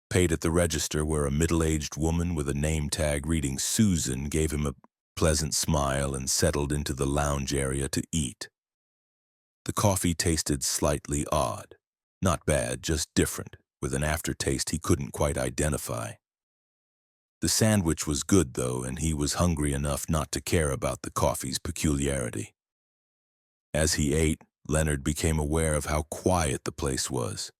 paid at the register where a middle-aged woman with a name tag reading Susan gave him a pleasant smile, and settled into the lounge area to eat. The coffee tasted slightly odd. Not bad, just different, with an aftertaste he couldn't quite identify. The sandwich was good, though, and he was hungry enough not to care about the coffee's peculiarity. As he ate, Leonard became aware of how quiet the place was.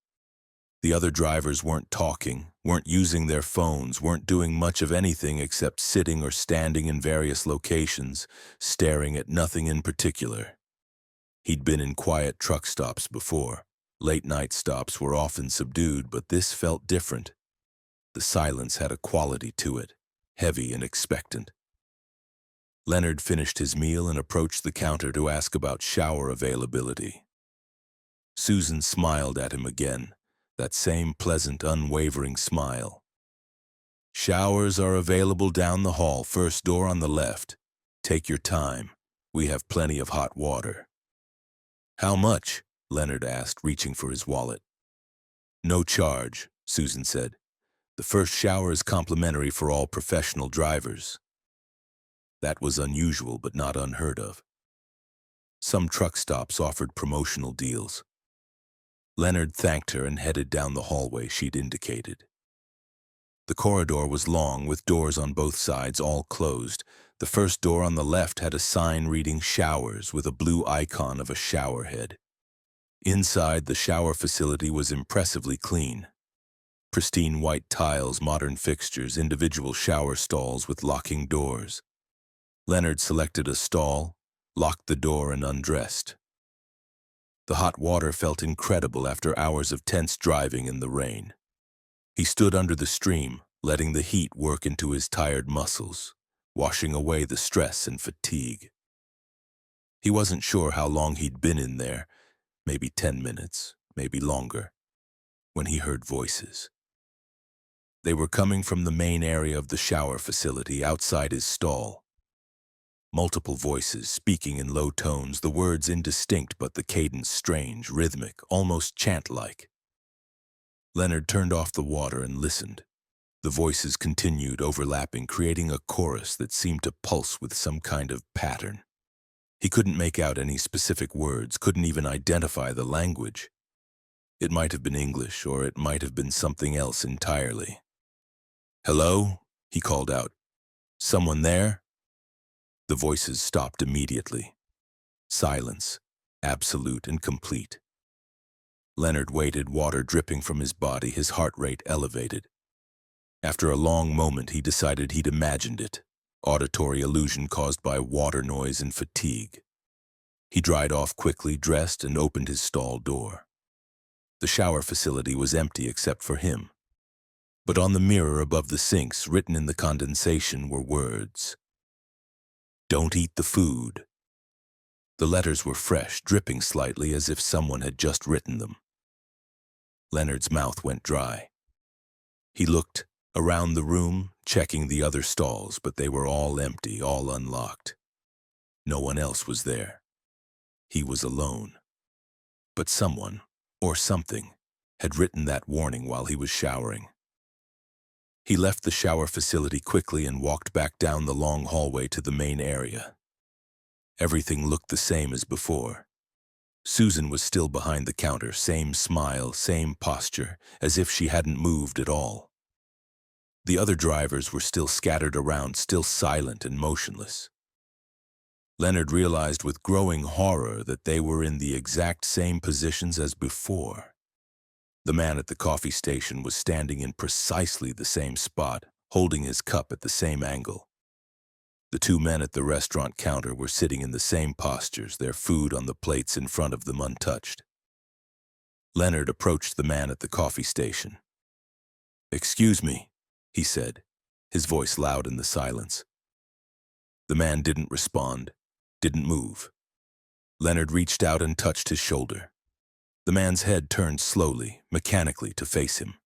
The other drivers weren't talking, weren't using their phones, weren't doing much of anything except sitting or standing in various locations, staring at nothing in particular. He'd been in quiet truck stops before. Late-night stops were often subdued, but this felt different. The silence had a quality to it, heavy and expectant. Leonard finished his meal and approached the counter to ask about shower availability. Susan smiled at him again. That same pleasant, unwavering smile. "Showers are available down the hall, first door on the left. Take your time. We have plenty of hot water." "How much?" Leonard asked, reaching for his wallet. "No charge," Susan said. "The first shower is complimentary for all professional drivers." That was unusual, but not unheard of. Some truck stops offered promotional deals. Leonard thanked her and headed down the hallway she'd indicated. The corridor was long, with doors on both sides, all closed. The first door on the left had a sign reading "Showers" with a blue icon of a shower head. Inside, the shower facility was impressively clean. Pristine white tiles, modern fixtures, individual shower stalls with locking doors. Leonard selected a stall, locked the door, and undressed. The hot water felt incredible after hours of tense driving in the rain. He stood under the stream, letting the heat work into his tired muscles, washing away the stress and fatigue. He wasn't sure how long he'd been in there, maybe 10 minutes, maybe longer, when he heard voices. They were coming from the main area of the shower facility outside his stall. Multiple voices speaking in low tones, the words indistinct but the cadence strange, rhythmic, almost chant-like. Leonard turned off the water and listened. The voices continued, overlapping, creating a chorus that seemed to pulse with some kind of pattern. He couldn't make out any specific words, couldn't even identify the language. It might have been English, or it might have been something else entirely. "Hello?" he called out. "Someone there?" The voices stopped immediately. Silence, absolute and complete. Leonard waited, water dripping from his body, his heart rate elevated. After a long moment, he decided he'd imagined it, auditory illusion caused by water noise and fatigue. He dried off quickly, dressed, and opened his stall door. The shower facility was empty except for him. But on the mirror above the sinks, written in the condensation, were words. "Don't eat the food." The letters were fresh, dripping slightly as if someone had just written them. Leonard's mouth went dry. He looked around the room, checking the other stalls, but they were all empty, all unlocked. No one else was there. He was alone. But someone, or something, had written that warning while he was showering. He left the shower facility quickly and walked back down the long hallway to the main area. Everything looked the same as before. Susan was still behind the counter, same smile, same posture, as if she hadn't moved at all. The other drivers were still scattered around, still silent and motionless. Leonard realized with growing horror that they were in the exact same positions as before. The man at the coffee station was standing in precisely the same spot, holding his cup at the same angle. The two men at the restaurant counter were sitting in the same postures, their food on the plates in front of them untouched. Leonard approached the man at the coffee station. "Excuse me," he said, his voice loud in the silence. The man didn't respond, didn't move. Leonard reached out and touched his shoulder. The man's head turned slowly, mechanically, to face him.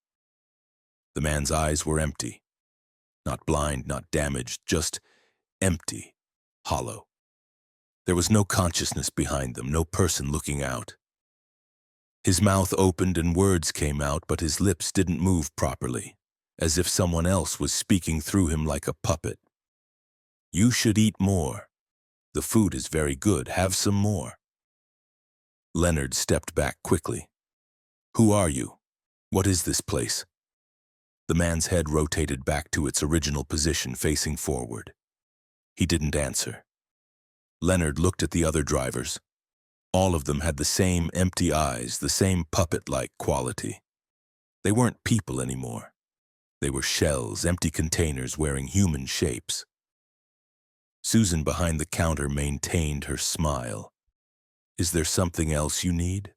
The man's eyes were empty. Not blind, not damaged, just empty, hollow. There was no consciousness behind them, no person looking out. His mouth opened and words came out, but his lips didn't move properly, as if someone else was speaking through him like a puppet. "You should eat more. The food is very good. Have some more." Leonard stepped back quickly. "Who are you? What is this place?" The man's head rotated back to its original position, facing forward. He didn't answer. Leonard looked at the other drivers. All of them had the same empty eyes, the same puppet-like quality. They weren't people anymore. They were shells, empty containers wearing human shapes. Susan behind the counter maintained her smile. "Is there something else you need?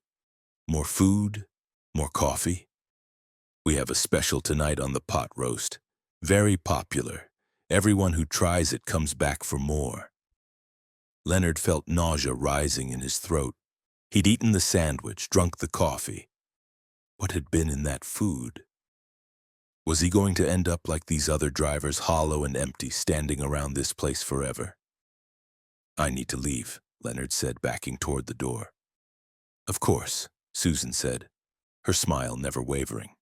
More food? More coffee? We have a special tonight on the pot roast. Very popular. Everyone who tries it comes back for more." Leonard felt nausea rising in his throat. He'd eaten the sandwich, drunk the coffee. What had been in that food? Was he going to end up like these other drivers, hollow and empty, standing around this place forever? "I need to leave," Leonard said, backing toward the door. "Of course," Susan said, her smile never wavering.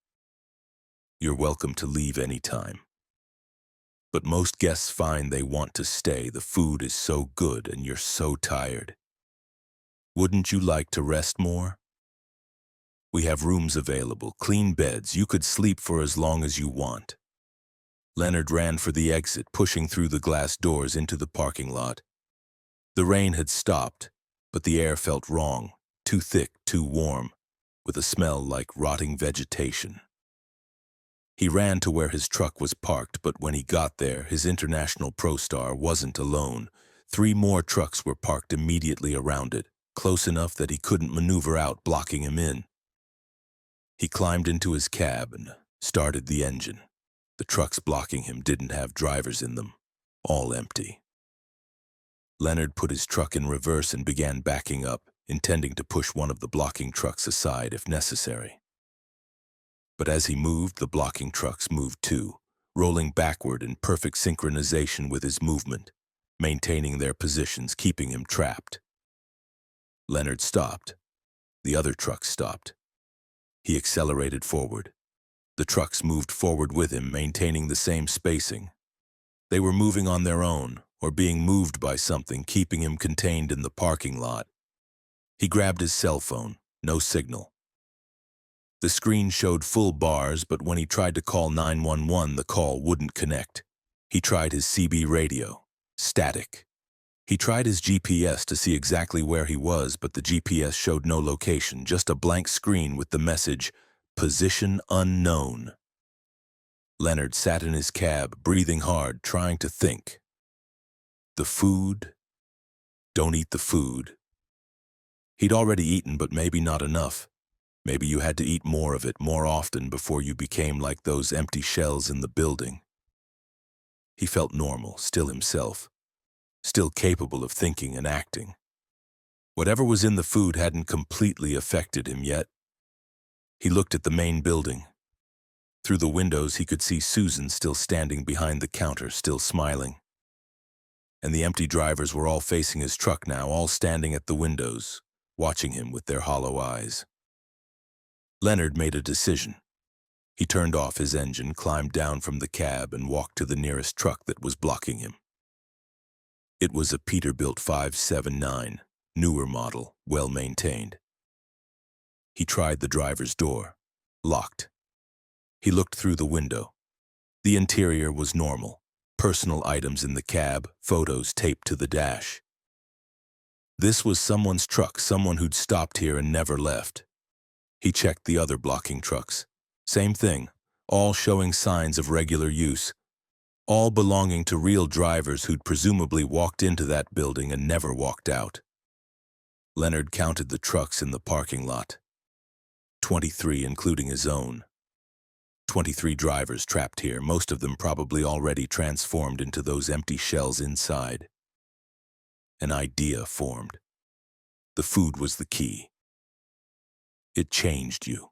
"You're welcome to leave any time. But most guests find they want to stay. The food is so good and you're so tired. Wouldn't you like to rest more? We have rooms available, clean beds. You could sleep for as long as you want." Leonard ran for the exit, pushing through the glass doors into the parking lot. The rain had stopped, but the air felt wrong, too thick, too warm, with a smell like rotting vegetation. He ran to where his truck was parked, but when he got there, his International ProStar wasn't alone. 3 more trucks were parked immediately around it, close enough that he couldn't maneuver out, blocking him in. He climbed into his cab and started the engine. The trucks blocking him didn't have drivers in them, all empty. Leonard put his truck in reverse and began backing up, intending to push one of the blocking trucks aside if necessary. But as he moved, the blocking trucks moved too, rolling backward in perfect synchronization with his movement, maintaining their positions, keeping him trapped. Leonard stopped. The other trucks stopped. He accelerated forward. The trucks moved forward with him, maintaining the same spacing. They were moving on their own, or being moved by something, keeping him contained in the parking lot. He grabbed his cell phone. No signal. The screen showed full bars, but when he tried to call 911, the call wouldn't connect. He tried his CB radio. Static. He tried his GPS to see exactly where he was, but the GPS showed no location, just a blank screen with the message, "Position unknown." Leonard sat in his cab, breathing hard, trying to think. The food? Don't eat the food. He'd already eaten, but maybe not enough. Maybe you had to eat more of it more often before you became like those empty shells in the building. He felt normal, still himself, still capable of thinking and acting. Whatever was in the food hadn't completely affected him yet. He looked at the main building. Through the windows, he could see Susan still standing behind the counter, still smiling. And the empty drivers were all facing his truck now, all standing at the windows, watching him with their hollow eyes. Leonard made a decision. He turned off his engine, climbed down from the cab, and walked to the nearest truck that was blocking him. It was a Peterbilt 579, newer model, well-maintained. He tried the driver's door. Locked. He looked through the window. The interior was normal. Personal items in the cab, photos taped to the dash. This was someone's truck, someone who'd stopped here and never left. He checked the other blocking trucks. Same thing, all showing signs of regular use, all belonging to real drivers who'd presumably walked into that building and never walked out. Leonard counted the trucks in the parking lot. 23, including his own. 23 drivers trapped here, most of them probably already transformed into those empty shells inside. An idea formed. The food was the key. It changed you,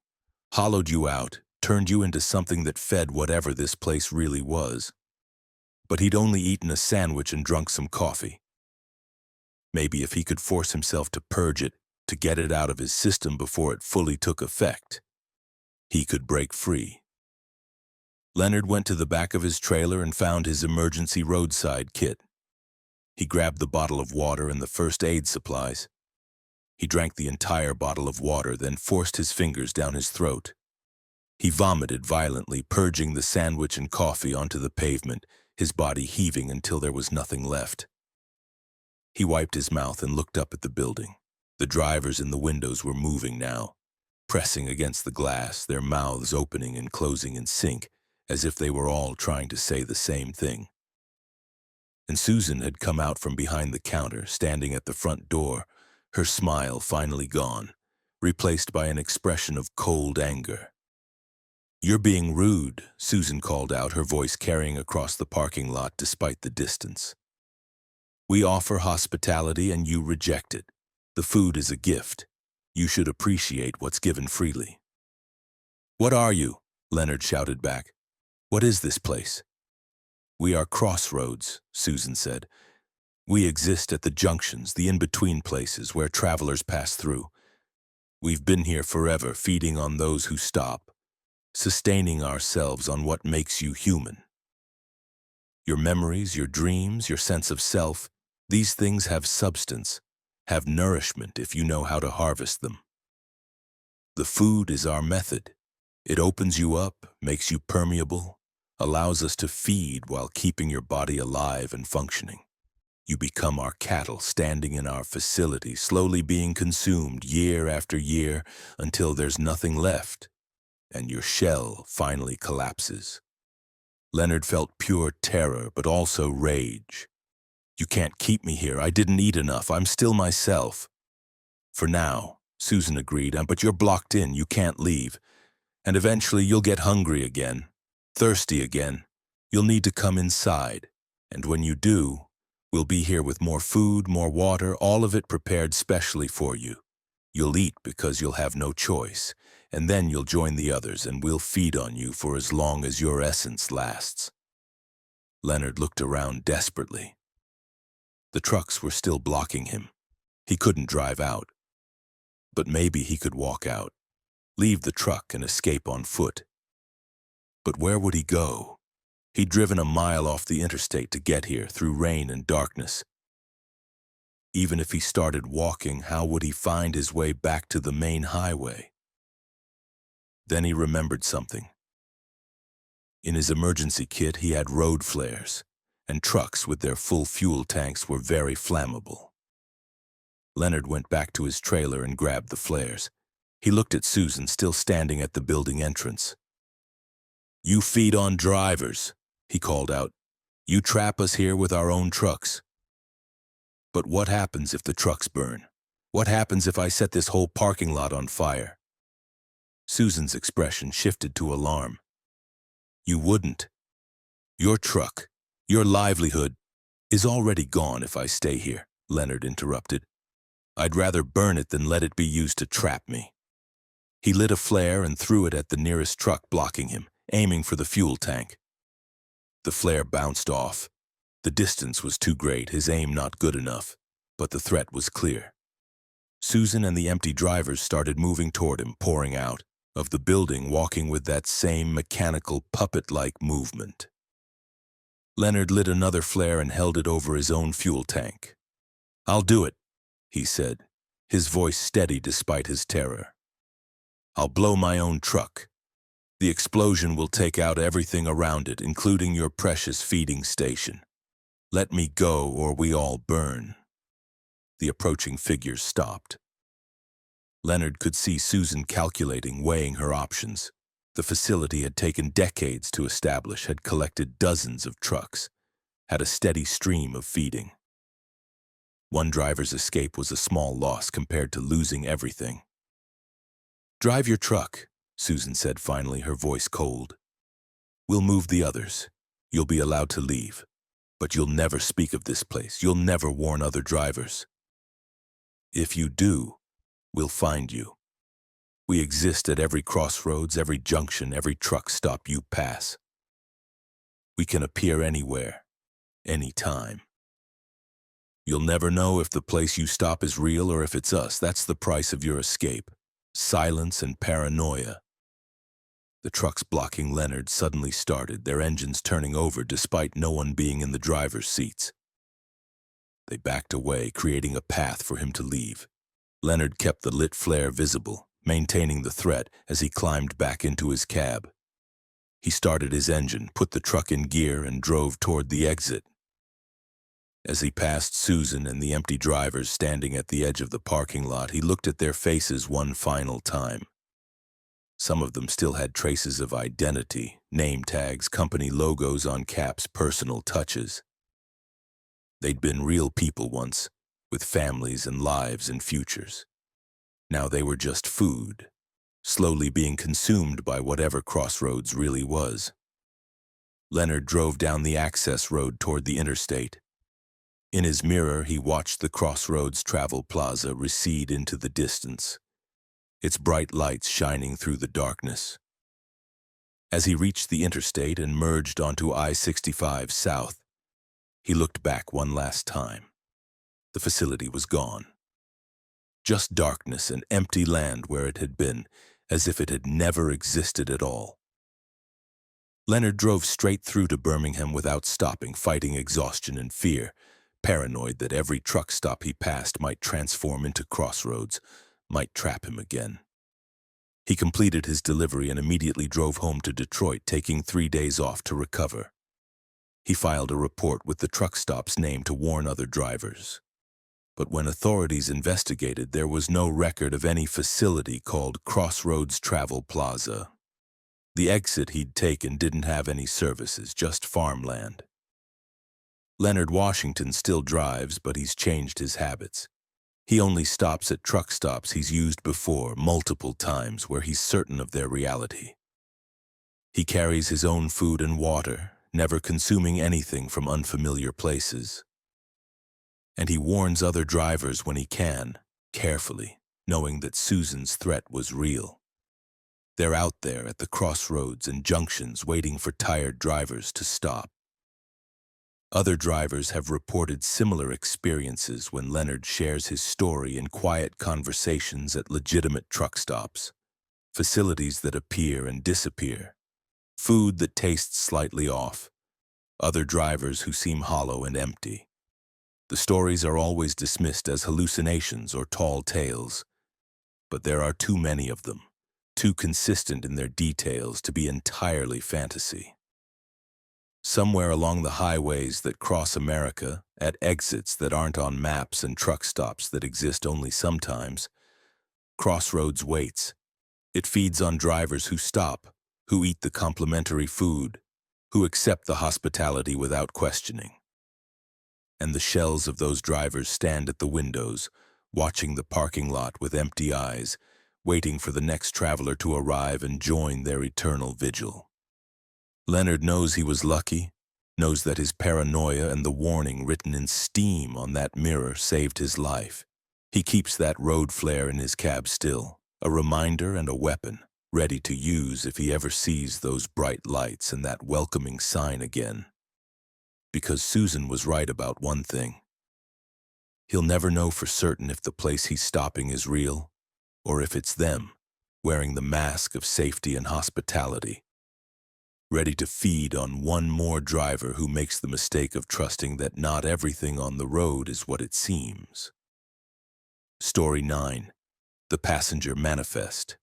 hollowed you out, turned you into something that fed whatever this place really was. But he'd only eaten a sandwich and drunk some coffee. Maybe if he could force himself to purge it, to get it out of his system before it fully took effect, he could break free. Leonard went to the back of his trailer and found his emergency roadside kit. He grabbed the bottle of water and the first aid supplies. He drank the entire bottle of water, then forced his fingers down his throat. He vomited violently, purging the sandwich and coffee onto the pavement, his body heaving until there was nothing left. He wiped his mouth and looked up at the building. The drivers in the windows were moving now, pressing against the glass, their mouths opening and closing in sync, as if they were all trying to say the same thing. And Susan had come out from behind the counter, standing at the front door, her smile finally gone, replaced by an expression of cold anger. "You're being rude," Susan called out, her voice carrying across the parking lot despite the distance. "We offer hospitality and you reject it. The food is a gift. You should appreciate what's given freely." "What are you?" Leonard shouted back. "What is this place?" "We are crossroads," Susan said. "We exist at the junctions, the in-between places where travelers pass through. We've been here forever, feeding on those who stop, sustaining ourselves on what makes you human. Your memories, your dreams, your sense of self, these things have substance, have nourishment if you know how to harvest them. The food is our method. It opens you up, makes you permeable, allows us to feed while keeping your body alive and functioning. You become our cattle standing in our facility, slowly being consumed year after year until there's nothing left, and your shell finally collapses." Leonard felt pure terror, but also rage. "You can't keep me here. I didn't eat enough. I'm still myself." For now, Susan agreed, but you're blocked in, you can't leave. And eventually you'll get hungry again, thirsty again. You'll need to come inside. And when you do, we'll be here with more food, more water, all of it prepared specially for you. You'll eat because you'll have no choice, and then you'll join the others and we'll feed on you for as long as your essence lasts. Leonard looked around desperately. The trucks were still blocking him. He couldn't drive out. But maybe he could walk out, leave the truck and escape on foot. But where would he go? He'd driven a mile off the interstate to get here through rain and darkness. Even if he started walking, how would he find his way back to the main highway? Then he remembered something. In his emergency kit, he had road flares, and trucks with their full fuel tanks were very flammable. Leonard went back to his trailer and grabbed the flares. He looked at Susan, still standing at the building entrance. "You feed on drivers," he called out. "You trap us here with our own trucks." "But what happens if the trucks burn? What happens if I set this whole parking lot on fire?" Susan's expression shifted to alarm. "You wouldn't. Your truck, your livelihood, is already gone if I stay here," Leonard interrupted. "I'd rather burn it than let it be used to trap me." He lit a flare and threw it at the nearest truck blocking him, aiming for the fuel tank. The flare bounced off. The distance was too great, his aim not good enough, but the threat was clear. Susan and the empty drivers started moving toward him, pouring out of the building, walking with that same mechanical puppet-like movement. Leonard lit another flare and held it over his own fuel tank. "I'll do it," he said, his voice steady despite his terror. "I'll blow my own truck. The explosion will take out everything around it, including your precious feeding station. Let me go or we all burn." The approaching figures stopped. Leonard could see Susan calculating, weighing her options. The facility had taken decades to establish, had collected dozens of trucks, had a steady stream of feeding. One driver's escape was a small loss compared to losing everything. "Drive your truck," Susan said finally, her voice cold. "We'll move the others. You'll be allowed to leave. But you'll never speak of this place. You'll never warn other drivers. If you do, we'll find you. We exist at every crossroads, every junction, every truck stop you pass. We can appear anywhere, anytime. You'll never know if the place you stop is real or if it's us. That's the price of your escape. Silence and paranoia." The trucks blocking Leonard suddenly started, their engines turning over despite no one being in the driver's seats. They backed away, creating a path for him to leave. Leonard kept the lit flare visible, maintaining the threat as he climbed back into his cab. He started his engine, put the truck in gear, and drove toward the exit. As he passed Susan and the empty drivers standing at the edge of the parking lot, he looked at their faces one final time. Some of them still had traces of identity, name tags, company logos on caps, personal touches. They'd been real people once, with families and lives and futures. Now they were just food, slowly being consumed by whatever Crossroads really was. Leonard drove down the access road toward the interstate. In his mirror, he watched the Crossroads Travel Plaza recede into the distance, its bright lights shining through the darkness. As he reached the interstate and merged onto I-65 south, he looked back one last time. The facility was gone. Just darkness and empty land where it had been, as if it had never existed at all. Leonard drove straight through to Birmingham without stopping, fighting exhaustion and fear, paranoid that every truck stop he passed might transform into Crossroads, might trap him again. He completed his delivery and immediately drove home to Detroit, taking 3 days off to recover. He filed a report with the truck stop's name to warn other drivers. But when authorities investigated, there was no record of any facility called Crossroads Travel Plaza. The exit he'd taken didn't have any services, just farmland. Leonard Washington still drives, but he's changed his habits. He only stops at truck stops he's used before multiple times where he's certain of their reality. He carries his own food and water, never consuming anything from unfamiliar places. And he warns other drivers when he can, carefully, knowing that Susan's threat was real. They're out there at the crossroads and junctions waiting for tired drivers to stop. Other drivers have reported similar experiences when Leonard shares his story in quiet conversations at legitimate truck stops, facilities that appear and disappear, food that tastes slightly off, other drivers who seem hollow and empty. The stories are always dismissed as hallucinations or tall tales, but there are too many of them, too consistent in their details to be entirely fantasy. Somewhere along the highways that cross America, at exits that aren't on maps and truck stops that exist only sometimes, Crossroads waits. It feeds on drivers who stop, who eat the complimentary food, who accept the hospitality without questioning. And the shells of those drivers stand at the windows, watching the parking lot with empty eyes, waiting for the next traveler to arrive and join their eternal vigil. Leonard knows he was lucky, knows that his paranoia and the warning written in steam on that mirror saved his life. He keeps that road flare in his cab still, a reminder and a weapon, ready to use if he ever sees those bright lights and that welcoming sign again. Because Susan was right about one thing. He'll never know for certain if the place he's stopping is real, or if it's them, wearing the mask of safety and hospitality, ready to feed on one more driver who makes the mistake of trusting that not everything on the road is what it seems. Story 9. The Passenger Manifest.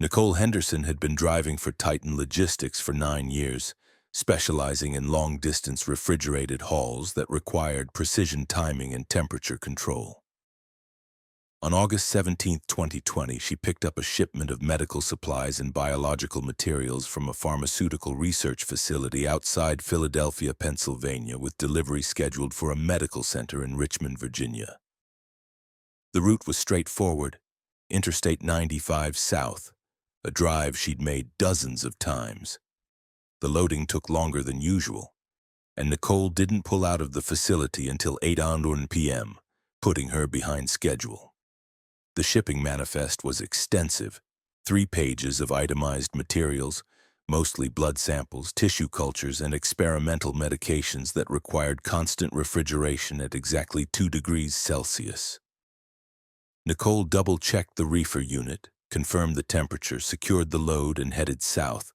Nicole Henderson had been driving for Titan Logistics for 9 years, specializing in long-distance refrigerated hauls that required precision timing and temperature control. On August 17, 2020, she picked up a shipment of medical supplies and biological materials from a pharmaceutical research facility outside Philadelphia, Pennsylvania, with delivery scheduled for a medical center in Richmond, Virginia. The route was straightforward, Interstate 95 south, a drive she'd made dozens of times. The loading took longer than usual, and Nicole didn't pull out of the facility until 8:00 p.m., putting her behind schedule. The shipping manifest was extensive, 3 pages of itemized materials, mostly blood samples, tissue cultures, and experimental medications that required constant refrigeration at exactly 2 degrees Celsius. Nicole double-checked the reefer unit, confirmed the temperature, secured the load, and headed south.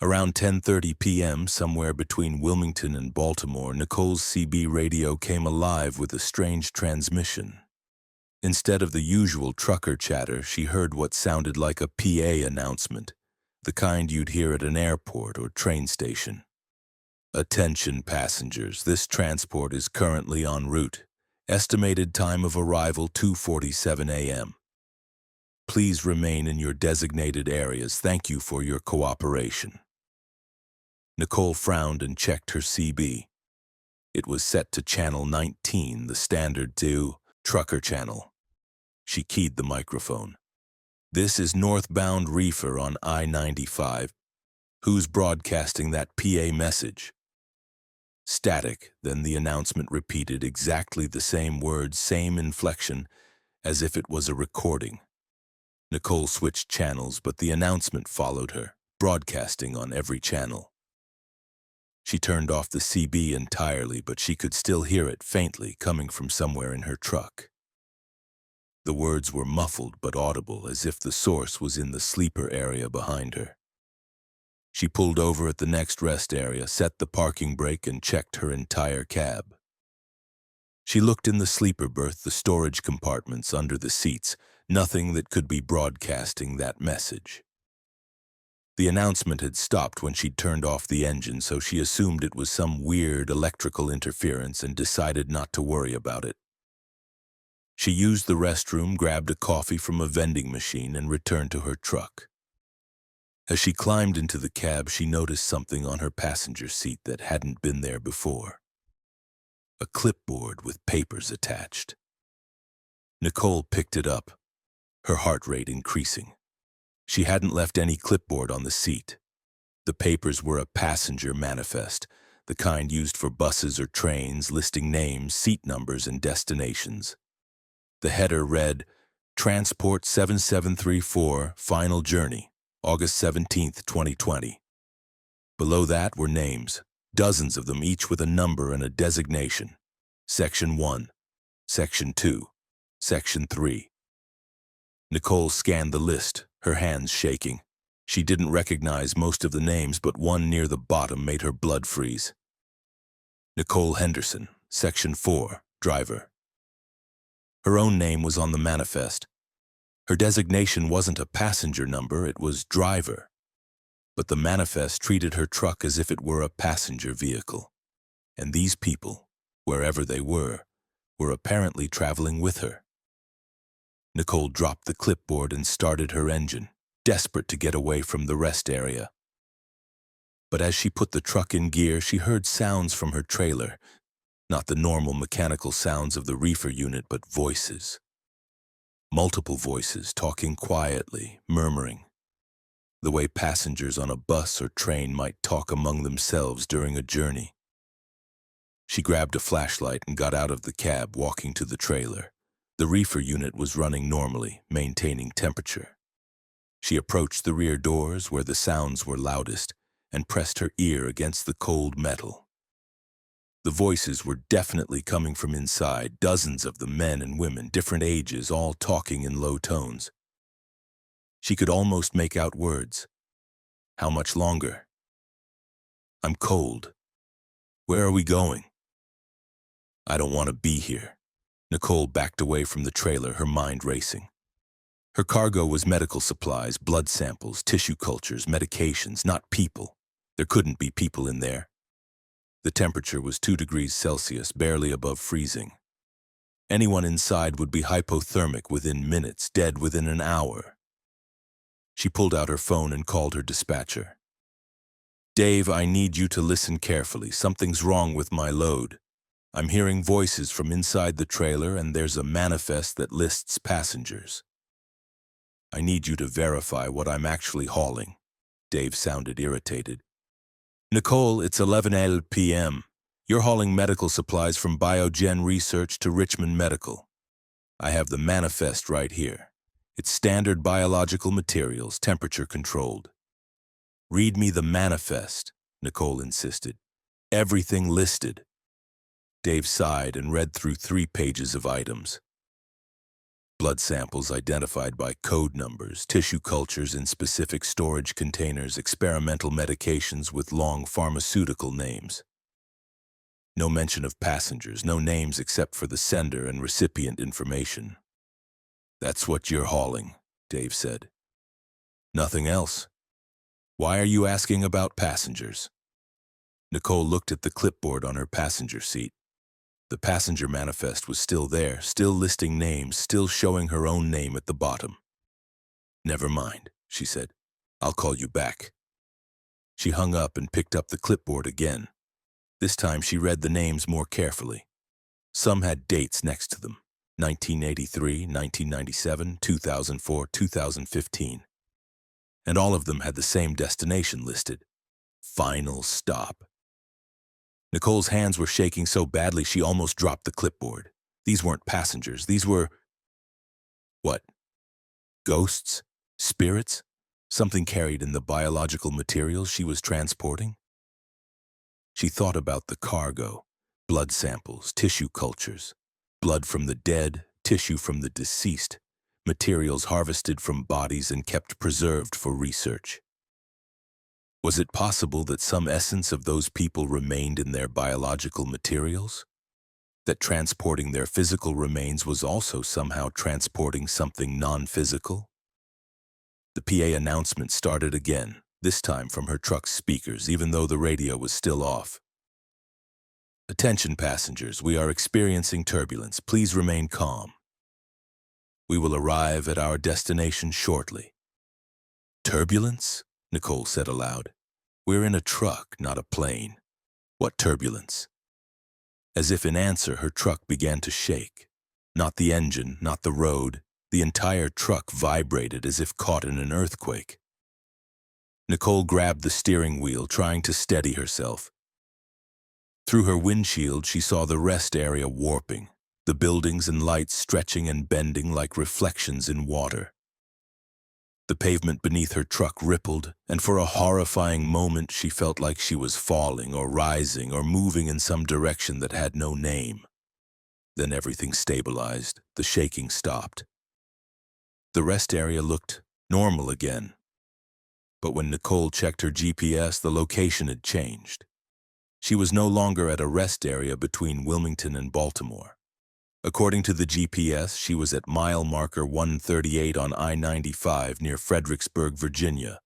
Around 10:30 p.m., somewhere between Wilmington and Baltimore, Nicole's CB radio came alive with a strange transmission. Instead of the usual trucker chatter, she heard what sounded like a PA announcement, the kind you'd hear at an airport or train station. Attention passengers, this transport is currently en route. Estimated time of arrival 2:47 a.m. Please remain in your designated areas. Thank you for your cooperation. Nicole frowned and checked her CB. It was set to channel 19, the standard to trucker channel. She keyed the microphone. This is northbound reefer on I-95. Who's broadcasting that PA message? Static, then the announcement repeated exactly the same words, same inflection, as if it was a recording. Nicole switched channels, but the announcement followed her, broadcasting on every channel. She turned off the CB entirely, but she could still hear it faintly coming from somewhere in her truck. The words were muffled but audible, as if the source was in the sleeper area behind her. She pulled over at the next rest area, set the parking brake, and checked her entire cab. She looked in the sleeper berth, the storage compartments under the seats, nothing that could be broadcasting that message. The announcement had stopped when she'd turned off the engine, so she assumed it was some weird electrical interference and decided not to worry about it. She used the restroom, grabbed a coffee from a vending machine, and returned to her truck. As she climbed into the cab, she noticed something on her passenger seat that hadn't been there before. A clipboard with papers attached. Nicole picked it up, her heart rate increasing. She hadn't left any clipboard on the seat. The papers were a passenger manifest, the kind used for buses or trains, listing names, seat numbers, and destinations. The header read, Transport 7734, Final Journey, August 17th, 2020. Below that were names, dozens of them, each with a number and a designation. Section 1, Section 2, Section 3. Nicole scanned the list, her hands shaking. She didn't recognize most of the names, but one near the bottom made her blood freeze. Nicole Henderson, Section 4, Driver. Her own name was on the manifest. Her designation wasn't a passenger number, it was driver. But the manifest treated her truck as if it were a passenger vehicle. And these people, wherever they were apparently traveling with her. Nicole dropped the clipboard and started her engine, desperate to get away from the rest area. But as she put the truck in gear, she heard sounds from her trailer, not the normal mechanical sounds of the reefer unit, but voices. Multiple voices talking quietly, murmuring, the way passengers on a bus or train might talk among themselves during a journey. She grabbed a flashlight and got out of the cab, walking to the trailer. The reefer unit was running normally, maintaining temperature. She approached the rear doors where the sounds were loudest and pressed her ear against the cold metal. The voices were definitely coming from inside, dozens of them, men and women, different ages, all talking in low tones. She could almost make out words. How much longer? I'm cold. Where are we going? I don't want to be here. Nicole backed away from the trailer, her mind racing. Her cargo was medical supplies, blood samples, tissue cultures, medications, not people. There couldn't be people in there. The temperature was 2 degrees Celsius, barely above freezing. Anyone inside would be hypothermic within minutes, dead within an hour. She pulled out her phone and called her dispatcher. Dave, I need you to listen carefully. Something's wrong with my load. I'm hearing voices from inside the trailer, and there's a manifest that lists passengers. I need you to verify what I'm actually hauling. Dave sounded irritated. Nicole, it's 11 p.m. You're hauling medical supplies from Biogen Research to Richmond Medical. I have the manifest right here. It's standard biological materials, temperature controlled. Read me the manifest, Nicole insisted. Everything listed. Dave sighed and read through 3 pages of items. Blood samples identified by code numbers, tissue cultures in specific storage containers, experimental medications with long pharmaceutical names. No mention of passengers, no names except for the sender and recipient information. That's what you're hauling, Dave said. Nothing else. Why are you asking about passengers? Nicole looked at the clipboard on her passenger seat. The passenger manifest was still there, still listing names, still showing her own name at the bottom. Never mind, she said. I'll call you back. She hung up and picked up the clipboard again. This time she read the names more carefully. Some had dates next to them. 1983, 1997, 2004, 2015. And all of them had the same destination listed. Final stop. Nicole's hands were shaking so badly she almost dropped the clipboard. These weren't passengers. These were... what? Ghosts? Spirits? Something carried in the biological materials she was transporting? She thought about the cargo, blood samples, tissue cultures, blood from the dead, tissue from the deceased, materials harvested from bodies and kept preserved for research. Was it possible that some essence of those people remained in their biological materials? That transporting their physical remains was also somehow transporting something non-physical? The PA announcement started again, this time from her truck's speakers, even though the radio was still off. Attention passengers, we are experiencing turbulence. Please remain calm. We will arrive at our destination shortly. Turbulence? Nicole said aloud. We're in a truck, not a plane. What turbulence? As if in answer, her truck began to shake. Not the engine, not the road. The entire truck vibrated as if caught in an earthquake. Nicole grabbed the steering wheel, trying to steady herself. Through her windshield, she saw the rest area warping, the buildings and lights stretching and bending like reflections in water. The pavement beneath her truck rippled, and for a horrifying moment she felt like she was falling or rising or moving in some direction that had no name. Then everything stabilized, the shaking stopped. The rest area looked normal again. But when Nicole checked her GPS, the location had changed. She was no longer at a rest area between Wilmington and Baltimore. According to the GPS, she was at mile marker 138 on I-95 near Fredericksburg, Virginia,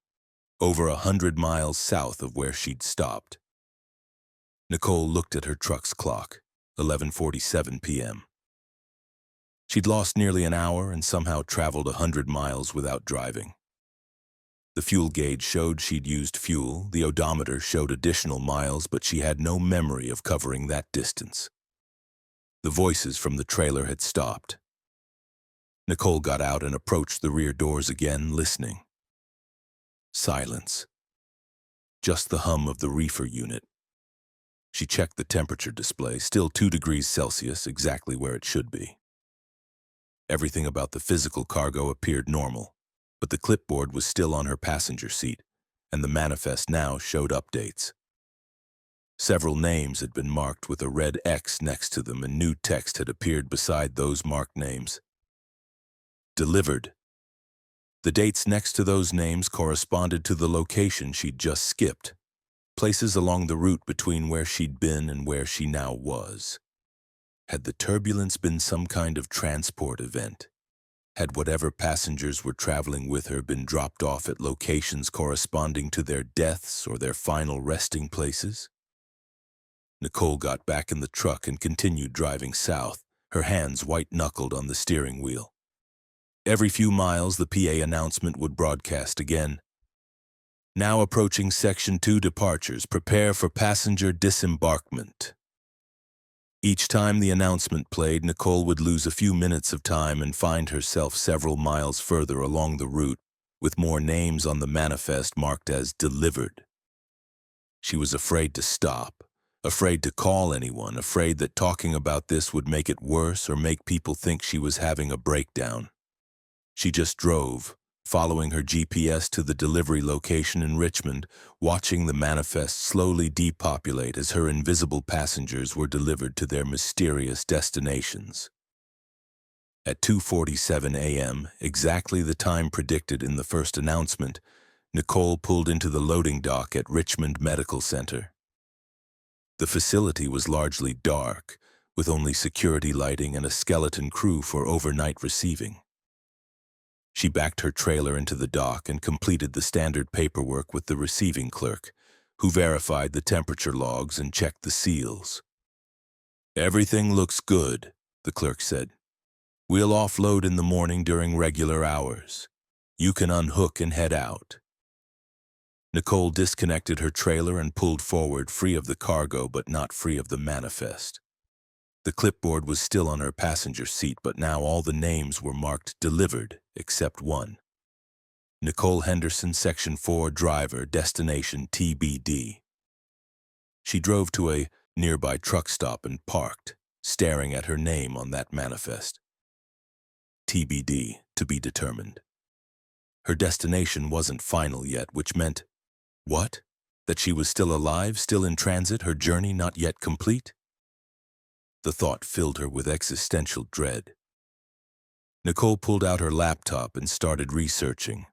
over 100 miles south of where she'd stopped. Nicole looked at her truck's clock, 11:47 p.m. She'd lost nearly an hour and somehow traveled 100 miles without driving. The fuel gauge showed she'd used fuel, the odometer showed additional miles, but she had no memory of covering that distance. The voices from the trailer had stopped. Nicole got out and approached the rear doors again, listening. Silence. Just the hum of the reefer unit. She checked the temperature display, still 2 degrees Celsius, exactly where it should be. Everything about the physical cargo appeared normal, but the clipboard was still on her passenger seat, and the manifest now showed updates. Several names had been marked with a red X next to them, and new text had appeared beside those marked names. Delivered. The dates next to those names corresponded to the location she'd just skipped, places along the route between where she'd been and where she now was. Had the turbulence been some kind of transport event? Had whatever passengers were traveling with her been dropped off at locations corresponding to their deaths or their final resting places? Nicole got back in the truck and continued driving south, her hands white-knuckled on the steering wheel. Every few miles, the PA announcement would broadcast again. Now approaching Section 2 departures, prepare for passenger disembarkment. Each time the announcement played, Nicole would lose a few minutes of time and find herself several miles further along the route, with more names on the manifest marked as delivered. She was afraid to stop, afraid to call anyone, afraid that talking about this would make it worse or make people think she was having a breakdown. She just drove, following her GPS to the delivery location in Richmond, watching the manifest slowly depopulate as her invisible passengers were delivered to their mysterious destinations. At 2:47 a.m., exactly the time predicted in the first announcement, Nicole pulled into the loading dock at Richmond Medical Center. The facility was largely dark, with only security lighting and a skeleton crew for overnight receiving. She backed her trailer into the dock and completed the standard paperwork with the receiving clerk, who verified the temperature logs and checked the seals. "Everything looks good," the clerk said. "We'll offload in the morning during regular hours. You can unhook and head out." Nicole disconnected her trailer and pulled forward, free of the cargo but not free of the manifest. The clipboard was still on her passenger seat, but now all the names were marked delivered, except one. Nicole Henderson, Section 4, driver, destination TBD. She drove to a nearby truck stop and parked, staring at her name on that manifest. TBD, to be determined. Her destination wasn't final yet, which meant, what? That she was still alive, still in transit, her journey not yet complete? The thought filled her with existential dread. Nicole pulled out her laptop and started researching.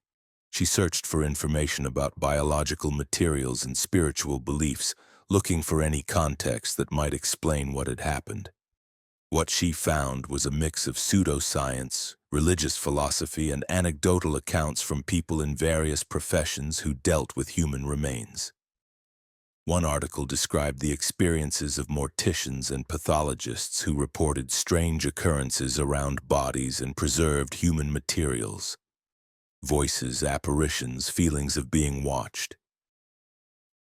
She searched for information about biological materials and spiritual beliefs, looking for any context that might explain what had happened. What she found was a mix of pseudoscience, religious philosophy, and anecdotal accounts from people in various professions who dealt with human remains. One article described the experiences of morticians and pathologists who reported strange occurrences around bodies and preserved human materials. Voices, apparitions, feelings of being watched.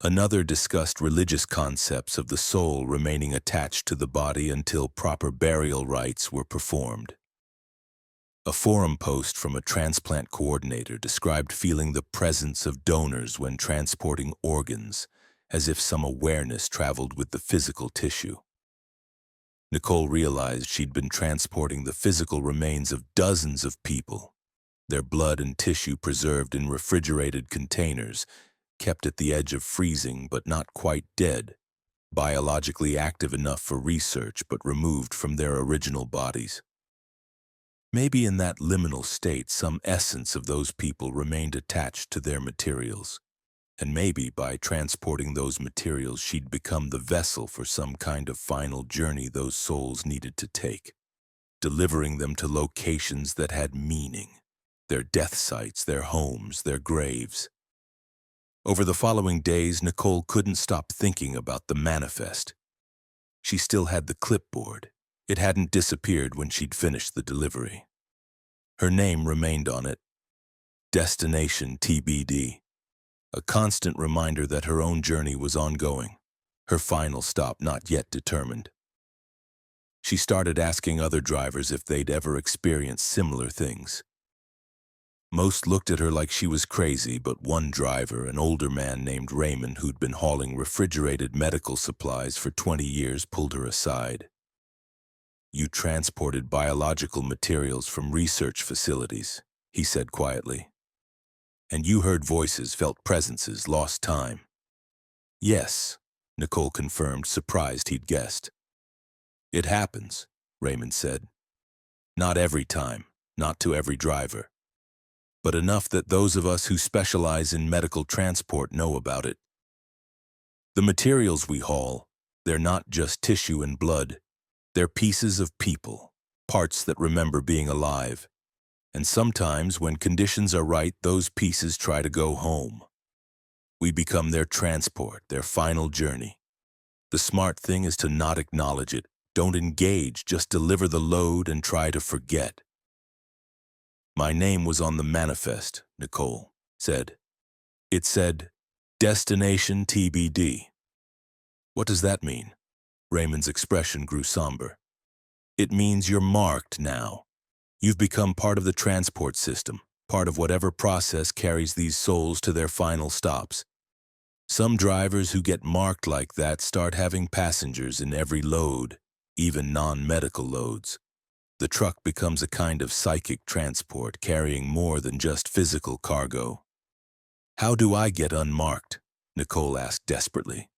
Another discussed religious concepts of the soul remaining attached to the body until proper burial rites were performed. A forum post from a transplant coordinator described feeling the presence of donors when transporting organs, as if some awareness traveled with the physical tissue. Nicole realized she'd been transporting the physical remains of dozens of people, their blood and tissue preserved in refrigerated containers, kept at the edge of freezing but not quite dead, biologically active enough for research but removed from their original bodies. Maybe in that liminal state some essence of those people remained attached to their materials, and maybe by transporting those materials she'd become the vessel for some kind of final journey those souls needed to take, delivering them to locations that had meaning, their death sites, their homes, their graves. Over the following days, Nicole couldn't stop thinking about the manifest. She still had the clipboard. It hadn't disappeared when she'd finished the delivery. Her name remained on it, Destination TBD, a constant reminder that her own journey was ongoing, her final stop not yet determined. She started asking other drivers if they'd ever experienced similar things. Most looked at her like she was crazy, but one driver, an older man named Raymond who'd been hauling refrigerated medical supplies for 20 years, pulled her aside. "You transported biological materials from research facilities," he said quietly. "And you heard voices, felt presences, lost time." "Yes," Nicole confirmed, surprised he'd guessed. "It happens," Raymond said. "Not every time, not to every driver, but enough that those of us who specialize in medical transport know about it. The materials we haul, they're not just tissue and blood. They're pieces of people, parts that remember being alive. And sometimes, when conditions are right, those pieces try to go home. We become their transport, their final journey. The smart thing is to not acknowledge it. Don't engage, just deliver the load and try to forget." "My name was on the manifest," Nicole said. "It said, Destination TBD." "What does that mean?" Raymond's expression grew somber. "It means you're marked now. You've become part of the transport system, part of whatever process carries these souls to their final stops. Some drivers who get marked like that start having passengers in every load, even non-medical loads. The truck becomes a kind of psychic transport, carrying more than just physical cargo." "How do I get unmarked?" Nicole asked desperately.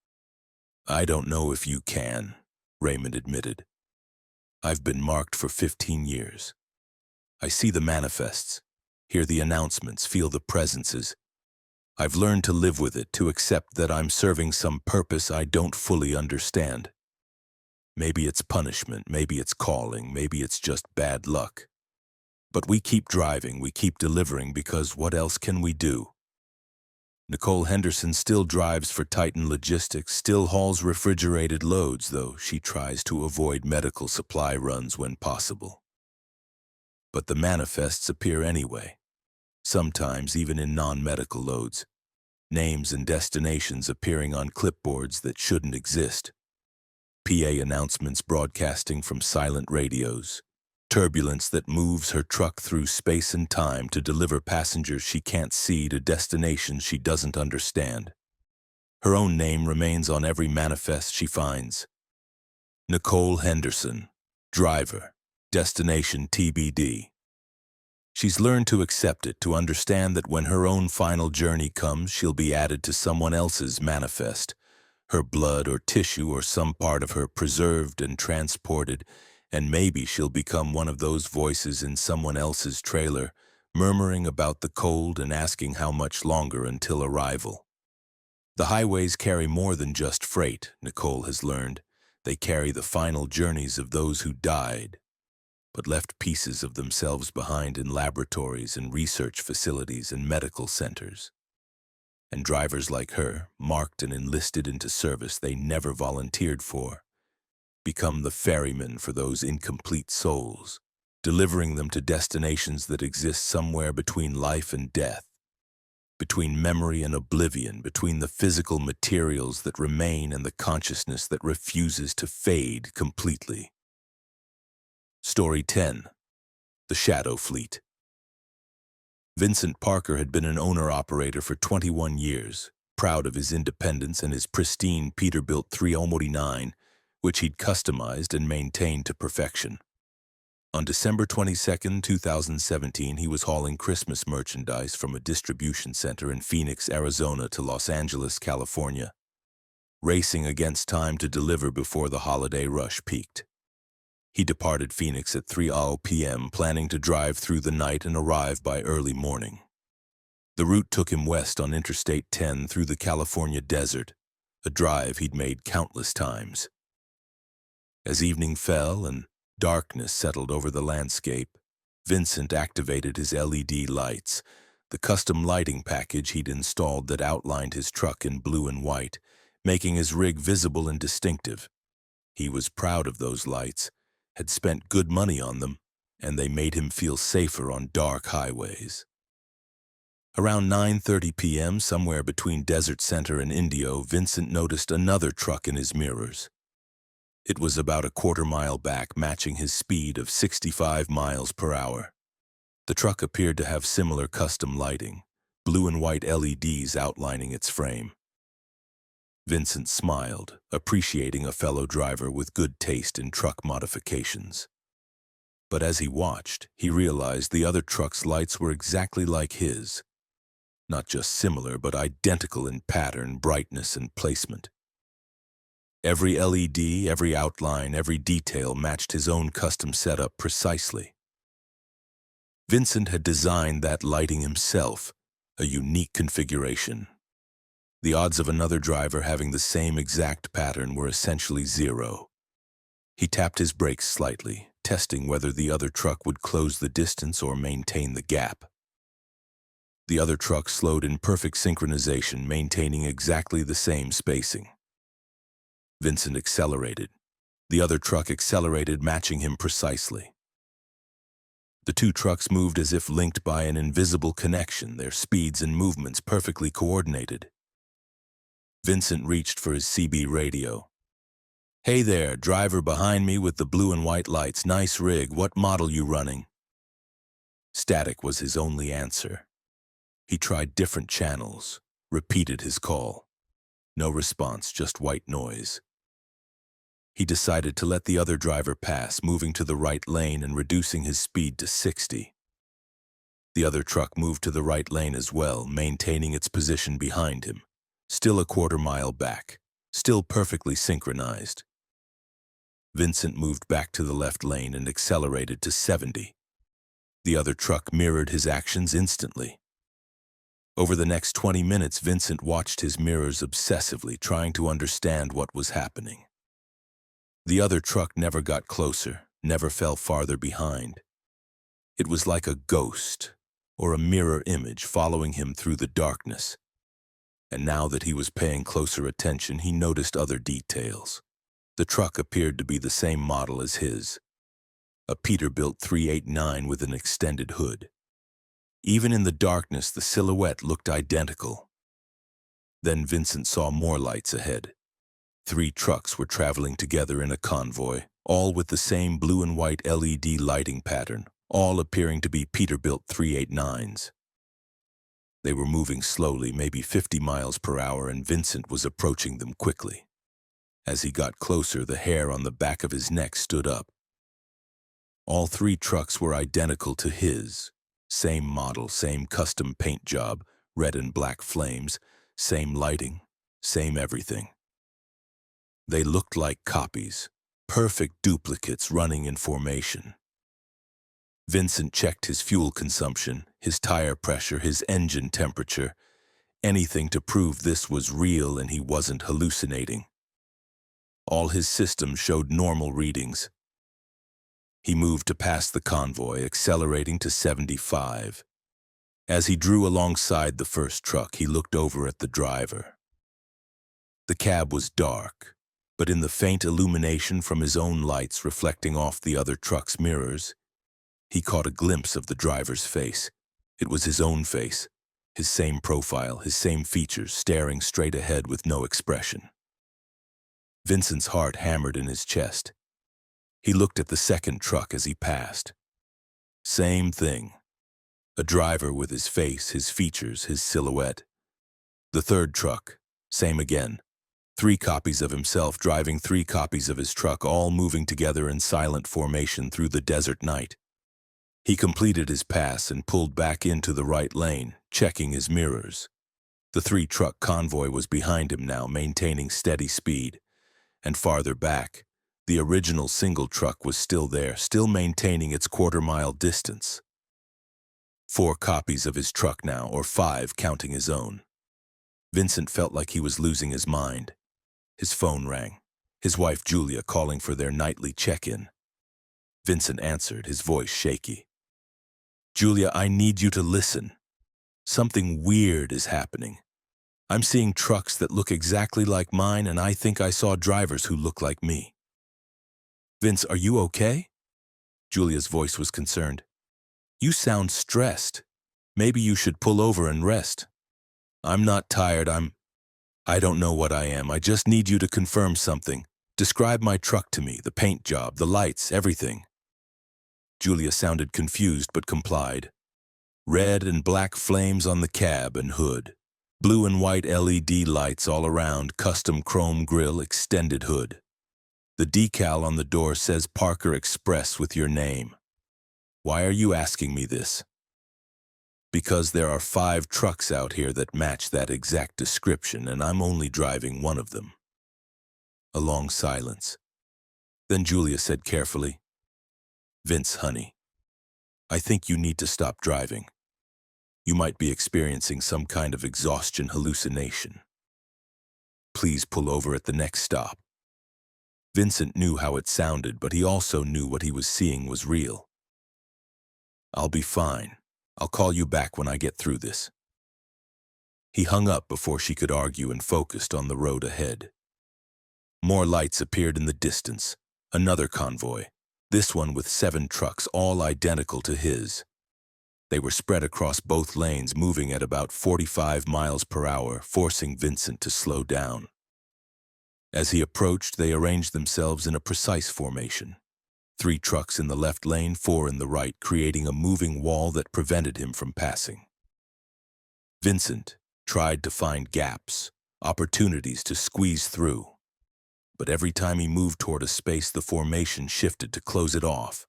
"I don't know if you can," Raymond admitted. "I've been marked for 15 years. I see the manifests, hear the announcements, feel the presences. I've learned to live with it, to accept that I'm serving some purpose I don't fully understand. Maybe it's punishment, maybe it's calling, maybe it's just bad luck. But we keep driving, we keep delivering, because what else can we do?" Nicole Henderson still drives for Titan Logistics, still hauls refrigerated loads, though she tries to avoid medical supply runs when possible. But the manifests appear anyway, sometimes even in non-medical loads, names and destinations appearing on clipboards that shouldn't exist. PA announcements broadcasting from silent radios, turbulence that moves her truck through space and time to deliver passengers she can't see to destinations she doesn't understand. Her own name remains on every manifest she finds. Nicole Henderson, driver, destination TBD. She's learned to accept it, to understand that when her own final journey comes, she'll be added to someone else's manifest, her blood or tissue or some part of her preserved and transported, and maybe she'll become one of those voices in someone else's trailer, murmuring about the cold and asking how much longer until arrival. The highways carry more than just freight, Nicole has learned. They carry the final journeys of those who died, but left pieces of themselves behind in laboratories and research facilities and medical centers. And drivers like her, marked and enlisted into service they never volunteered for, become the ferryman for those incomplete souls, delivering them to destinations that exist somewhere between life and death. between memory and oblivion, between the physical materials that remain and the consciousness that refuses to fade completely. Story 10. The Shadow Fleet. Vincent Parker had been an owner-operator for 21 years, proud of his independence and his pristine Peterbilt 309, which he'd customized and maintained to perfection. On December 22, 2017, he was hauling Christmas merchandise from a distribution center in Phoenix, Arizona to Los Angeles, California, racing against time to deliver before the holiday rush peaked. He departed Phoenix at 3:00 p.m., planning to drive through the night and arrive by early morning. The route took him west on Interstate 10 through the California desert, a drive he'd made countless times. As evening fell and darkness settled over the landscape, Vincent activated his LED lights, the custom lighting package he'd installed that outlined his truck in blue and white, making his rig visible and distinctive. He was proud of those lights, had spent good money on them, and they made him feel safer on dark highways. Around 9:30 p.m., somewhere between Desert Center and Indio, Vincent noticed another truck in his mirrors. It was about a quarter-mile back, matching his speed of 65 miles per hour. The truck appeared to have similar custom lighting, blue and white LEDs outlining its frame. Vincent smiled, appreciating a fellow driver with good taste in truck modifications. But as he watched, he realized the other truck's lights were exactly like his. Not just similar, but identical in pattern, brightness, and placement. Every LED, every outline, every detail matched his own custom setup precisely. Vincent had designed that lighting himself, a unique configuration. The odds of another driver having the same exact pattern were essentially zero. He tapped his brakes slightly, testing whether the other truck would close the distance or maintain the gap. The other truck slowed in perfect synchronization, maintaining exactly the same spacing. Vincent accelerated. The other truck accelerated, matching him precisely. The two trucks moved as if linked by an invisible connection, their speeds and movements perfectly coordinated. Vincent reached for his CB radio. "Hey there, driver behind me with the blue and white lights. Nice rig. What model you running?" Static was his only answer. He tried different channels, repeated his call. No response, just white noise. He decided to let the other driver pass, moving to the right lane and reducing his speed to 60. The other truck moved to the right lane as well, maintaining its position behind him, still a quarter-mile back, still perfectly synchronized. Vincent moved back to the left lane and accelerated to 70. The other truck mirrored his actions instantly. Over the next 20 minutes, Vincent watched his mirrors obsessively, trying to understand what was happening. The other truck never got closer, never fell farther behind. It was like a ghost, or a mirror image following him through the darkness. And now that he was paying closer attention, he noticed other details. The truck appeared to be the same model as his, a Peterbilt 389 with an extended hood. Even in the darkness, the silhouette looked identical. Then Vincent saw more lights ahead. 3 trucks were traveling together in a convoy, all with the same blue and white LED lighting pattern, all appearing to be Peterbilt 389s. They were moving slowly, maybe 50 miles per hour, and Vincent was approaching them quickly. As he got closer, the hair on the back of his neck stood up. All 3 trucks were identical to his. Same model, same custom paint job, red and black flames, same lighting, same everything. They looked like copies, perfect duplicates running in formation. Vincent checked his fuel consumption, his tire pressure, his engine temperature, anything to prove this was real and he wasn't hallucinating. All his systems showed normal readings. He moved to pass the convoy, accelerating to 75. As he drew alongside the first truck, he looked over at the driver. The cab was dark, but in the faint illumination from his own lights reflecting off the other truck's mirrors, he caught a glimpse of the driver's face. It was his own face, His same profile, his same features, staring straight ahead with no expression. Vincent's heart hammered in his chest. He looked at the second truck as he passed. Same thing. A driver with his face, his features, his silhouette. The third truck, same again. 3 copies of himself driving 3 copies of his truck, all moving together in silent formation through the desert night. He completed his pass and pulled back into the right lane, checking his mirrors. The 3-truck convoy was behind him now, maintaining steady speed. And farther back, the original single truck was still there, still maintaining its quarter-mile distance. 4 copies of his truck now, or 5 counting his own. Vincent felt like he was losing his mind. His phone rang, his wife Julia calling for their nightly check-in. Vincent answered, his voice shaky. "Julia, I need you to listen. Something weird is happening. I'm seeing trucks that look exactly like mine, and I think I saw drivers who look like me." "Vince, are you okay?" Julia's voice was concerned. "You sound stressed. Maybe you should pull over and rest." "I'm not tired, I don't know what I am. I just need you to confirm something. Describe my truck to me, the paint job, the lights, everything." Julia sounded confused but complied. Red and black flames on the cab and hood. Blue and white LED lights all around, custom chrome grille, extended hood. The decal on the door says Parker Express with your name. "Why are you asking me this?" "Because there are 5 trucks out here that match that exact description, and I'm only driving one of them." A long silence. Then Julia said carefully, "Vince, honey, I think you need to stop driving. You might be experiencing some kind of exhaustion hallucination. Please pull over at the next stop." Vincent knew how it sounded, but he also knew what he was seeing was real. "I'll be fine. I'll call you back when I get through this." He hung up before she could argue and focused on the road ahead. More lights appeared in the distance. Another convoy, this one with 7 trucks, all identical to his. They were spread across both lanes, moving at about 45 miles per hour, forcing Vincent to slow down. As he approached, they arranged themselves in a precise formation. 3 trucks in the left lane, 4 in the right, creating a moving wall that prevented him from passing. Vincent tried to find gaps, opportunities to squeeze through. But every time he moved toward a space, the formation shifted to close it off.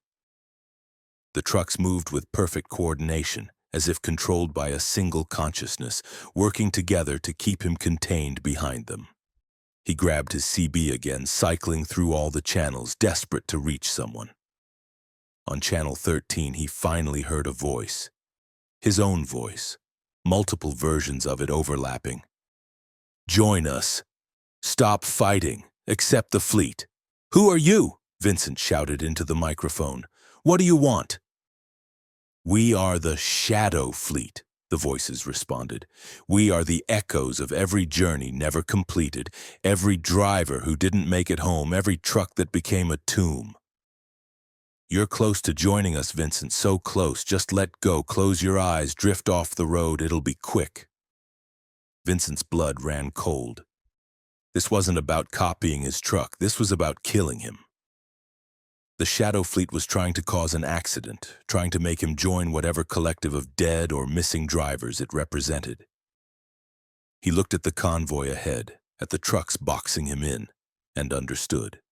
The trucks moved with perfect coordination, as if controlled by a single consciousness, working together to keep him contained behind them. He grabbed his CB again, cycling through all the channels, desperate to reach someone. On channel 13, he finally heard a voice. His own voice, multiple versions of it overlapping. "Join us. Stop fighting. Accept the fleet." "Who are you?" Vincent shouted into the microphone. "What do you want?" "We are the Shadow Fleet," the voices responded. "We are the echoes of every journey never completed, every driver who didn't make it home, every truck that became a tomb." "You're close to joining us, Vincent, so close. Just let go, close your eyes, drift off the road, it'll be quick." Vincent's blood ran cold. This wasn't about copying his truck, this was about killing him. The Shadow Fleet was trying to cause an accident, trying to make him join whatever collective of dead or missing drivers it represented. He looked at the convoy ahead, at the trucks boxing him in, and understood.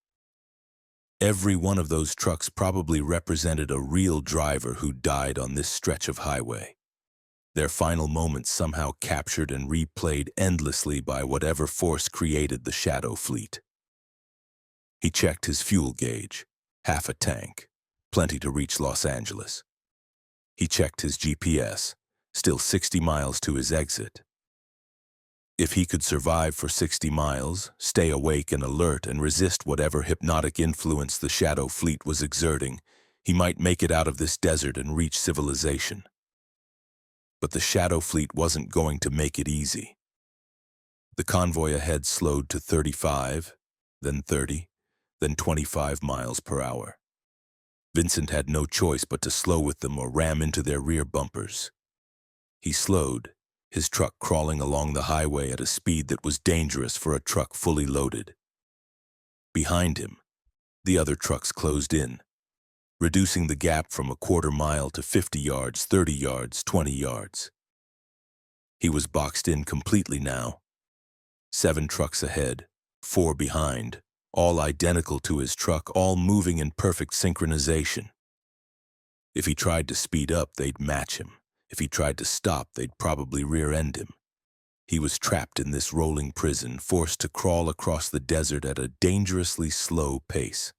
Every one of those trucks probably represented a real driver who died on this stretch of highway. Their final moments somehow captured and replayed endlessly by whatever force created the Shadow Fleet. He checked his fuel gauge. Half a tank, plenty to reach Los Angeles. He checked his GPS, still 60 miles to his exit. If he could survive for 60 miles, stay awake and alert and resist whatever hypnotic influence the Shadow Fleet was exerting, he might make it out of this desert and reach civilization. But the Shadow Fleet wasn't going to make it easy. The convoy ahead slowed to 35, then 30, then 25 miles per hour. Vincent had no choice but to slow with them or ram into their rear bumpers. He slowed, his truck crawling along the highway at a speed that was dangerous for a truck fully loaded. Behind him, the other trucks closed in, reducing the gap from a quarter mile to 50 yards, 30 yards, 20 yards. He was boxed in completely now. 7 trucks ahead, 4 behind, all identical to his truck, all moving in perfect synchronization. If he tried to speed up, they'd match him. If he tried to stop, they'd probably rear-end him. He was trapped in this rolling prison, forced to crawl across the desert at a dangerously slow pace.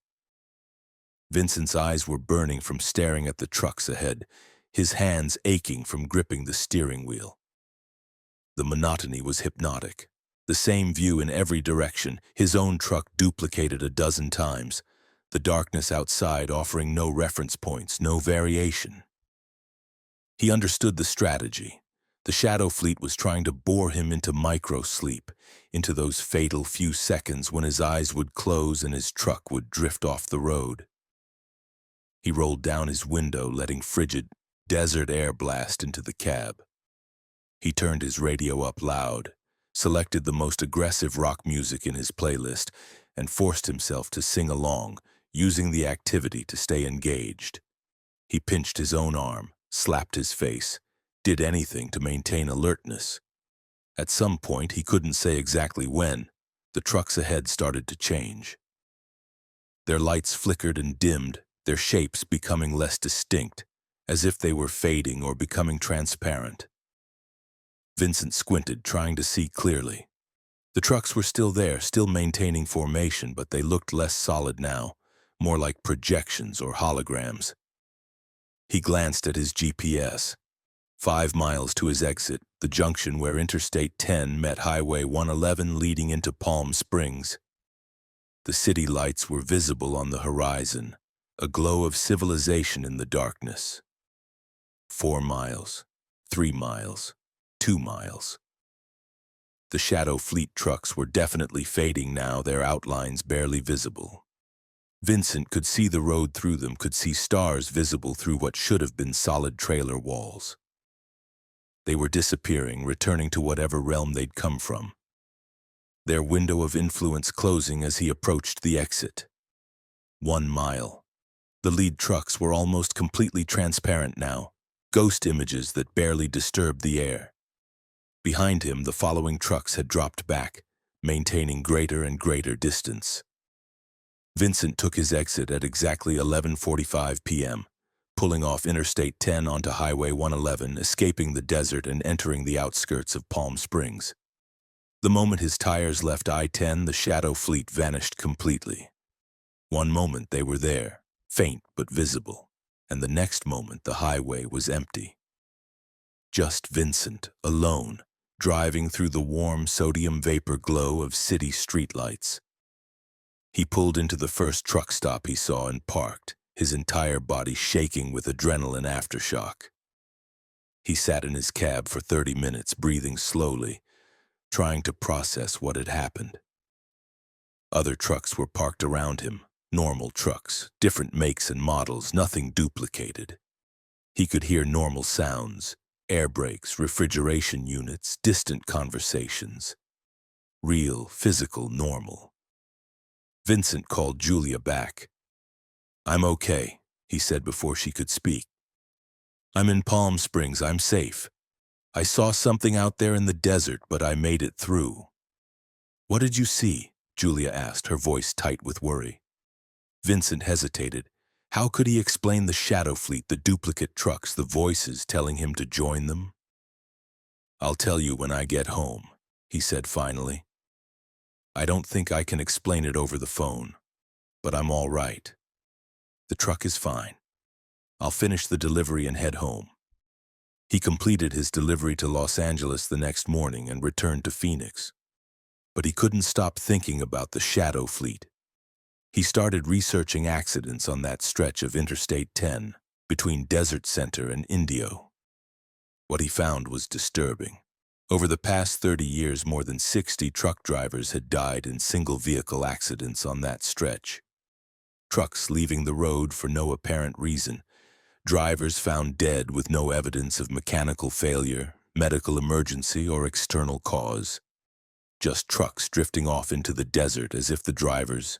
Vincent's eyes were burning from staring at the trucks ahead, his hands aching from gripping the steering wheel. The monotony was hypnotic. The same view in every direction, his own truck duplicated a dozen times, the darkness outside offering no reference points, no variation. He understood the strategy. The shadow fleet was trying to bore him into micro-sleep, into those fatal few seconds when his eyes would close and his truck would drift off the road. He rolled down his window, letting frigid, desert air blast into the cab. He turned his radio up loud, selected the most aggressive rock music in his playlist, and forced himself to sing along, using the activity to stay engaged. He pinched his own arm, slapped his face, did anything to maintain alertness. At some point, he couldn't say exactly when, the trucks ahead started to change. Their lights flickered and dimmed, their shapes becoming less distinct, as if they were fading or becoming transparent. Vincent squinted, trying to see clearly. The trucks were still there, still maintaining formation, but they looked less solid now, more like projections or holograms. He glanced at his GPS. 5 miles to his exit, the junction where Interstate 10 met Highway 111 leading into Palm Springs. The city lights were visible on the horizon, a glow of civilization in the darkness. 4 miles, 3 miles, 2 miles. The shadow fleet trucks were definitely fading now, their outlines barely visible. Vincent could see the road through them, could see stars visible through what should have been solid trailer walls. They were disappearing, returning to whatever realm they'd come from. Their window of influence closing as he approached the exit. 1 mile. The lead trucks were almost completely transparent now, ghost images that barely disturbed the air. Behind him, the following trucks had dropped back, maintaining greater and greater distance. Vincent took his exit at exactly 11:45 p.m., pulling off Interstate 10 onto Highway 111, escaping the desert and entering the outskirts of Palm Springs. The moment his tires left I-10, the shadow fleet vanished completely. One moment they were there, faint but visible, and the next moment the highway was empty. Just Vincent, alone, driving through the warm sodium vapor glow of city streetlights. He pulled into the first truck stop he saw and parked, his entire body shaking with adrenaline aftershock. He sat in his cab for 30 minutes, breathing slowly, trying to process what had happened. Other trucks were parked around him, normal trucks, different makes and models, nothing duplicated. He could hear normal sounds, air brakes, refrigeration units, distant conversations. Real, physical, normal. Vincent called Julia back. "I'm okay," he said before she could speak. "I'm in Palm Springs, I'm safe. I saw something out there in the desert, but I made it through." "What did you see?" Julia asked, her voice tight with worry. Vincent hesitated. How could he explain the shadow fleet, the duplicate trucks, the voices telling him to join them? "I'll tell you when I get home," he said finally. "I don't think I can explain it over the phone, but I'm all right. The truck is fine. I'll finish the delivery and head home." He completed his delivery to Los Angeles the next morning and returned to Phoenix. But he couldn't stop thinking about the shadow fleet. He started researching accidents on that stretch of Interstate 10 between Desert Center and Indio. What he found was disturbing. Over the past 30 years, more than 60 truck drivers had died in single-vehicle accidents on that stretch. Trucks leaving the road for no apparent reason, drivers found dead with no evidence of mechanical failure, medical emergency or external cause. Just trucks drifting off into the desert as if the drivers